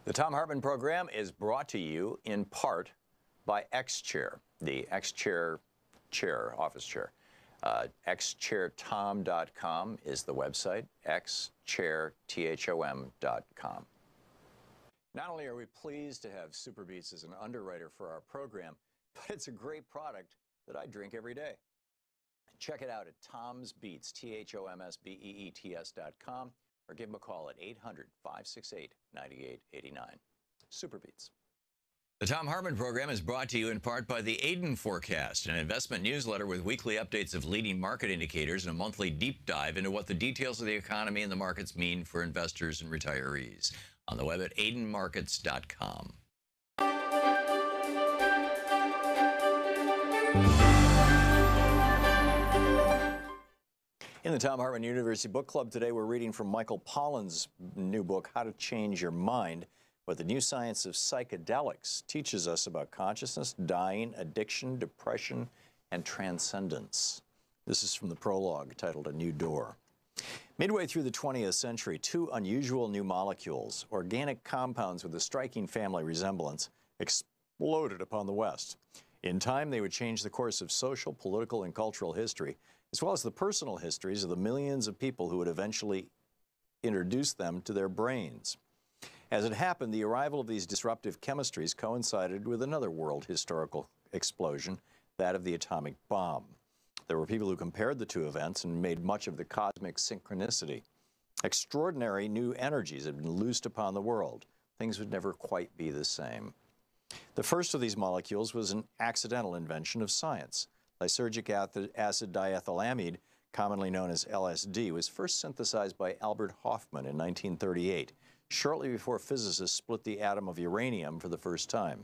The Thom Hartmann Program is brought to you in part by X-Chair, the X-Chair office chair. xchairthom.com is the website, xchairthom.com. Not only are we pleased to have Superbeats as an underwriter for our program, but it's a great product that I drink every day. Check it out at Thom's Beats, THOMSBEETS.com, or give them a call at 800-568-9889. Superbeats. The Thom Hartmann Program is brought to you in part by the Aiden Forecast, an investment newsletter with weekly updates of leading market indicators and a monthly deep dive into what the details of the economy and the markets mean for investors and retirees. On the web at aidenmarkets.com. In the Thom Hartmann University Book Club today, we're reading from Michael Pollan's new book, How to Change Your Mind, what the new science of psychedelics teaches us about consciousness, dying, addiction, depression, and transcendence. This is from the prologue titled A New Door. Midway through the 20th century, two unusual new molecules, organic compounds with a striking family resemblance, exploded upon the West. In time, they would change the course of social, political, and cultural history, as well as the personal histories of the millions of people who would eventually introduce them to their brains. As it happened, the arrival of these disruptive chemistries coincided with another world historical explosion, that of the atomic bomb. There were people who compared the two events and made much of the cosmic synchronicity. Extraordinary new energies had been loosed upon the world. Things would never quite be the same. The first of these molecules was an accidental invention of science. Lysergic acid diethylamide, commonly known as LSD, was first synthesized by Albert Hofmann in 1938, shortly before physicists split the atom of uranium for the first time.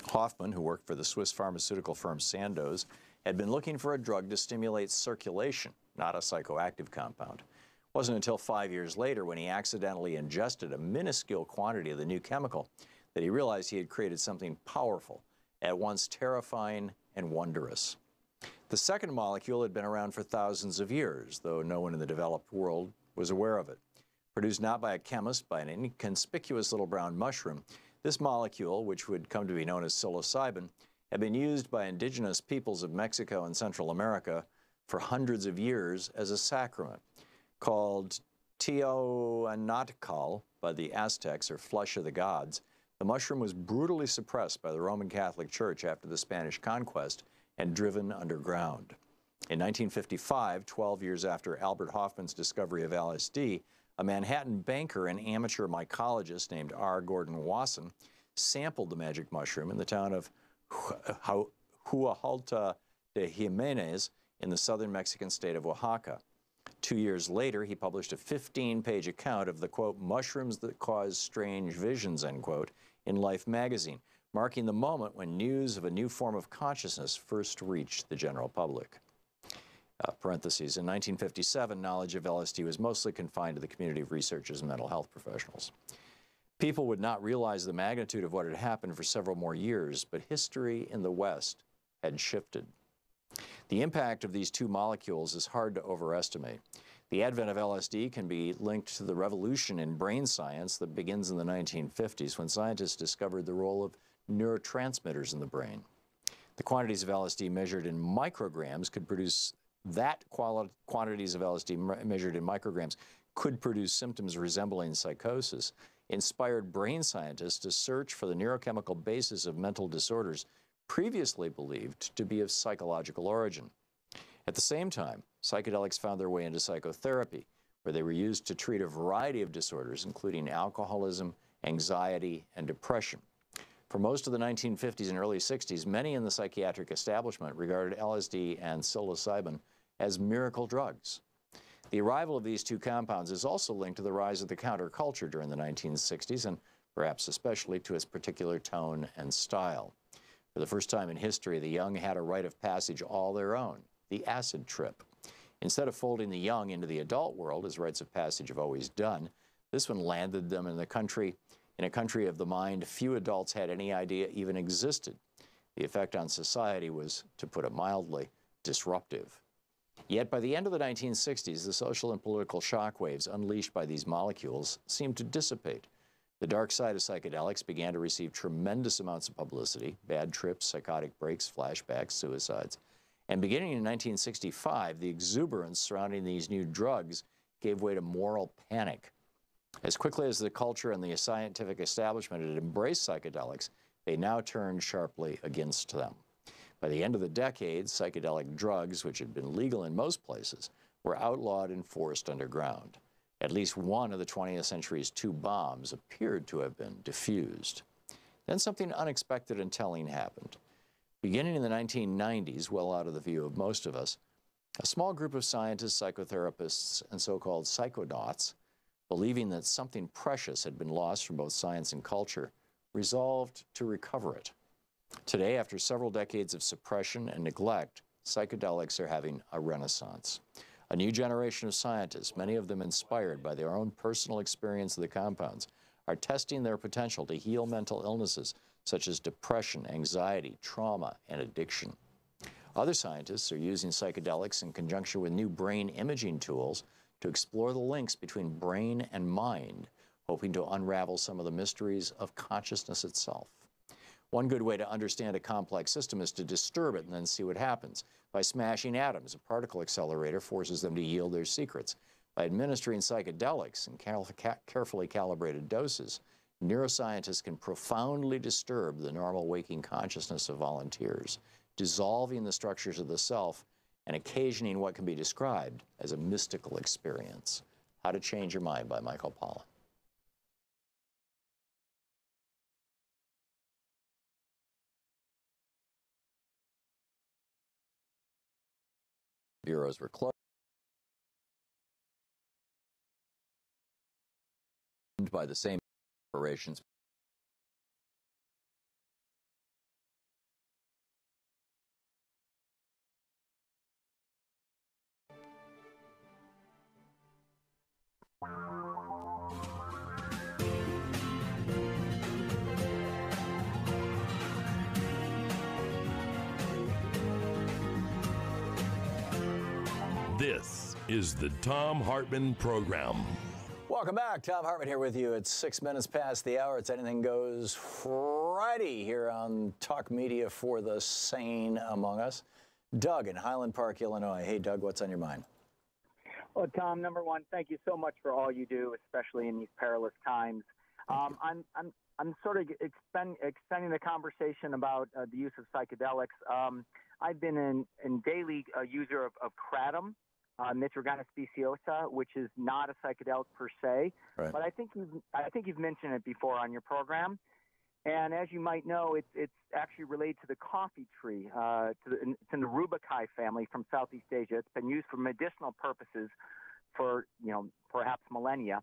Hofmann, who worked for the Swiss pharmaceutical firm Sandoz, had been looking for a drug to stimulate circulation, not a psychoactive compound. It wasn't until 5 years later, when he accidentally ingested a minuscule quantity of the new chemical, that he realized he had created something powerful, at once terrifying and wondrous. The second molecule had been around for thousands of years, though no one in the developed world was aware of it. Produced not by a chemist, by an inconspicuous little brown mushroom, this molecule, which would come to be known as psilocybin, had been used by indigenous peoples of Mexico and Central America for hundreds of years as a sacrament. Called Teotihuacan by the Aztecs, or flesh of the gods, the mushroom was brutally suppressed by the Roman Catholic Church after the Spanish conquest and driven underground. In 1955, 12 years after Albert Hofmann's discovery of LSD, a Manhattan banker and amateur mycologist named R. Gordon Wasson sampled the magic mushroom in the town of Huajuapan de Jimenez in the southern Mexican state of Oaxaca. 2 years later, he published a 15-page account of the, quote, mushrooms that cause strange visions, end quote, in Life magazine, marking the moment when news of a new form of consciousness first reached the general public. Parentheses, in 1957, knowledge of LSD was mostly confined to the community of researchers and mental health professionals. People would not realize the magnitude of what had happened for several more years, but history in the West had shifted. The impact of these two molecules is hard to overestimate. The advent of LSD can be linked to the revolution in brain science that begins in the 1950s when scientists discovered the role of neurotransmitters in the brain. The quantities of LSD measured in micrograms could produce quantities of LSD measured in micrograms could produce symptoms resembling psychosis, inspired brain scientists to search for the neurochemical basis of mental disorders previously believed to be of psychological origin. At the same time, psychedelics found their way into psychotherapy, where they were used to treat a variety of disorders, including alcoholism, anxiety, and depression. For most of the 1950s and early 60s, many in the psychiatric establishment regarded LSD and psilocybin as miracle drugs. The arrival of these two compounds is also linked to the rise of the counterculture during the 1960s, and perhaps especially to its particular tone and style. For the first time in history, the young had a rite of passage all their own, the acid trip. Instead of folding the young into the adult world, as rites of passage have always done, this one landed them in a country of the mind few adults had any idea even existed. The effect on society was, to put it mildly, disruptive. Yet by the end of the 1960s, the social and political shockwaves unleashed by these molecules seemed to dissipate. The dark side of psychedelics began to receive tremendous amounts of publicity: bad trips, psychotic breaks, flashbacks, suicides. And beginning in 1965, the exuberance surrounding these new drugs gave way to moral panic. As quickly as the culture and the scientific establishment had embraced psychedelics, they now turned sharply against them. By the end of the decade, psychedelic drugs, which had been legal in most places, were outlawed and forced underground. At least one of the 20th century's two bombs appeared to have been defused. Then something unexpected and telling happened. Beginning in the 1990s, well out of the view of most of us, a small group of scientists, psychotherapists, and so-called psychonauts, believing that something precious had been lost from both science and culture, resolved to recover it. Today, after several decades of suppression and neglect, psychedelics are having a renaissance. A new generation of scientists, many of them inspired by their own personal experience of the compounds, are testing their potential to heal mental illnesses such as depression, anxiety, trauma, and addiction. Other scientists are using psychedelics in conjunction with new brain imaging tools to explore the links between brain and mind, hoping to unravel some of the mysteries of consciousness itself. One good way to understand a complex system is to disturb it and then see what happens. By smashing atoms, a particle accelerator forces them to yield their secrets. By administering psychedelics in carefully calibrated doses, neuroscientists can profoundly disturb the normal waking consciousness of volunteers, dissolving the structures of the self and occasioning what can be described as a mystical experience. How to Change Your Mind by Michael Pollan. Bureaus were closed by the same operations. This is the Thom Hartmann Program. Welcome back. Thom Hartmann here with you. It's 6 minutes past the hour. It's Anything Goes Friday here on Talk Media for the Sane Among Us. Doug in Highland Park, Illinois. Hey, Doug, what's on your mind? Well, Tom, number one, thank you so much for all you do, especially in these perilous times. I'm sort of extending the conversation about the use of psychedelics. I've been in daily user of kratom, Mitragana speciosa, which is not a psychedelic per se, right. But I think you've mentioned it before on your program. And as you might know, it's actually related to the coffee tree. It's in the Rubicae family from Southeast Asia. It's been used for medicinal purposes for perhaps millennia.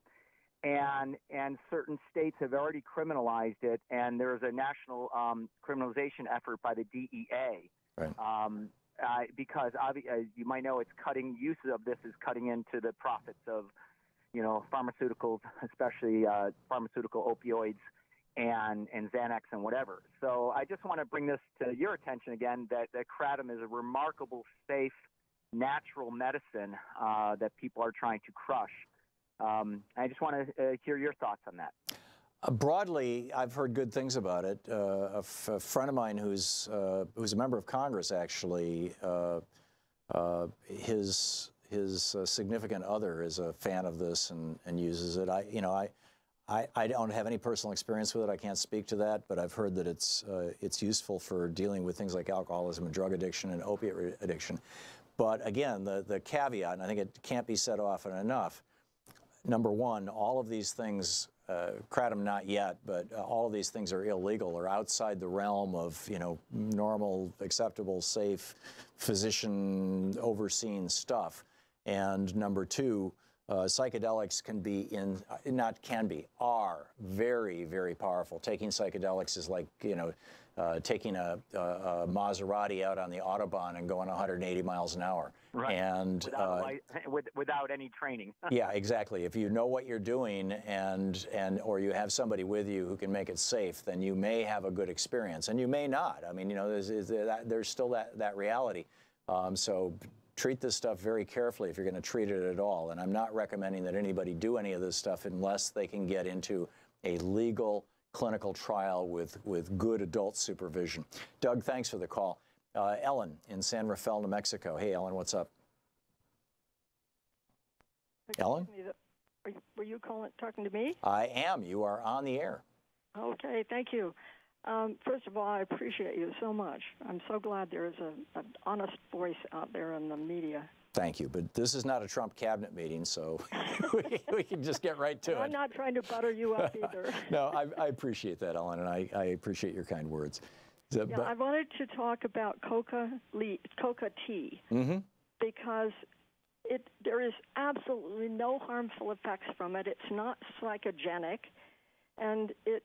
And certain states have already criminalized it, and there's a national criminalization effort by the DEA. Right. Because you might know, use of this is cutting into the profits of, pharmaceuticals, especially pharmaceutical opioids and Xanax and whatever. So I just want to bring this to your attention again, that kratom is a remarkable, safe, natural medicine that people are trying to crush. I just want to hear your thoughts on that. Broadly, I've heard good things about it. A friend of mine who's a member of Congress, actually, his significant other is a fan of this and uses it. I don't have any personal experience with it. I can't speak to that, but I've heard that it's useful for dealing with things like alcoholism and drug addiction and opiate addiction. But again, the caveat, and I think it can't be said often enough, number one, all of these things, kratom not yet, but all of these things are illegal or outside the realm of normal, acceptable, safe, physician overseen stuff. And number two, psychedelics are very, very powerful. Taking psychedelics is like, taking a Maserati out on the Autobahn and going 180 miles an hour. Right. And without any training. Yeah, exactly. If you know what you're doing or you have somebody with you who can make it safe, then you may have a good experience, and you may not. I mean, there's still that reality. So treat this stuff very carefully if you're going to treat it at all. And I'm not recommending that anybody do any of this stuff unless they can get into a legal clinical trial with good adult supervision. Doug, thanks for the call. Ellen in San Rafael, New Mexico. Hey, Ellen, what's up? Ellen? Were you talking to me? I am. You are on the air. Okay, thank you. First of all, I appreciate you so much. I'm so glad there is an honest voice out there in the media. Thank you, but this is not a Trump cabinet meeting, so we can just get right to it. I'm not trying to butter you up either. No, I appreciate that, Ellen, and I appreciate your kind words. I wanted to talk about coca tea, because there is absolutely no harmful effects from it. It's not psychogenic, and it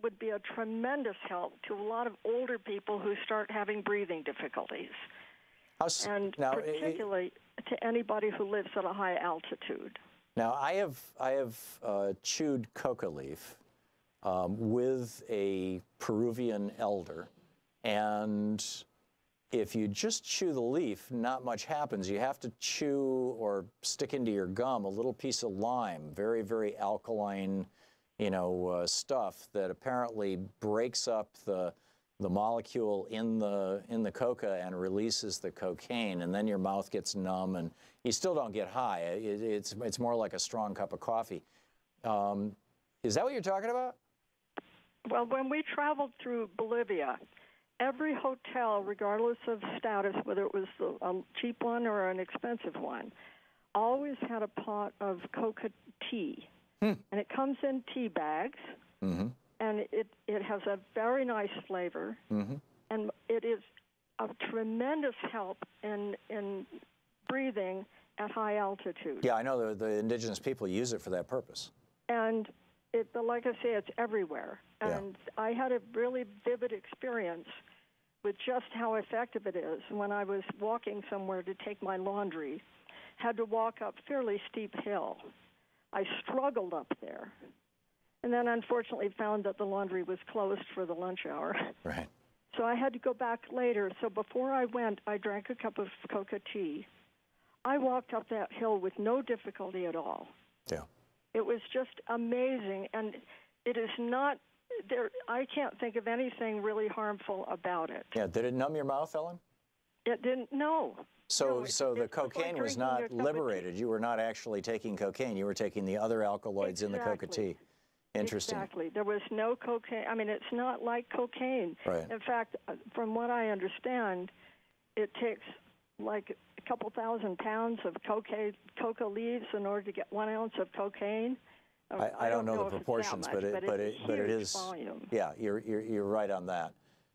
would be a tremendous help to a lot of older people who start having breathing difficulties. Particularly to anybody who lives at a high altitude. Now, I have chewed coca leaf with a Peruvian elder, and if you just chew the leaf, not much happens. You have to chew or stick into your gum a little piece of lime, very, very alkaline, stuff that apparently breaks up the molecule in the coca and releases the cocaine, and then your mouth gets numb, and you still don't get high. It's more like a strong cup of coffee. Is that what you're talking about? Well, when we traveled through Bolivia, every hotel, regardless of status, whether it was a cheap one or an expensive one, always had a pot of coca tea, and it comes in tea bags. And it has a very nice flavor, and it is of tremendous help in breathing at high altitude. Yeah, I know the indigenous people use it for that purpose. And like I say, it's everywhere. And I had a really vivid experience with just how effective it is when I was walking somewhere to take my laundry. Had to walk up fairly steep hill. I struggled up there. And then unfortunately found that the laundry was closed for the lunch hour. Right. So I had to go back later. So before I went, I drank a cup of coca tea. I walked up that hill with no difficulty at all. Yeah. It was just amazing, and it is not there. I can't think of anything really harmful about it. Yeah. Did it numb your mouth, Ellen? It didn't. No. So, No, so the it's like cocaine was drinking a not cup of tea. liberated. You were not actually taking cocaine. You were taking the other alkaloids in the coca tea. Interesting. Exactly. There was no cocaine. I mean, it's not like cocaine. Right. In fact, from what I understand, it takes like a couple thousand pounds of coca leaves in order to get 1 ounce of cocaine. I don't know the proportions, but it is. Volume. Yeah, you're right on that.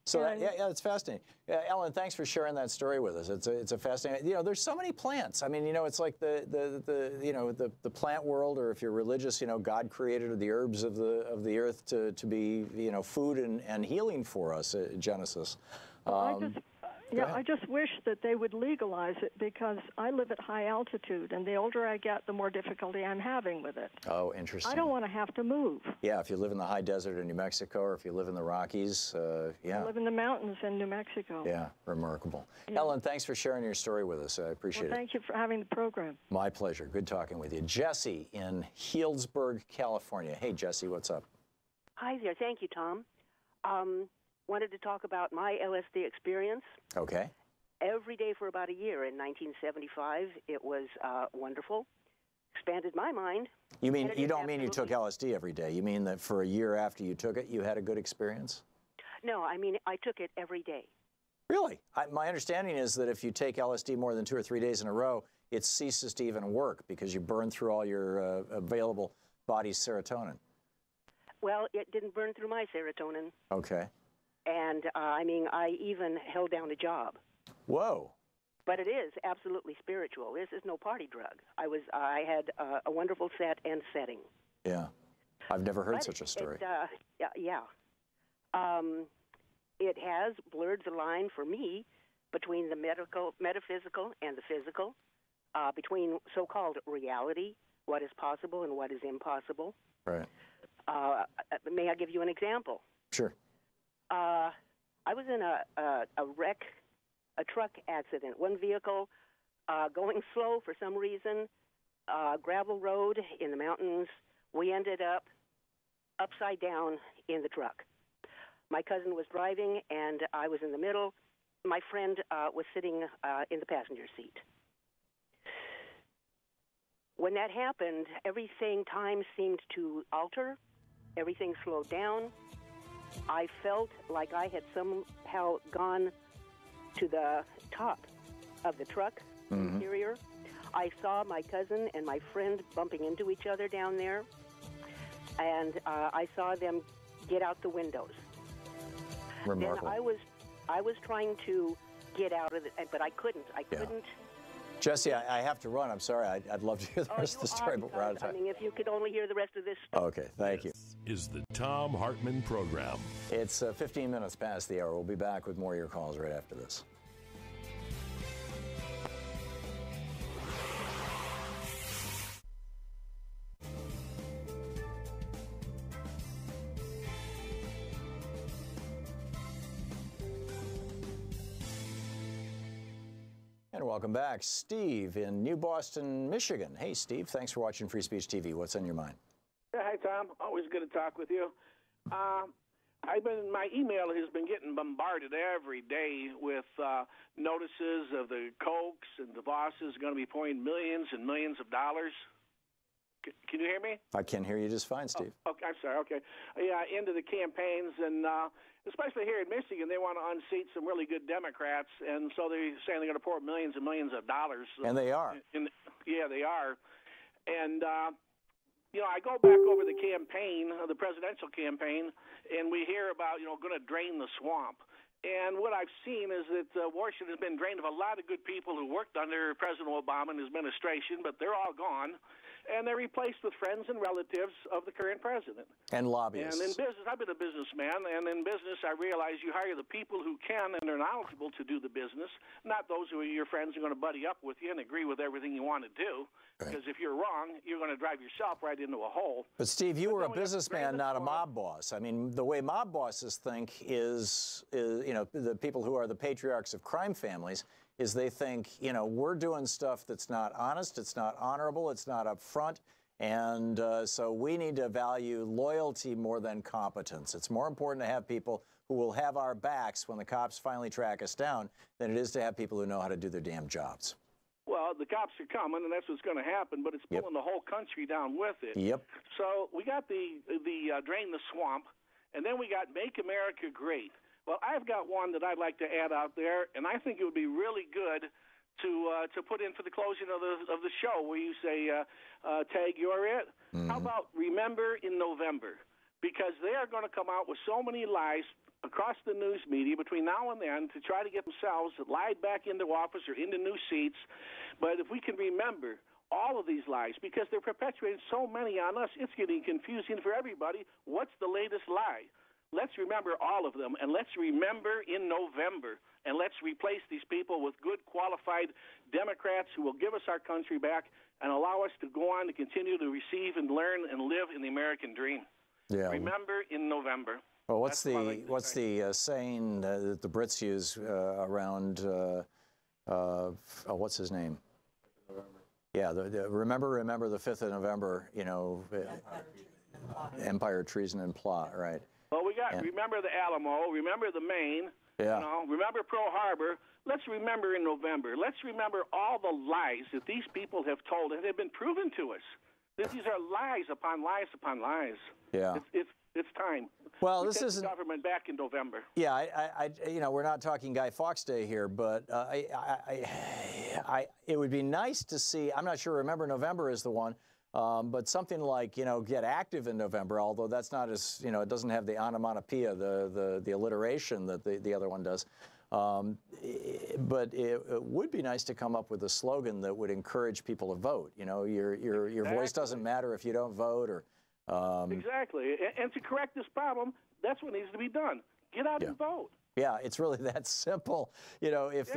So yeah, it's fascinating. Ellen, thanks for sharing that story with us. It's a fascinating. You know, there's so many plants. I mean, you know, it's like the plant world, or if you're religious, you know, God created the herbs of the earth to be, you know, food and healing for us. Genesis. I just wish that they would legalize it, because I live at high altitude, and the older I get, the more difficulty I'm having with it. Oh, interesting. I don't want to have to move. Yeah, if you live in the high desert in New Mexico, or if you live in the Rockies, yeah. I live in the mountains in New Mexico. Yeah, remarkable. Yeah. Ellen, thanks for sharing your story with us. I appreciate it. Thank you for having the program. My pleasure. Good talking with you. Jesse in Healdsburg, California. Hey, Jesse, what's up? Hi there. Thank you, Tom. Wanted to talk about my LSD experience. Okay. Every day for about a year in 1975. It was wonderful. Expanded my mind. You mean you don't mean you took LSD every day? You mean that for a year after you took it, you had a good experience? No, I mean I took it every day. Really? My understanding is that if you take LSD more than 2 or 3 days in a row, it ceases to even work because you burn through all your available body's serotonin. Well, it didn't burn through my serotonin. Okay. And, I mean, I even held down a job. Whoa. But it is absolutely spiritual. This is no party drug. I had a wonderful set and setting. Yeah. I've never heard such a story. Yeah. It has blurred the line for me between the metaphysical and the physical, between so-called reality, what is possible and what is impossible. Right. May I give you an example? Sure. I was in a wreck, a truck accident. One vehicle going slow for some reason, gravel road in the mountains. We ended up upside down in the truck. My cousin was driving, and I was in the middle. My friend was sitting in the passenger seat. When that happened, time seemed to alter. Everything slowed down. I felt like I had somehow gone to the top of the truck interior. I saw my cousin and my friend bumping into each other down there, and I saw them get out the windows. Remarkable. Then I was trying to get out of it, but I couldn't. I couldn't. Jesse, I have to run. I'm sorry. I'd love to hear the rest of the story, but we're out of time. I mean, if you could only hear the rest of this. Okay, thank you. This is the Thom Hartmann Program. It's 15 minutes past the hour. We'll be back with more of your calls right after this. And welcome back. Steve in New Boston, Michigan. Hey, Steve, thanks for watching Free Speech TV. What's on your mind? Hi, Tom. Always good to talk with you. My email has been getting bombarded every day with notices of the Kochs and DeVosses going to be pouring millions and millions of dollars. Can you hear me? I can hear you just fine, Steve. Oh, okay, I'm sorry. Okay. Yeah, into the campaigns, and especially here in Michigan, they want to unseat some really good Democrats, and so they're saying they're going to pour millions and millions of dollars. And they are. Yeah, they are. And, I go back over the campaign, the presidential campaign, and we hear about, going to drain the swamp. And what I've seen is that Washington has been drained of a lot of good people who worked under President Obama and his administration, but they're all gone. And they're replaced with friends and relatives of the current president. And lobbyists. And in business, I've been a businessman, and in business I realize you hire the people who can and are knowledgeable to do the business, not those who are your friends who are going to buddy up with you and agree with everything you want to do. Because if you're wrong, you're going to drive yourself right into a hole. But Steve, you were a businessman, not a mob boss. I mean, the way mob bosses think is the people who are the patriarchs of crime families is they think, you know, we're doing stuff that's not honest, it's not honorable, it's not upfront, and so we need to value loyalty more than competence. It's more important to have people who will have our backs when the cops finally track us down than it is to have people who know how to do their damn jobs. Well, the cops are coming, and that's what's going to happen, but it's pulling the whole country down with it. Yep. So we got the Drain the Swamp, and then we got Make America Great. Well, I've got one that I'd like to add out there, and I think it would be really good to put in for the closing of the show, where you say, Tag, you're it. How about Remember in November? Because they are going to come out with so many lies across the news media between now and then to try to get themselves lied back into office or into new seats. But if we can remember all of these lies, because they're perpetuating so many on us, it's getting confusing for everybody. What's the latest lie? Let's remember all of them, and let's remember in November, and let's replace these people with good, qualified Democrats who will give us our country back and allow us to go on to continue to receive and learn and live in the American dream. Yeah. Remember in November. Well, what's the saying that the Brits use around? What's his name? Yeah, remember the 5th of November. You know, Empire, Treason, and Plot. Right. Well, we got remember the Alamo, remember the Maine. Yeah. You know, remember Pearl Harbor. Let's remember in November. Let's remember all the lies that these people have told, and they've been proven to us. These are lies upon lies upon lies. Yeah. It's time. Well, this isn't the government back in November. Yeah, you know, we're not talking Guy Fawkes Day here, but it would be nice to see. I'm not sure. Remember November is the one, but something like, you know, Get Active in November. Although that's not as, you know, it doesn't have the onomatopoeia, the alliteration that the other one does. But it would be nice to come up with a slogan that would encourage people to vote. You know, your voice doesn't matter if you don't vote, or exactly. And to correct this problem, that's what needs to be done. Get out and vote. Yeah, it's really that simple. You know, if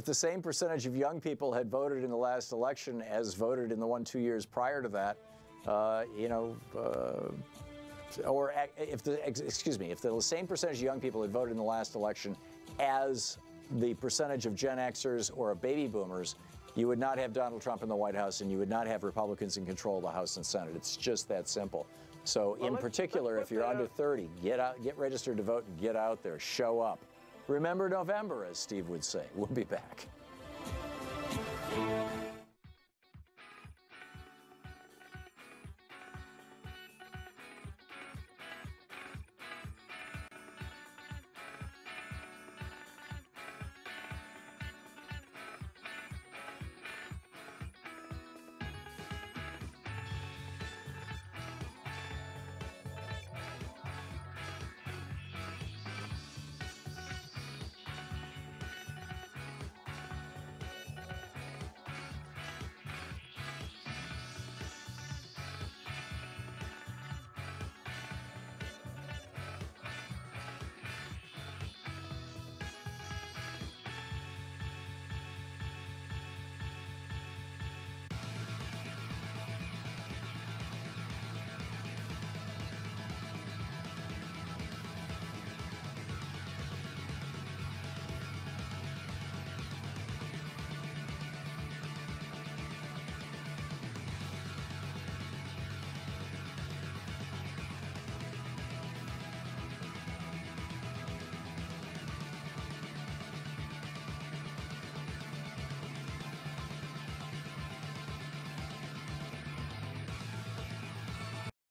the same percentage of young people had voted in the last election as voted in the 1-2 years prior to that, you know, or if the same percentage of young people had voted in the last election as the percentage of Gen Xers or baby boomers, you would not have Donald Trump in the White House, and you would not have Republicans in control of the House and Senate. It's just that simple. So in particular, if you're under 30, get out, get registered to vote, and get out there, show up. Remember November, as Steve would say. We'll be back.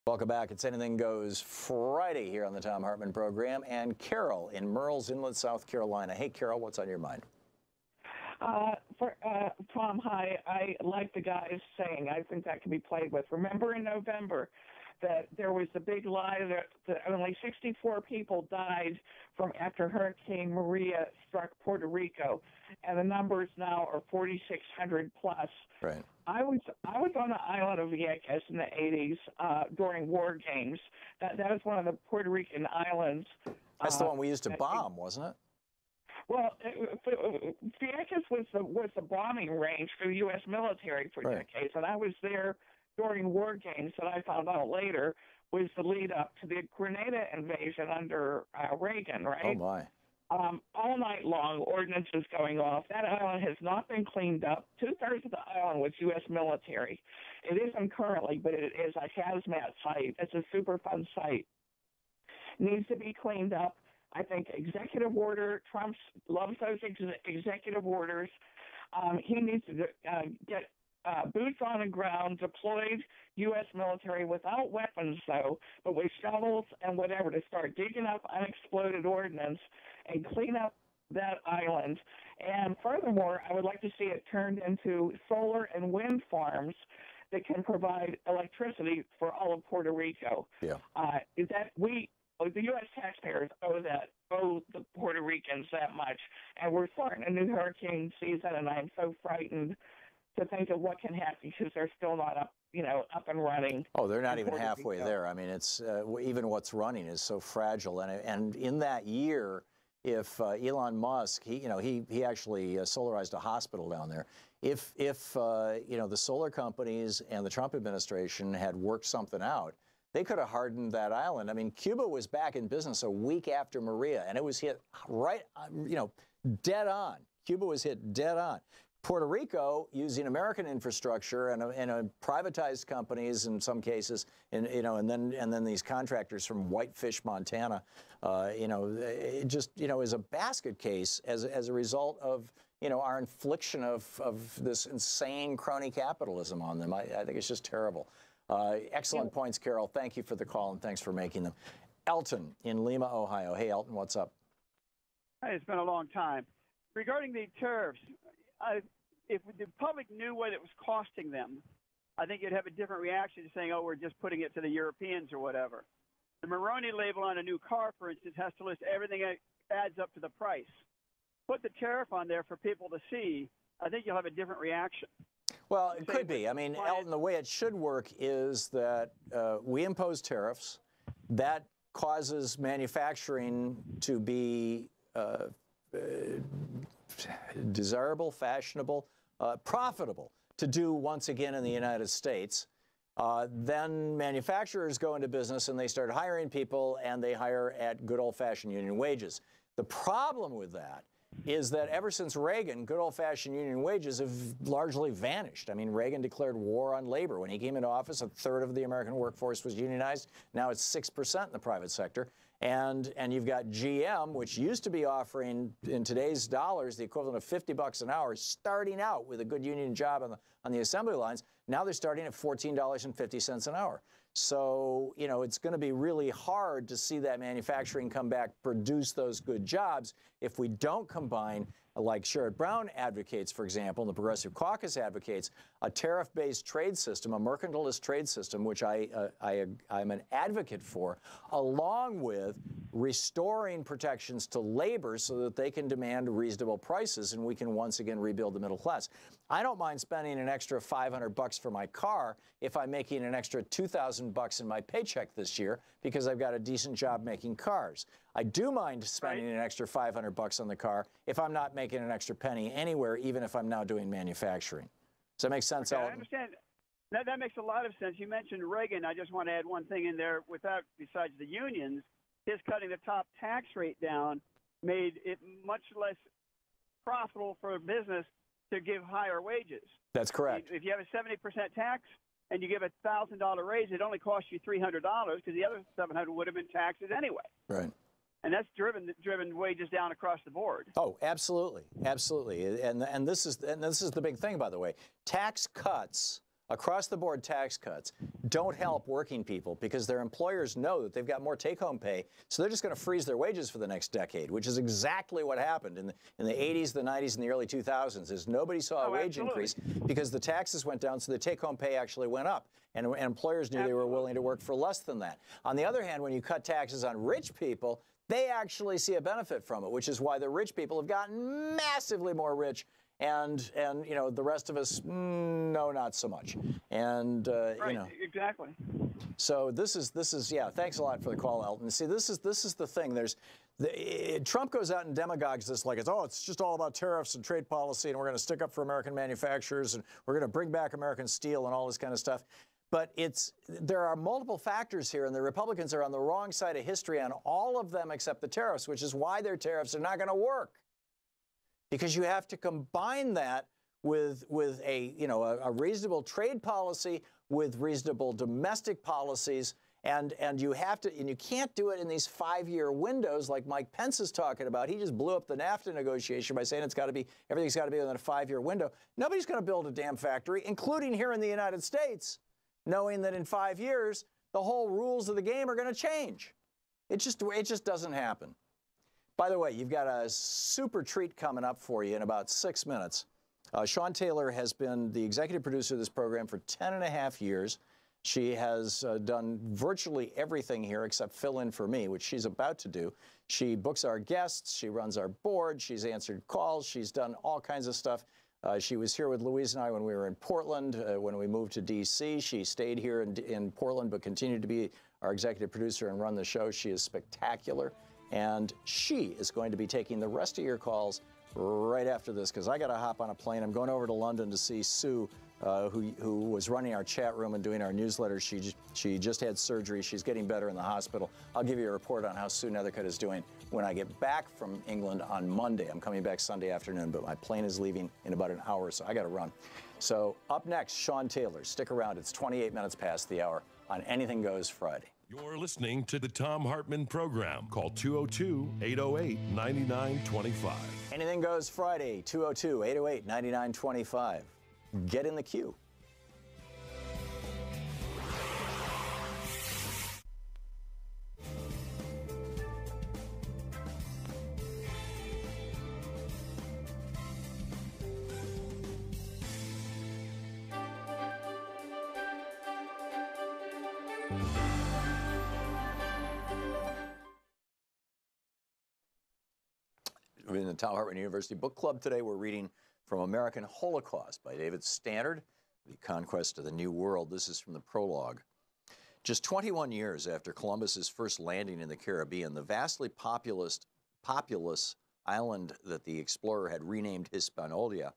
Welcome back. It's Anything Goes Friday here on the Thom Hartmann Program. And Carol in Murrells Inlet, South Carolina. Hey, Carol, what's on your mind? Tom, hi. I like the guy's saying. I think that can be played with. Remember in November that there was a big lie that only 64 people died from after Hurricane Maria struck Puerto Rico, and the numbers now are 4,600 plus. Right. I was on the island of Vieques in the 80s during war games. That was one of the Puerto Rican islands. That's the one we used to bomb, wasn't it? Well, Vieques was the bombing range for the U.S. military for decades, and I was there during war games that I found out later was the lead up to the Grenada invasion under Reagan, right? Oh, my. all night long, ordinances going off. That island has not been cleaned up. 2/3 of the island was U.S. military. It isn't currently, but it is a hazmat site. It's a Superfund site. Needs to be cleaned up. I think executive order, Trump loves those executive orders. He needs to get boots on the ground, deployed U.S. military without weapons, though, but with shovels and whatever, to start digging up unexploded ordnance and clean up that island. And furthermore, I would like to see it turned into solar and wind farms that can provide electricity for all of Puerto Rico. Yeah. Is that the U.S. taxpayers owe the Puerto Ricans that much, and we're starting a new hurricane season, and I'm so frightened to think of what can happen because they're still not up and running. Oh, they're not even halfway there. I mean, it's even what's running is so fragile, and in that year, if Elon Musk, he actually solarized a hospital down there. If the solar companies and the Trump administration had worked something out, they could have hardened that island. I mean, Cuba was back in business a week after Maria, and it was hit right, dead on. Cuba was hit dead on. Puerto Rico, using American infrastructure and privatized companies in some cases, and then these contractors from Whitefish, Montana, it just is a basket case as a result of our infliction of this insane crony capitalism on them. I think it's just terrible. Excellent points, Carol. Thank you for the call and thanks for making them. Elton in Lima, Ohio. Hey, Elton, what's up? Hey, it's been a long time. Regarding the tariffs, if the public knew what it was costing them, I think you'd have a different reaction to saying, oh, we're just putting it to the Europeans or whatever. The Moroni label on a new car, for instance, has to list everything that adds up to the price. Put the tariff on there for people to see. I think you'll have a different reaction. Well, it could be. I mean, Elton, the way it should work is that we impose tariffs. That causes manufacturing to be desirable, fashionable, profitable to do once again in the United States. Then manufacturers go into business and they start hiring people, and they hire at good old-fashioned union wages. The problem with that is that ever since Reagan, good old-fashioned union wages have largely vanished. I mean, Reagan declared war on labor. When he came into office, 1/3 of the American workforce was unionized. Now it's 6% in the private sector. And you've got GM, which used to be offering, in today's dollars, the equivalent of $50 an hour, starting out with a good union job on the assembly lines. Now they're starting at $14.50 an hour. So, it's going to be really hard to see that manufacturing come back, produce those good jobs, if we don't combine, like Sherrod Brown advocates, for example, and the Progressive Caucus advocates, a tariff-based trade system, a mercantilist trade system, which I'm an advocate for, along with restoring protections to labor so that they can demand reasonable prices and we can once again rebuild the middle class. I don't mind spending an extra $500 for my car if I'm making an extra $2,000 in my paycheck this year because I've got a decent job making cars. I do mind spending an extra $500 on the car if I'm not making an extra penny anywhere, even if I'm now doing manufacturing. Does that make sense, Ellen? I understand. That makes a lot of sense. You mentioned Reagan. I just want to add one thing in there. Besides the unions, his cutting the top tax rate down made it much less profitable for a business to give higher wages. That's correct. If you have a 70% tax and you give a $1,000 raise, it only costs you $300 because the other $700 would have been taxes anyway. Right. And that's driven wages down across the board. Oh, absolutely, absolutely. And this is the big thing, by the way. Tax cuts, across the board tax cuts, don't help working people because their employers know that they've got more take-home pay, so they're just going to freeze their wages for the next decade, which is exactly what happened in the 80s, the 90s, and the early 2000s. Is nobody saw a wage increase because the taxes went down, so the take-home pay actually went up, and employers knew they were willing to work for less than that. On the other hand, when you cut taxes on rich people, they actually see a benefit from it, which is why the rich people have gotten massively more rich, and the rest of us, no, not so much. And right, exactly. So this is yeah. Thanks a lot for the call, Elton. See, this is the thing. Trump goes out and demagogues this like it's just all about tariffs and trade policy, and we're going to stick up for American manufacturers, and we're going to bring back American steel and all this kind of stuff. But there are multiple factors here, and the Republicans are on the wrong side of history on all of them except the tariffs, which is why their tariffs are not going to work. Because you have to combine that with a reasonable trade policy, with reasonable domestic policies, and you can't do it in these 5-year windows like Mike Pence is talking about. He just blew up the NAFTA negotiation by saying everything's got to be within a 5-year window. Nobody's going to build a damn factory, including here in the United States, knowing that in 5 years the whole rules of the game are going to change. It just doesn't happen. By the way, you've got a super treat coming up for you in about 6 minutes. Sean Taylor has been the executive producer of this program for 10.5 years. She has done virtually everything here except fill in for me, which she's about to do. She books our guests. She runs our board. She's answered calls. She's done all kinds of stuff. She was here with Louise and I when we were in Portland. When we moved to D.C., she stayed here in Portland but continued to be our executive producer and run the show. She is spectacular. And she is going to be taking the rest of your calls right after this, because I got to hop on a plane. I'm going over to London to see Sue, who was running our chat room and doing our newsletter. She just had surgery. She's getting better in the hospital. I'll give you a report on how Sue Nethercutt is doing when I get back from England on Monday. I'm coming back Sunday afternoon, but my plane is leaving in about an hour, so I got to run. So up next, Sean Taylor. Stick around. It's 28 minutes past the hour on Anything Goes Friday. You're listening to the Thom Hartmann Program. Call 202-808-9925. Anything Goes Friday, 202-808-9925. Get in the queue. In the Thom Hartmann University Book Club today, we're reading From American Holocaust by David Stannard, The Conquest of the New World. This is from the prologue. Just 21 years after Columbus's first landing in the Caribbean, the vastly populous island that the explorer had renamed Hispaniola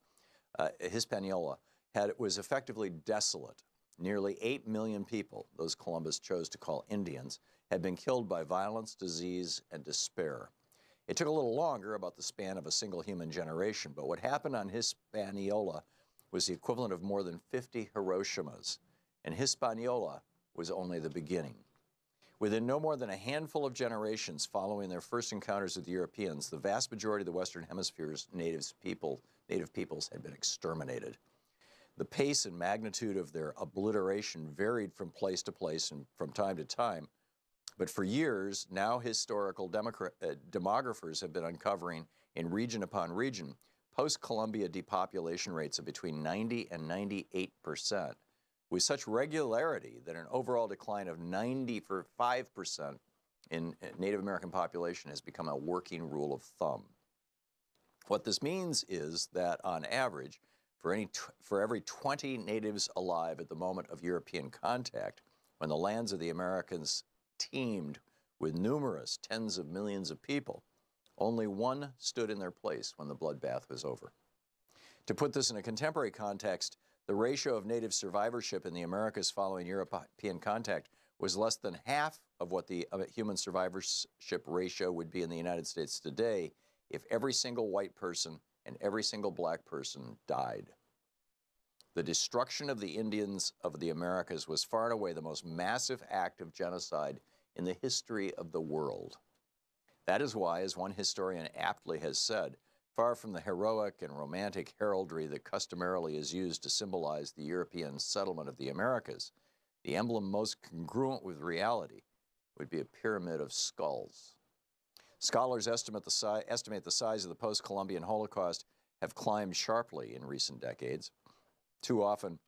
was effectively desolate. Nearly 8 million people, those Columbus chose to call Indians, had been killed by violence, disease, and despair. It took a little longer, about the span of a single human generation, but what happened on Hispaniola was the equivalent of more than 50 Hiroshimas, and Hispaniola was only the beginning. Within no more than a handful of generations following their first encounters with the Europeans, the vast majority of the Western Hemisphere's native peoples had been exterminated. The pace and magnitude of their obliteration varied from place to place and from time to time, but for years, now historical demographers have been uncovering in region upon region post-Columbia depopulation rates of between 90 and 98%, with such regularity that an overall decline of 95% in Native American population has become a working rule of thumb. What this means is that, on average, for every 20 natives alive at the moment of European contact, when the lands of the Americans teemed with numerous tens of millions of people, only one stood in their place when the bloodbath was over. To put this in a contemporary context, the ratio of native survivorship in the Americas following European contact was less than half of what the human survivorship ratio would be in the United States today if every single white person and every single black person died. The destruction of the Indians of the Americas was far and away the most massive act of genocide in the history of the world. That is why, as one historian aptly has said, far from the heroic and romantic heraldry that customarily is used to symbolize the European settlement of the Americas, the emblem most congruent with reality would be a pyramid of skulls. Scholars estimate the size of the post-Columbian Holocaust have climbed sharply in recent decades. Too often,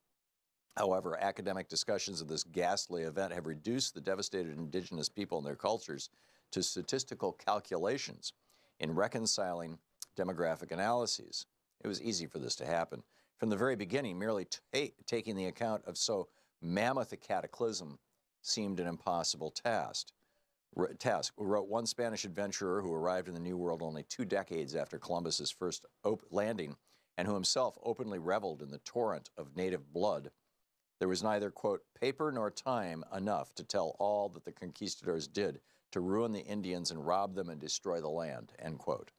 however, academic discussions of this ghastly event have reduced the devastated indigenous people and their cultures to statistical calculations in reconciling demographic analyses. It was easy for this to happen. From the very beginning, merely taking the account of so mammoth a cataclysm seemed an impossible task. Wrote one Spanish adventurer who arrived in the New World only 2 decades after Columbus's first landing, and who himself openly reveled in the torrent of native blood. There was neither, quote, paper nor time enough to tell all that the conquistadors did to ruin the Indians and rob them and destroy the land, end quote.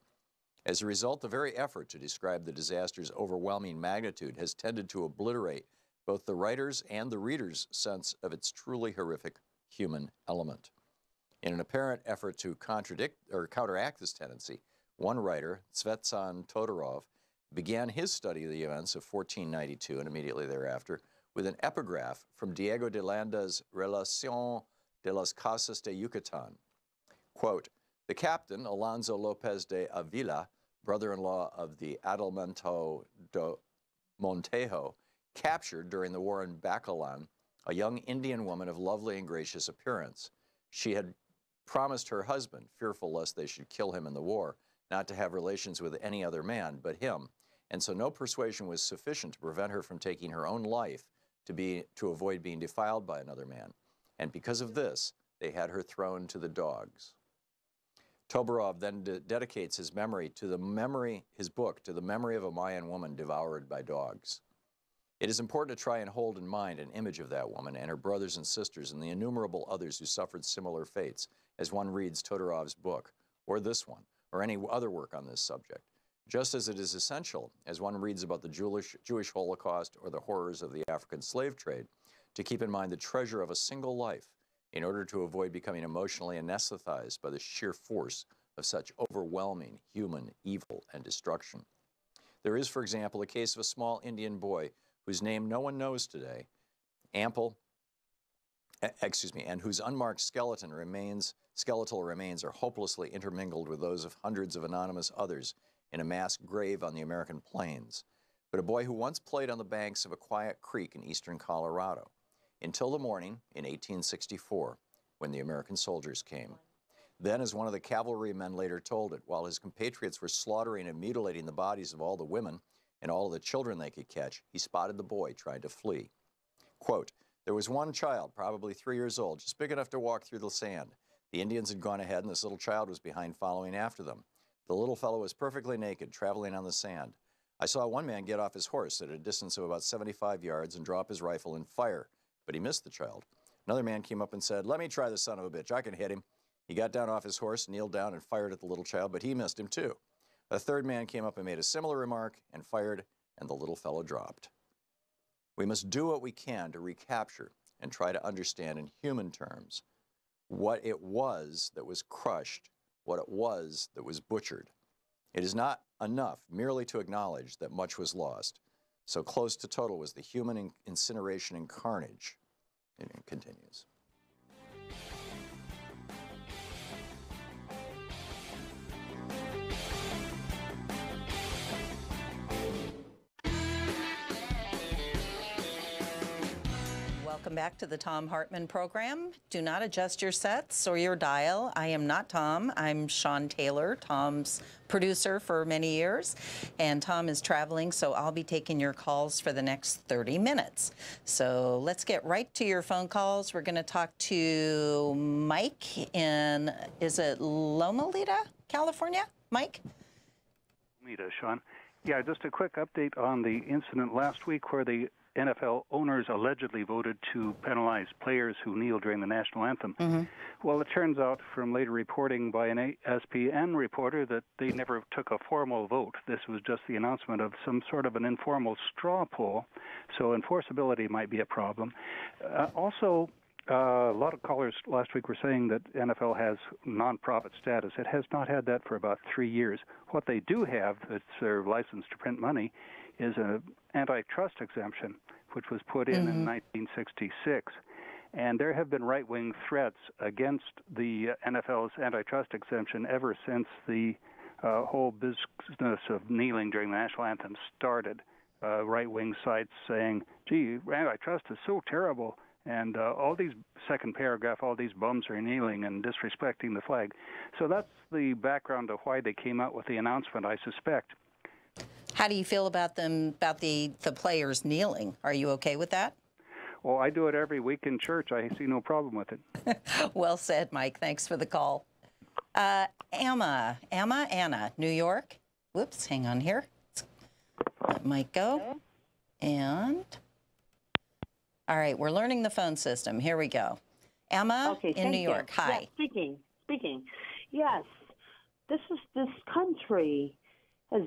As a result, the very effort to describe the disaster's overwhelming magnitude has tended to obliterate both the writer's and the reader's sense of its truly horrific human element. In an apparent effort to contradict or counteract this tendency, one writer, Tsvetsan Todorov, began his study of the events of 1492 and immediately thereafter with an epigraph from Diego de Landa's Relación de las Casas de Yucatán. Quote, the captain, Alonso López de Avila, brother-in-law of the Adelmento de Montejo, captured during the war in Bacalan a young Indian woman of lovely and gracious appearance. She had promised her husband, fearful lest they should kill him in the war, not to have relations with any other man but him, and so no persuasion was sufficient to prevent her from taking her own life to avoid being defiled by another man. And because of this, they had her thrown to the dogs. Toborov then dedicates his book to the memory of a Mayan woman devoured by dogs. It is important to try and hold in mind an image of that woman and her brothers and sisters and the innumerable others who suffered similar fates as one reads Todorov's book, or this one, or any other work on this subject, just as it is essential, as one reads about the Jewish Holocaust or the horrors of the African slave trade, to keep in mind the treasure of a single life in order to avoid becoming emotionally anesthetized by the sheer force of such overwhelming human evil and destruction. There is, for example, the case of a small Indian boy whose name no one knows today, and whose unmarked skeletal remains are hopelessly intermingled with those of hundreds of anonymous others in a mass grave on the American plains, but a boy who once played on the banks of a quiet creek in eastern Colorado, until the morning in 1864, when the American soldiers came. Then, as one of the cavalrymen later told it, while his compatriots were slaughtering and mutilating the bodies of all the women and all of the children they could catch, he spotted the boy trying to flee. Quote, there was one child, probably 3 years old, just big enough to walk through the sand. The Indians had gone ahead and this little child was behind following after them. The little fellow was perfectly naked, traveling on the sand. I saw one man get off his horse at a distance of about 75 yards and draw up his rifle and fire, but he missed the child. Another man came up and said, let me try the son of a bitch, I can hit him. He got down off his horse, kneeled down and fired at the little child, but he missed him too. A third man came up and made a similar remark and fired, and the little fellow dropped. We must do what we can to recapture and try to understand in human terms what it was that was crushed, what it was that was butchered. It is not enough merely to acknowledge that much was lost. So close to total was the human incineration and carnage. And it continues. Welcome back to the Thom Hartmann Program. Do not adjust your sets or your dial. I am not Thom. I'm Sean Taylor, Thom's producer for many years. And Thom is traveling, so I'll be taking your calls for the next 30 minutes. So let's get right to your phone calls. We're going to talk to Mike in, is it Loma Linda, California? Mike? Loma, Sean. Yeah, just a quick update on the incident last week where the NFL owners allegedly voted to penalize players who kneel during the national anthem. Mm-hmm. Well, it turns out from later reporting by an ESPN reporter that they never took a formal vote. This was just the announcement of some sort of an informal straw poll, so enforceability might be a problem. Also, a lot of callers last week were saying that NFL has nonprofit status. It has not had that for about 3 years. What they do have, that's their license to print money, is an antitrust exemption, which was put in 1966. And there have been right-wing threats against the NFL's antitrust exemption ever since the whole business of kneeling during the national anthem started. Right-wing sites saying, gee, antitrust is so terrible, and all these, second paragraph, all these bums are kneeling and disrespecting the flag. So that's the background of why they came out with the announcement, I suspect. How do you feel about them, about the players kneeling? Are you okay with that? Well, I do it every week in church. I see no problem with it. Well said, Mike. Thanks for the call. Anna, New York. Whoops, hang on here. Let Mike go. And All right, we're learning the phone system. Here we go. Emma Okay, in New York. You. Hi. Yeah, speaking. Yes, this country has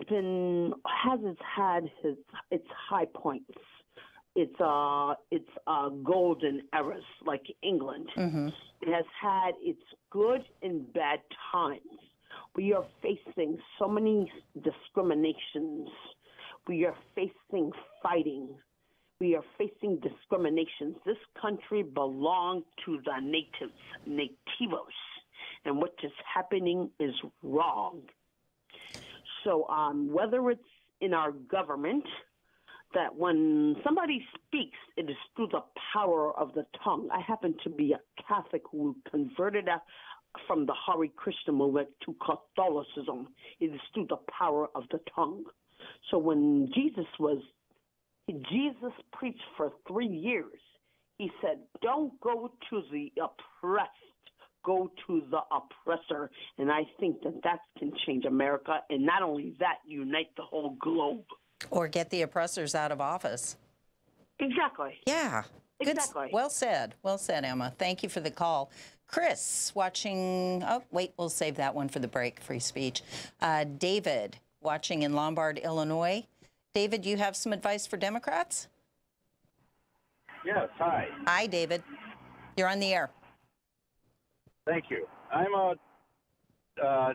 had its high points. It's golden eras like England. Mm-hmm. It has had its good and bad times. We are facing so many discriminations. We are facing fighting. We are facing discriminations. This country belonged to the nativos, and what is happening is wrong. So whether it's in our government, that when somebody speaks, it is through the power of the tongue. I happen to be a Catholic who converted from the Hare Krishna movement to Catholicism. It is through the power of the tongue. So when Jesus preached for 3 years, he said, don't go to the oppressed, go to the oppressor. And I think that can change America. And not only that, unite the whole globe. Or get the oppressors out of office. Exactly. Yeah. Exactly. Well said. Well said, Emma. Thank you for the call. Chris, watching, oh, wait, we'll save that one for the break, free speech. David, watching in Lombard, Illinois. David, you have some advice for Democrats? Yes, hi. Hi, David. You're on the air. Thank you. I'm a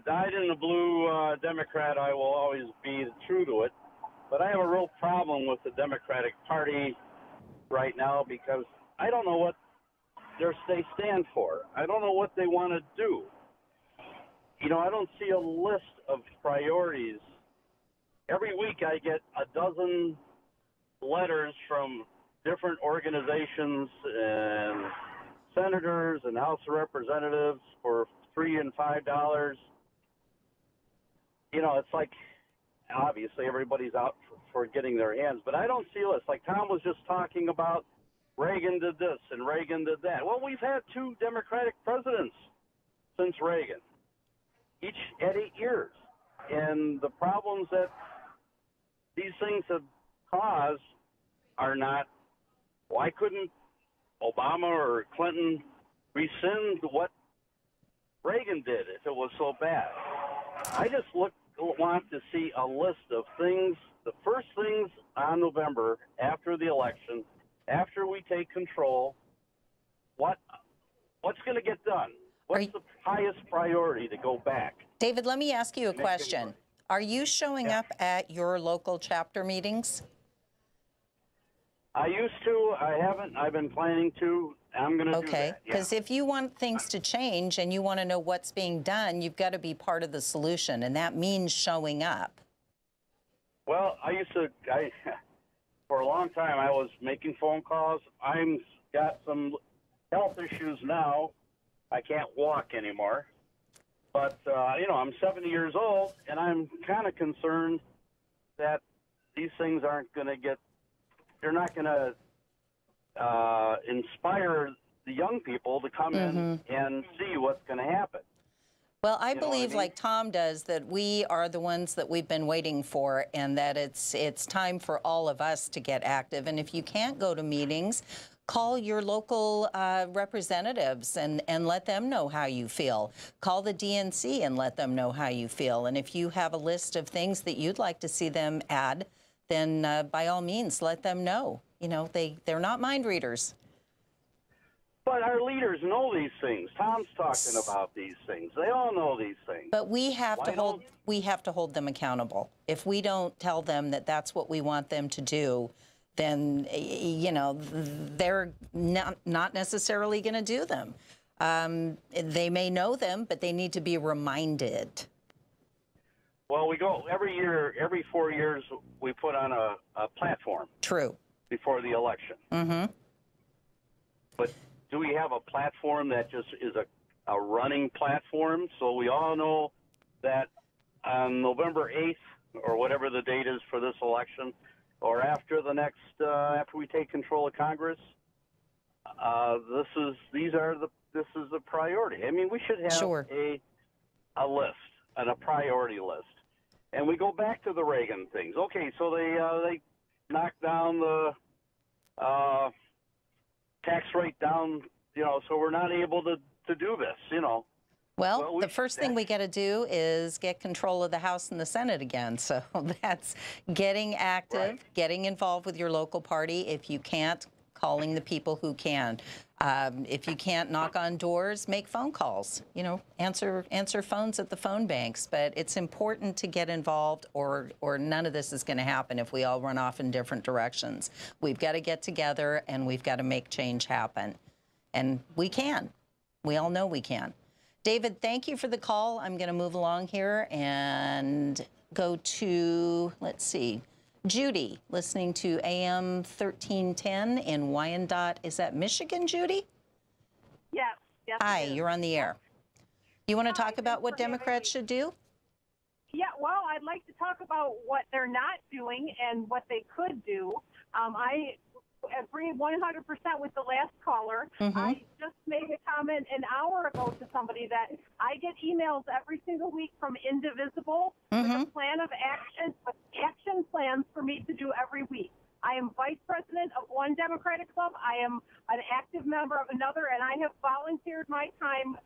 dyed-in-the-blue Democrat. I will always be true to it. But I have a real problem with the Democratic Party right now because I don't know what they stand for. I don't know what they want to do. You know, I don't see a list of priorities. Every week I get a dozen letters from different organizations and senators and House of Representatives for $3 and $5. You know, it's like, obviously everybody's out for getting their hands, but I don't see a list. Like Tom was just talking about, Reagan did this and Reagan did that. Well, we've had 2 Democratic presidents since Reagan, each at 8 years. And the problems that these things have caused are not, why couldn't Obama or Clinton rescind what Reagan did if it was so bad? I just want to see a list of things, the first things on November after the election, after we take control, what's going to get done? What's the highest priority to go back? David, let me ask you a question. Are you showing up at your local chapter meetings? I used to. I haven't. I've been planning to. I'm going to do that. Okay, because if you want things to change and you want to know what's being done, you've got to be part of the solution, and that means showing up. Well, for a long time, I was making phone calls. I'm got some health issues now. I can't walk anymore. But, I'm 70 years old, and I'm kind of concerned that these things aren't going to they're not going to inspire the young people to come in and see what's going to happen. Well, I believe, like Tom does, that we are the ones that we've been waiting for, and that it's time for all of us to get active. And if you can't go to meetings, call your local representatives and let them know how you feel. Call the DNC and let them know how you feel. And if you have a list of things that you'd like to see them add, then by all means, let them know. You know, they're not mind readers. But our leaders know these things. Tom's talking about these things. They all know these things. But we have to hold them accountable. If we don't tell them that that's what we want them to do, then they're not necessarily going to do them. They may know them, but they need to be reminded. Well, we go every year, every 4 years, we put on a platform. True. Before the election. Mm-hmm. But do we have a platform that just is a running platform? So we all know that on November 8th, or whatever the date is for this election, or after the next, after we take control of Congress, this is the priority. I mean, we should have a list and a priority list. And we go back to the Reagan things. Okay, so they knocked down the tax rate down, so we're not able to do this, Well, the first thing we got to do is get control of the House and the Senate again. So that's getting active, getting involved with your local party. If you can't, calling the people who can. If you can't knock on doors, make phone calls. Answer phones at the phone banks. But it's important to get involved, or none of this is going to happen if we all run off in different directions. We've got to get together, and we've got to make change happen. And we can. We all know we can. David, thank you for the call. I'm going to move along here and go to, let's see, Judy, listening to AM 1310 in Wyandotte. Is that Michigan, Judy? Yes. Hi, you're on the air. You want to talk about what Democrats should do? Yeah, well, I'd like to talk about what they're not doing and what they could do. I agree 100% with the last caller. I just made a comment an hour ago to somebody that I get emails every single week from Indivisible with a plan of action, with action plans for me to do every week. I am vice president of one Democratic club. I am an active member of another, and I have volunteered my time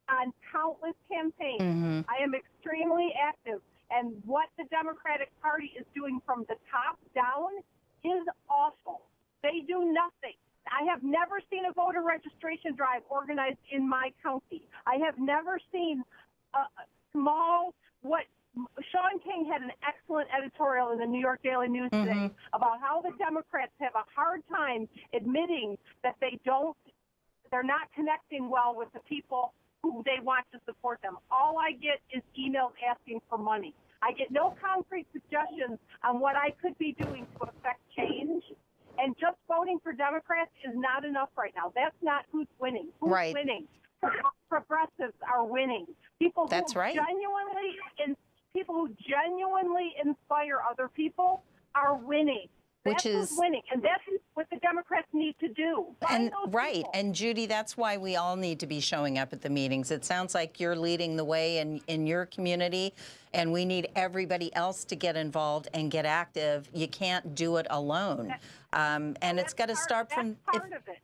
on countless campaigns. I am extremely active, and what the Democratic Party is doing from the top down is awful. They do nothing. I have never seen a voter registration drive organized in my county. I have never seen a small, Sean King had an excellent editorial in the New York Daily News today about how the Democrats have a hard time admitting that they're not connecting well with the people who they want to support them. All I get is emails asking for money. I get no concrete suggestions on what I could be doing to affect change. And just voting for Democrats is not enough right now. That's not who's winning. Who's winning? Progressives are winning. People who genuinely inspire other people are winning. That's who's winning, and that's what the Democrats need to do. And Judy, that's why we all need to be showing up at the meetings. It sounds like you're leading the way in your community, and we need everybody else to get involved and get active. You can't do it alone. And it's got to start from,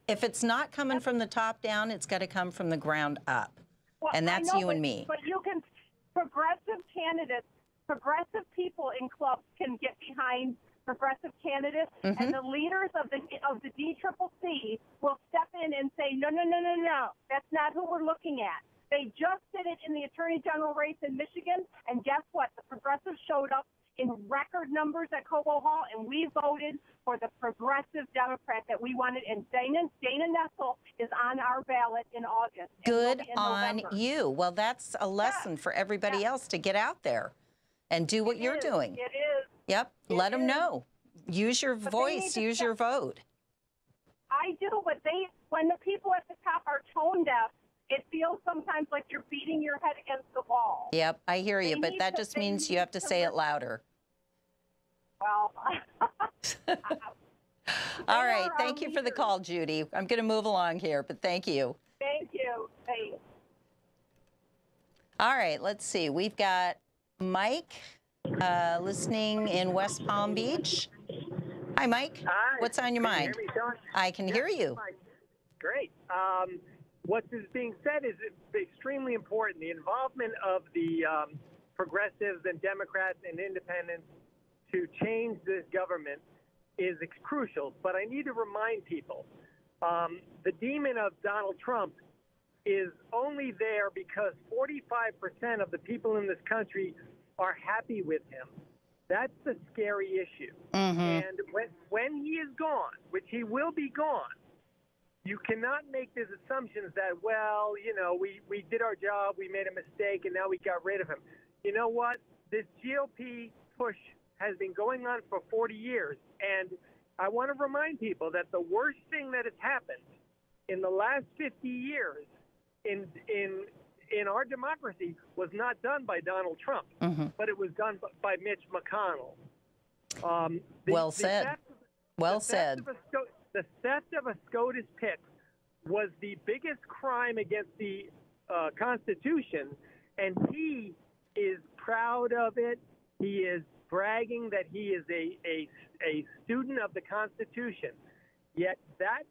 if it's not coming from the top down, it's got to come from the ground up. Well, and that's you and me. But you can, progressive candidates, progressive people in clubs can get behind progressive candidates, and the leaders of the DCCC will step in and say, no, that's not who we're looking at. They just did it in the Attorney General race in Michigan, and guess what? The progressives showed up in record numbers at Cobo Hall, and we voted for the progressive Democrat that we wanted, and Dana Nessel is on our ballot in August. Good on you. Well, that's a lesson for everybody else to get out there and do what you're doing. It is. Yep. Let them know. Use your voice. Use your vote. I do, but when the people at the top are tone deaf, it feels sometimes like you're beating your head against the wall. Yep, I hear you, but that just means you have to say it louder. Well. All right. Thank you for the call, Judy. I'm going to move along here, but thank you. Thank you. Thanks. All right. Let's see. We've got Mike listening in West Palm Beach. Hi, Mike. Hi. What's on your mind? Can you hear me, Sean? I can hear you. Great. What is being said is extremely important. The involvement of the progressives and Democrats and independents to change this government is crucial. But I need to remind people, the demon of Donald Trump is only there because 45% of the people in this country are happy with him. That's the scary issue. And when he is gone, which he will be gone, you cannot make these assumptions that, well, we did our job, we made a mistake, and now we got rid of him. You know what? This GOP push has been going on for 40 years, and I want to remind people that the worst thing that has happened in the last 50 years in our democracy was not done by Donald Trump, but it was done by Mitch McConnell. Well said. The theft of a SCOTUS pick was the biggest crime against the Constitution, and he is proud of it. He is bragging that he is a student of the Constitution. Yet that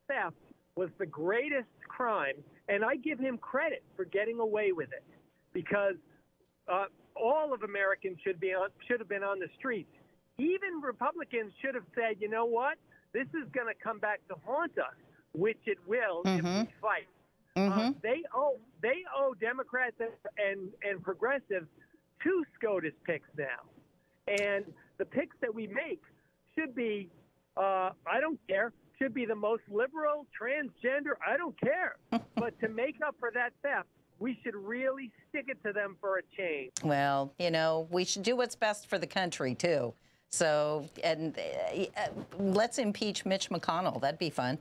theft was the greatest crime, and I give him credit for getting away with it, because all of Americans should have been on the streets. Even Republicans should have said, you know what, this is going to come back to haunt us, which it will if we fight. They owe Democrats and progressives 2 SCOTUS picks now, and the picks that we make should be, I don't care, should be the most liberal, transgender, I don't care. But to make up for that theft, we should really stick it to them for a change. Well, you know, we should do what's best for the country, too. So, and let's impeach Mitch McConnell. That'd be fun.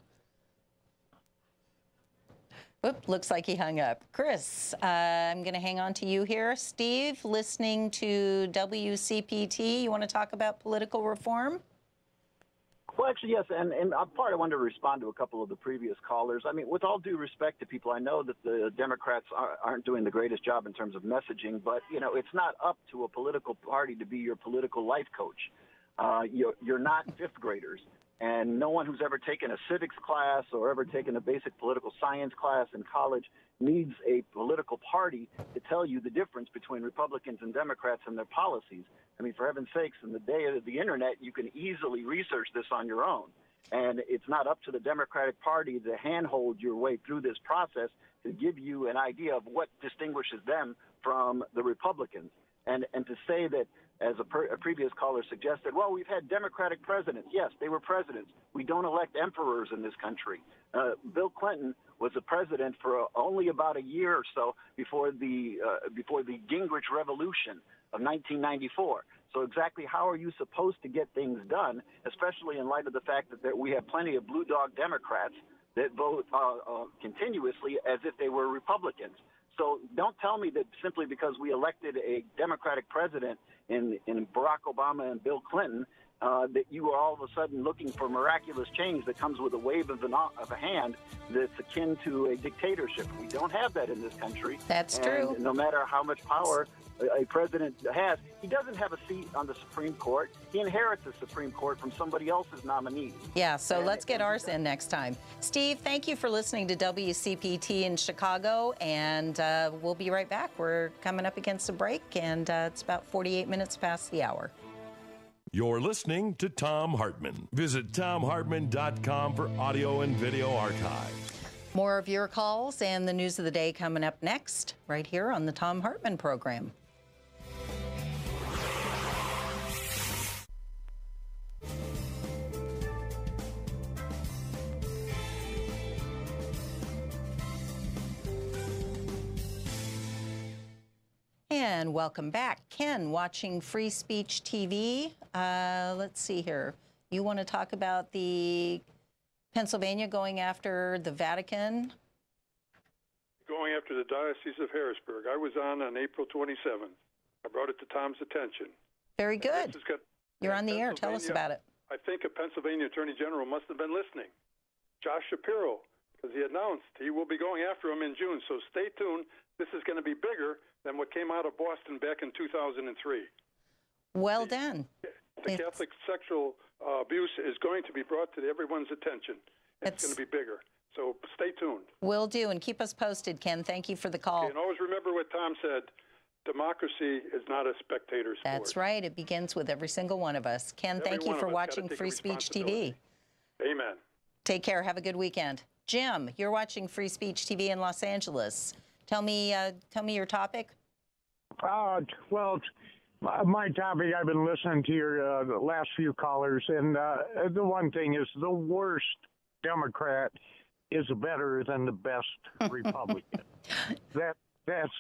Oop, looks like he hung up. Chris, I'm going to hang on to you here. Steve, listening to WCPT, you want to talk about political reform? Well, actually, yes, and part I wanted to respond to a couple of the previous callers. I mean, with all due respect to people, I know that the Democrats aren't doing the greatest job in terms of messaging, but, you know, it's not up to a political party to be your political life coach. You're not fifth graders, and no one who's ever taken a civics class or ever taken a basic political science class in college needs a political party to tell you the difference between Republicans and Democrats and their policies. I mean, for heaven's sakes, in the day of the internet, you can easily research this on your own. And it's not up to the Democratic Party to handhold your way through this process to give you an idea of what distinguishes them from the Republicans. And to say that, as a previous caller suggested, well, we've had Democratic presidents. Yes, they were presidents. We don't elect emperors in this country. Bill Clinton was a president for only about a year or so before the Gingrich Revolution of 1994. So exactly how are you supposed to get things done, especially in light of the fact that we have plenty of blue dog Democrats that vote continuously as if they were Republicans? So don't tell me that simply because we elected a Democratic president in Barack Obama and Bill Clinton, that you are all of a sudden looking for miraculous change that comes with a wave of a hand that's akin to a dictatorship. We don't have that in this country. That's true. No matter how much power a president has, he doesn't have a seat on the Supreme Court. He inherits the Supreme Court from somebody else's nominee. Yeah, so let's get ours in next time. Steve, thank you for listening to WCPT in Chicago, and we'll be right back. We're coming up against a break, and it's about 48 minutes past the hour. You're listening to Thom Hartmann. Visit thomhartmann.com for audio and video archive. More of your calls and the news of the day coming up next, right here on the Thom Hartmann Program. And welcome back. Ken, watching Free Speech TV. Let's see here. You want to talk about the Pennsylvania going after the Vatican? Going after the Diocese of Harrisburg. I was on April 27th. I brought it to Tom's attention. Very good. You're on the air. Tell us about it. I think a Pennsylvania Attorney General must have been listening. Josh Shapiro, because he announced he will be going after him in June. So stay tuned. This is going to be bigger than what came out of Boston back in 2003. Well done. The Catholic sexual abuse is going to be brought to everyone's attention. It's going to be bigger. So stay tuned. Will do, and keep us posted, Ken. Thank you for the call. Okay, and always remember what Tom said. Democracy is not a spectator sport. That's right. It begins with every single one of us. Ken, thank you for watching Free Speech TV. Amen. Take care. Have a good weekend. Jim, you're watching Free Speech TV in Los Angeles. Tell me your topic. Well, my topic, I've been listening to your last few callers, and the one thing is the worst Democrat is better than the best Republican. That's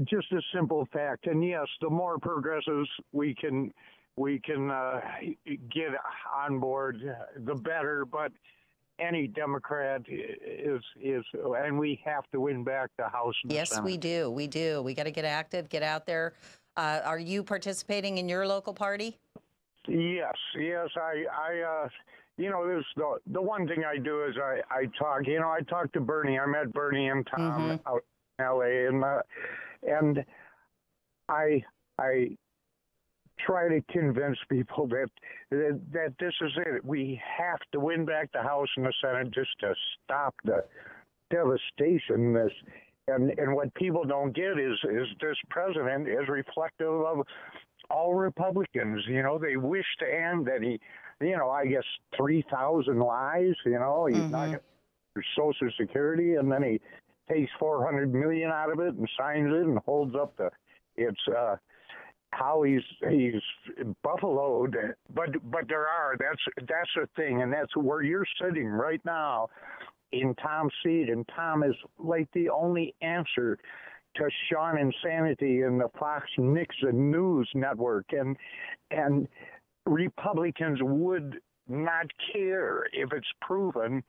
just a simple fact. And yes, the more progressives we can get on board, the better. But any Democrat is, and we have to win back the House and Yes, Senate. we do. We do. We got to get active, get out there. Are you participating in your local party? Yes. I this the one thing I do is I talk. I talk to Bernie. I met Bernie and Tom out in L.A. and I try to convince people that this is it. We have to win back the House and the Senate just to stop the devastation. And what people don't get is this president is reflective of all Republicans. You know, they wish to end that he, you know, I guess 3,000 lies. You know, he's not going to Social Security, and then he takes $400 million out of it and signs it and holds up how he's buffaloed, but that's the thing, and that's where you're sitting right now in Tom's seat, and Tom is like the only answer to Sean insanity in the Fox Nixon News Network, and Republicans would not care if it's proven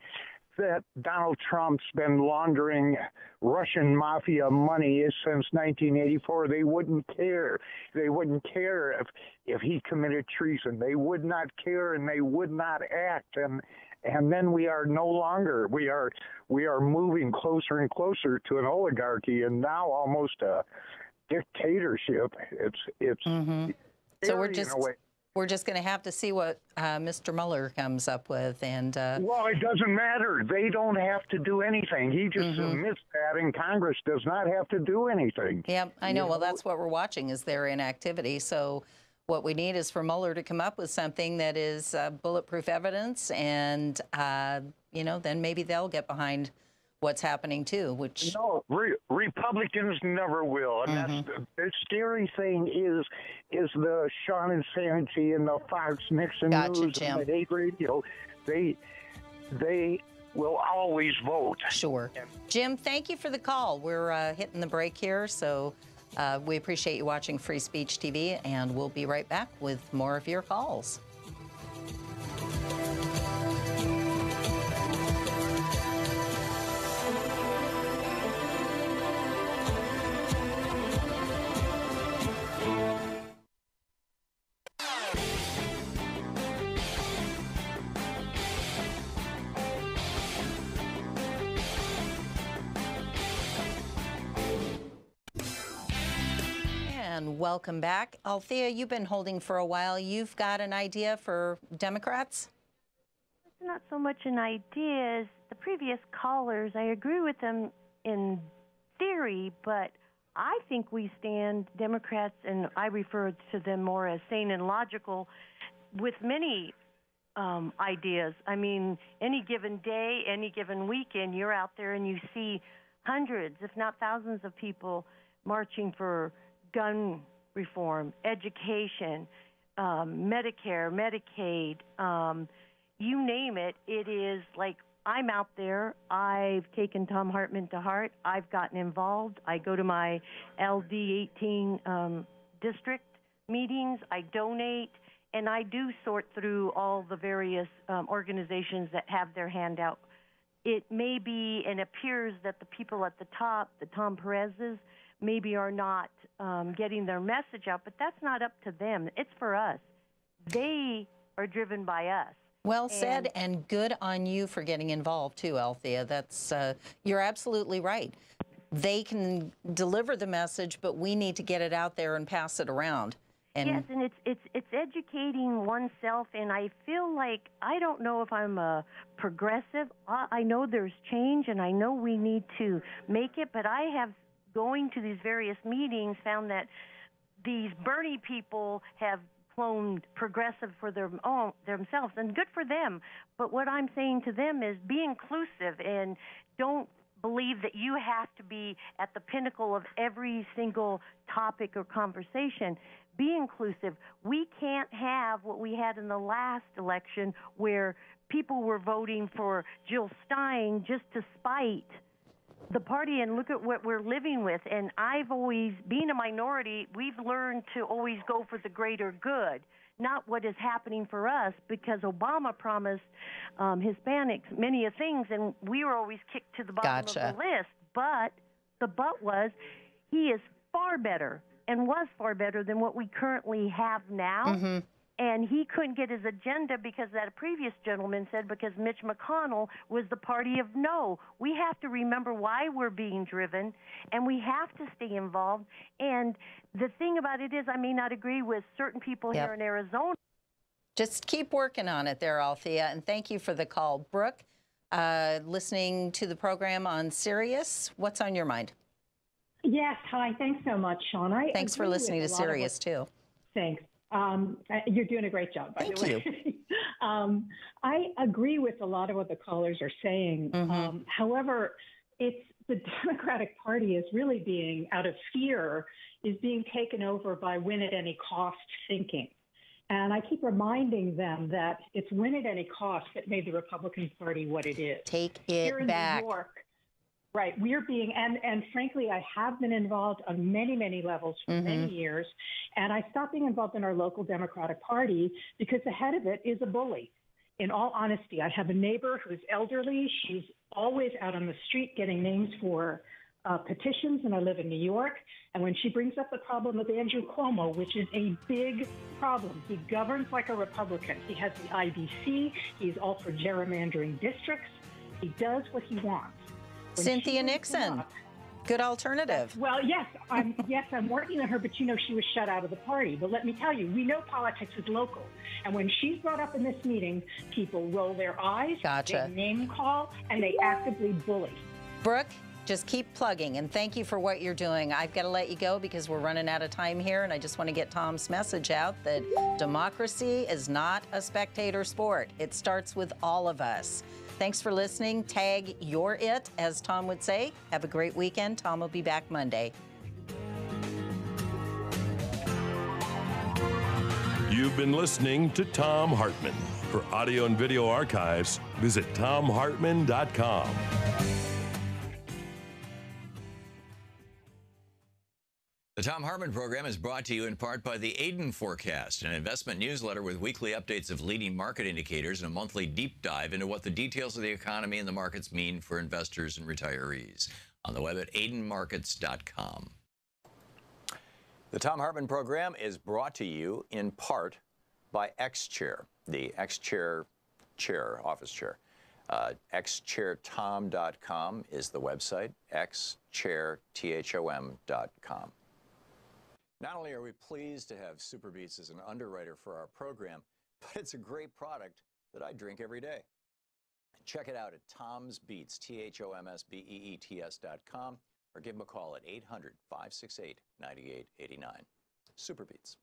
that Donald Trump's been laundering Russian mafia money since 1984. They wouldn't care. They wouldn't care if he committed treason. They would not care, and they would not act. And then we are no longer. We are moving closer and closer to an oligarchy, and now almost a dictatorship. It's so we're just going to have to see what Mr. Mueller comes up with. And well, it doesn't matter. They don't have to do anything. He just admits that, and Congress does not have to do anything. Yep, I know. Well, that's what we're watching is their inactivity. So what we need is for Mueller to come up with something that is bulletproof evidence, and you know, then maybe they'll get behind what's happening too. Which Republicans never will, and that's the scary thing is the Sean insanity and the Fox Nixon News and the hate radio. They will always vote. Sure. Jim, thank you for the call. We're hitting the break here, so we appreciate you watching Free Speech TV, and we'll be right back with more of your calls. Welcome back. Althea, you've been holding for a while. You've got an idea for Democrats? It's not so much an idea as the previous callers. I agree with them in theory, but I think we stand, Democrats, and I refer to them more as sane and logical, with many ideas. I mean, any given day, any given weekend, you're out there and you see hundreds, if not thousands of people marching for gun reform, education, Medicare, Medicaid, you name it. It is like I'm out there. I've taken Thom Hartmann to heart. I've gotten involved. I go to my LD 18 district meetings. I donate, and I do sort through all the various organizations that have their hand out. It may be and appears that the people at the top, the Tom Perez's, maybe are not getting their message out, but that's not up to them. It's for us. They are driven by us. Well said, and good on you for getting involved too, Althea. That's you're absolutely right. They can deliver the message, but we need to get it out there and pass it around. And yes, and it's educating oneself, and I feel like, I don't know if I'm a progressive. I know there's change, and I know we need to make it, but I have, going to these various meetings, found that these Bernie people have cloned progressive for themselves, and good for them. But what I'm saying to them is be inclusive and don't believe that you have to be at the pinnacle of every single topic or conversation. Be inclusive. We can't have what we had in the last election where people were voting for Jill Stein just to spite the party, and look at what we're living with. And I've always, being a minority, we've learned to always go for the greater good, not what is happening for us, because Obama promised Hispanics many things, and we were always kicked to the bottom of the list. But the but was, he is far better and was far better than what we currently have now. And he couldn't get his agenda because that previous gentleman said because Mitch McConnell was the party of no. We have to remember why we're being driven, and we have to stay involved. And the thing about it is I may not agree with certain people here in Arizona. Just keep working on it there, Althea, and thank you for the call. Brooke, listening to the program on Sirius, what's on your mind? Yes, hi. Thanks so much, Sean. Thanks for listening to Sirius, too. Thanks. You're doing a great job, by the way. Thank you. I agree with a lot of what the callers are saying. However, it's the Democratic Party is really being, out of fear, is being taken over by win at any cost thinking. And I keep reminding them that it's win at any cost that made the Republican Party what it is. Take it Here in back. New York, right, we're being, and frankly, I have been involved on many, many levels for many years, and I stopped being involved in our local Democratic Party because the head of it is a bully. In all honesty, I have a neighbor who's elderly. She's always out on the street getting names for petitions, and I live in New York. And when she brings up the problem with Andrew Cuomo, which is a big problem, he governs like a Republican. He has the IBC. He's all for gerrymandering districts. He does what he wants. When Cynthia Nixon, good alternative. Well, yes, I'm working on her, but you know she was shut out of the party. But let me tell you, we know politics is local. And when she's brought up in this meeting, people roll their eyes, they name call, and they actively bully. Brooke, just keep plugging, and thank you for what you're doing. I've got to let you go because we're running out of time here, and I just want to get Tom's message out that democracy is not a spectator sport. It starts with all of us. Thanks for listening. Tag your it, as Tom would say. Have a great weekend. Tom will be back Monday. You've been listening to Thom Hartmann. For audio and video archives, visit thomhartmann.com. The Thom Hartmann Program is brought to you in part by the Aiden Forecast, an investment newsletter with weekly updates of leading market indicators and a monthly deep dive into what the details of the economy and the markets mean for investors and retirees. On the web at aidenmarkets.com. The Thom Hartmann Program is brought to you in part by X-Chair, the X-Chair office chair. xchairtom.com is the website, xchairtom.com. Not only are we pleased to have Superbeats as an underwriter for our program, but it's a great product that I drink every day. Check it out at Tom's Beets, THOMSBEETS.com, or give them a call at 800-568-9889. Superbeats.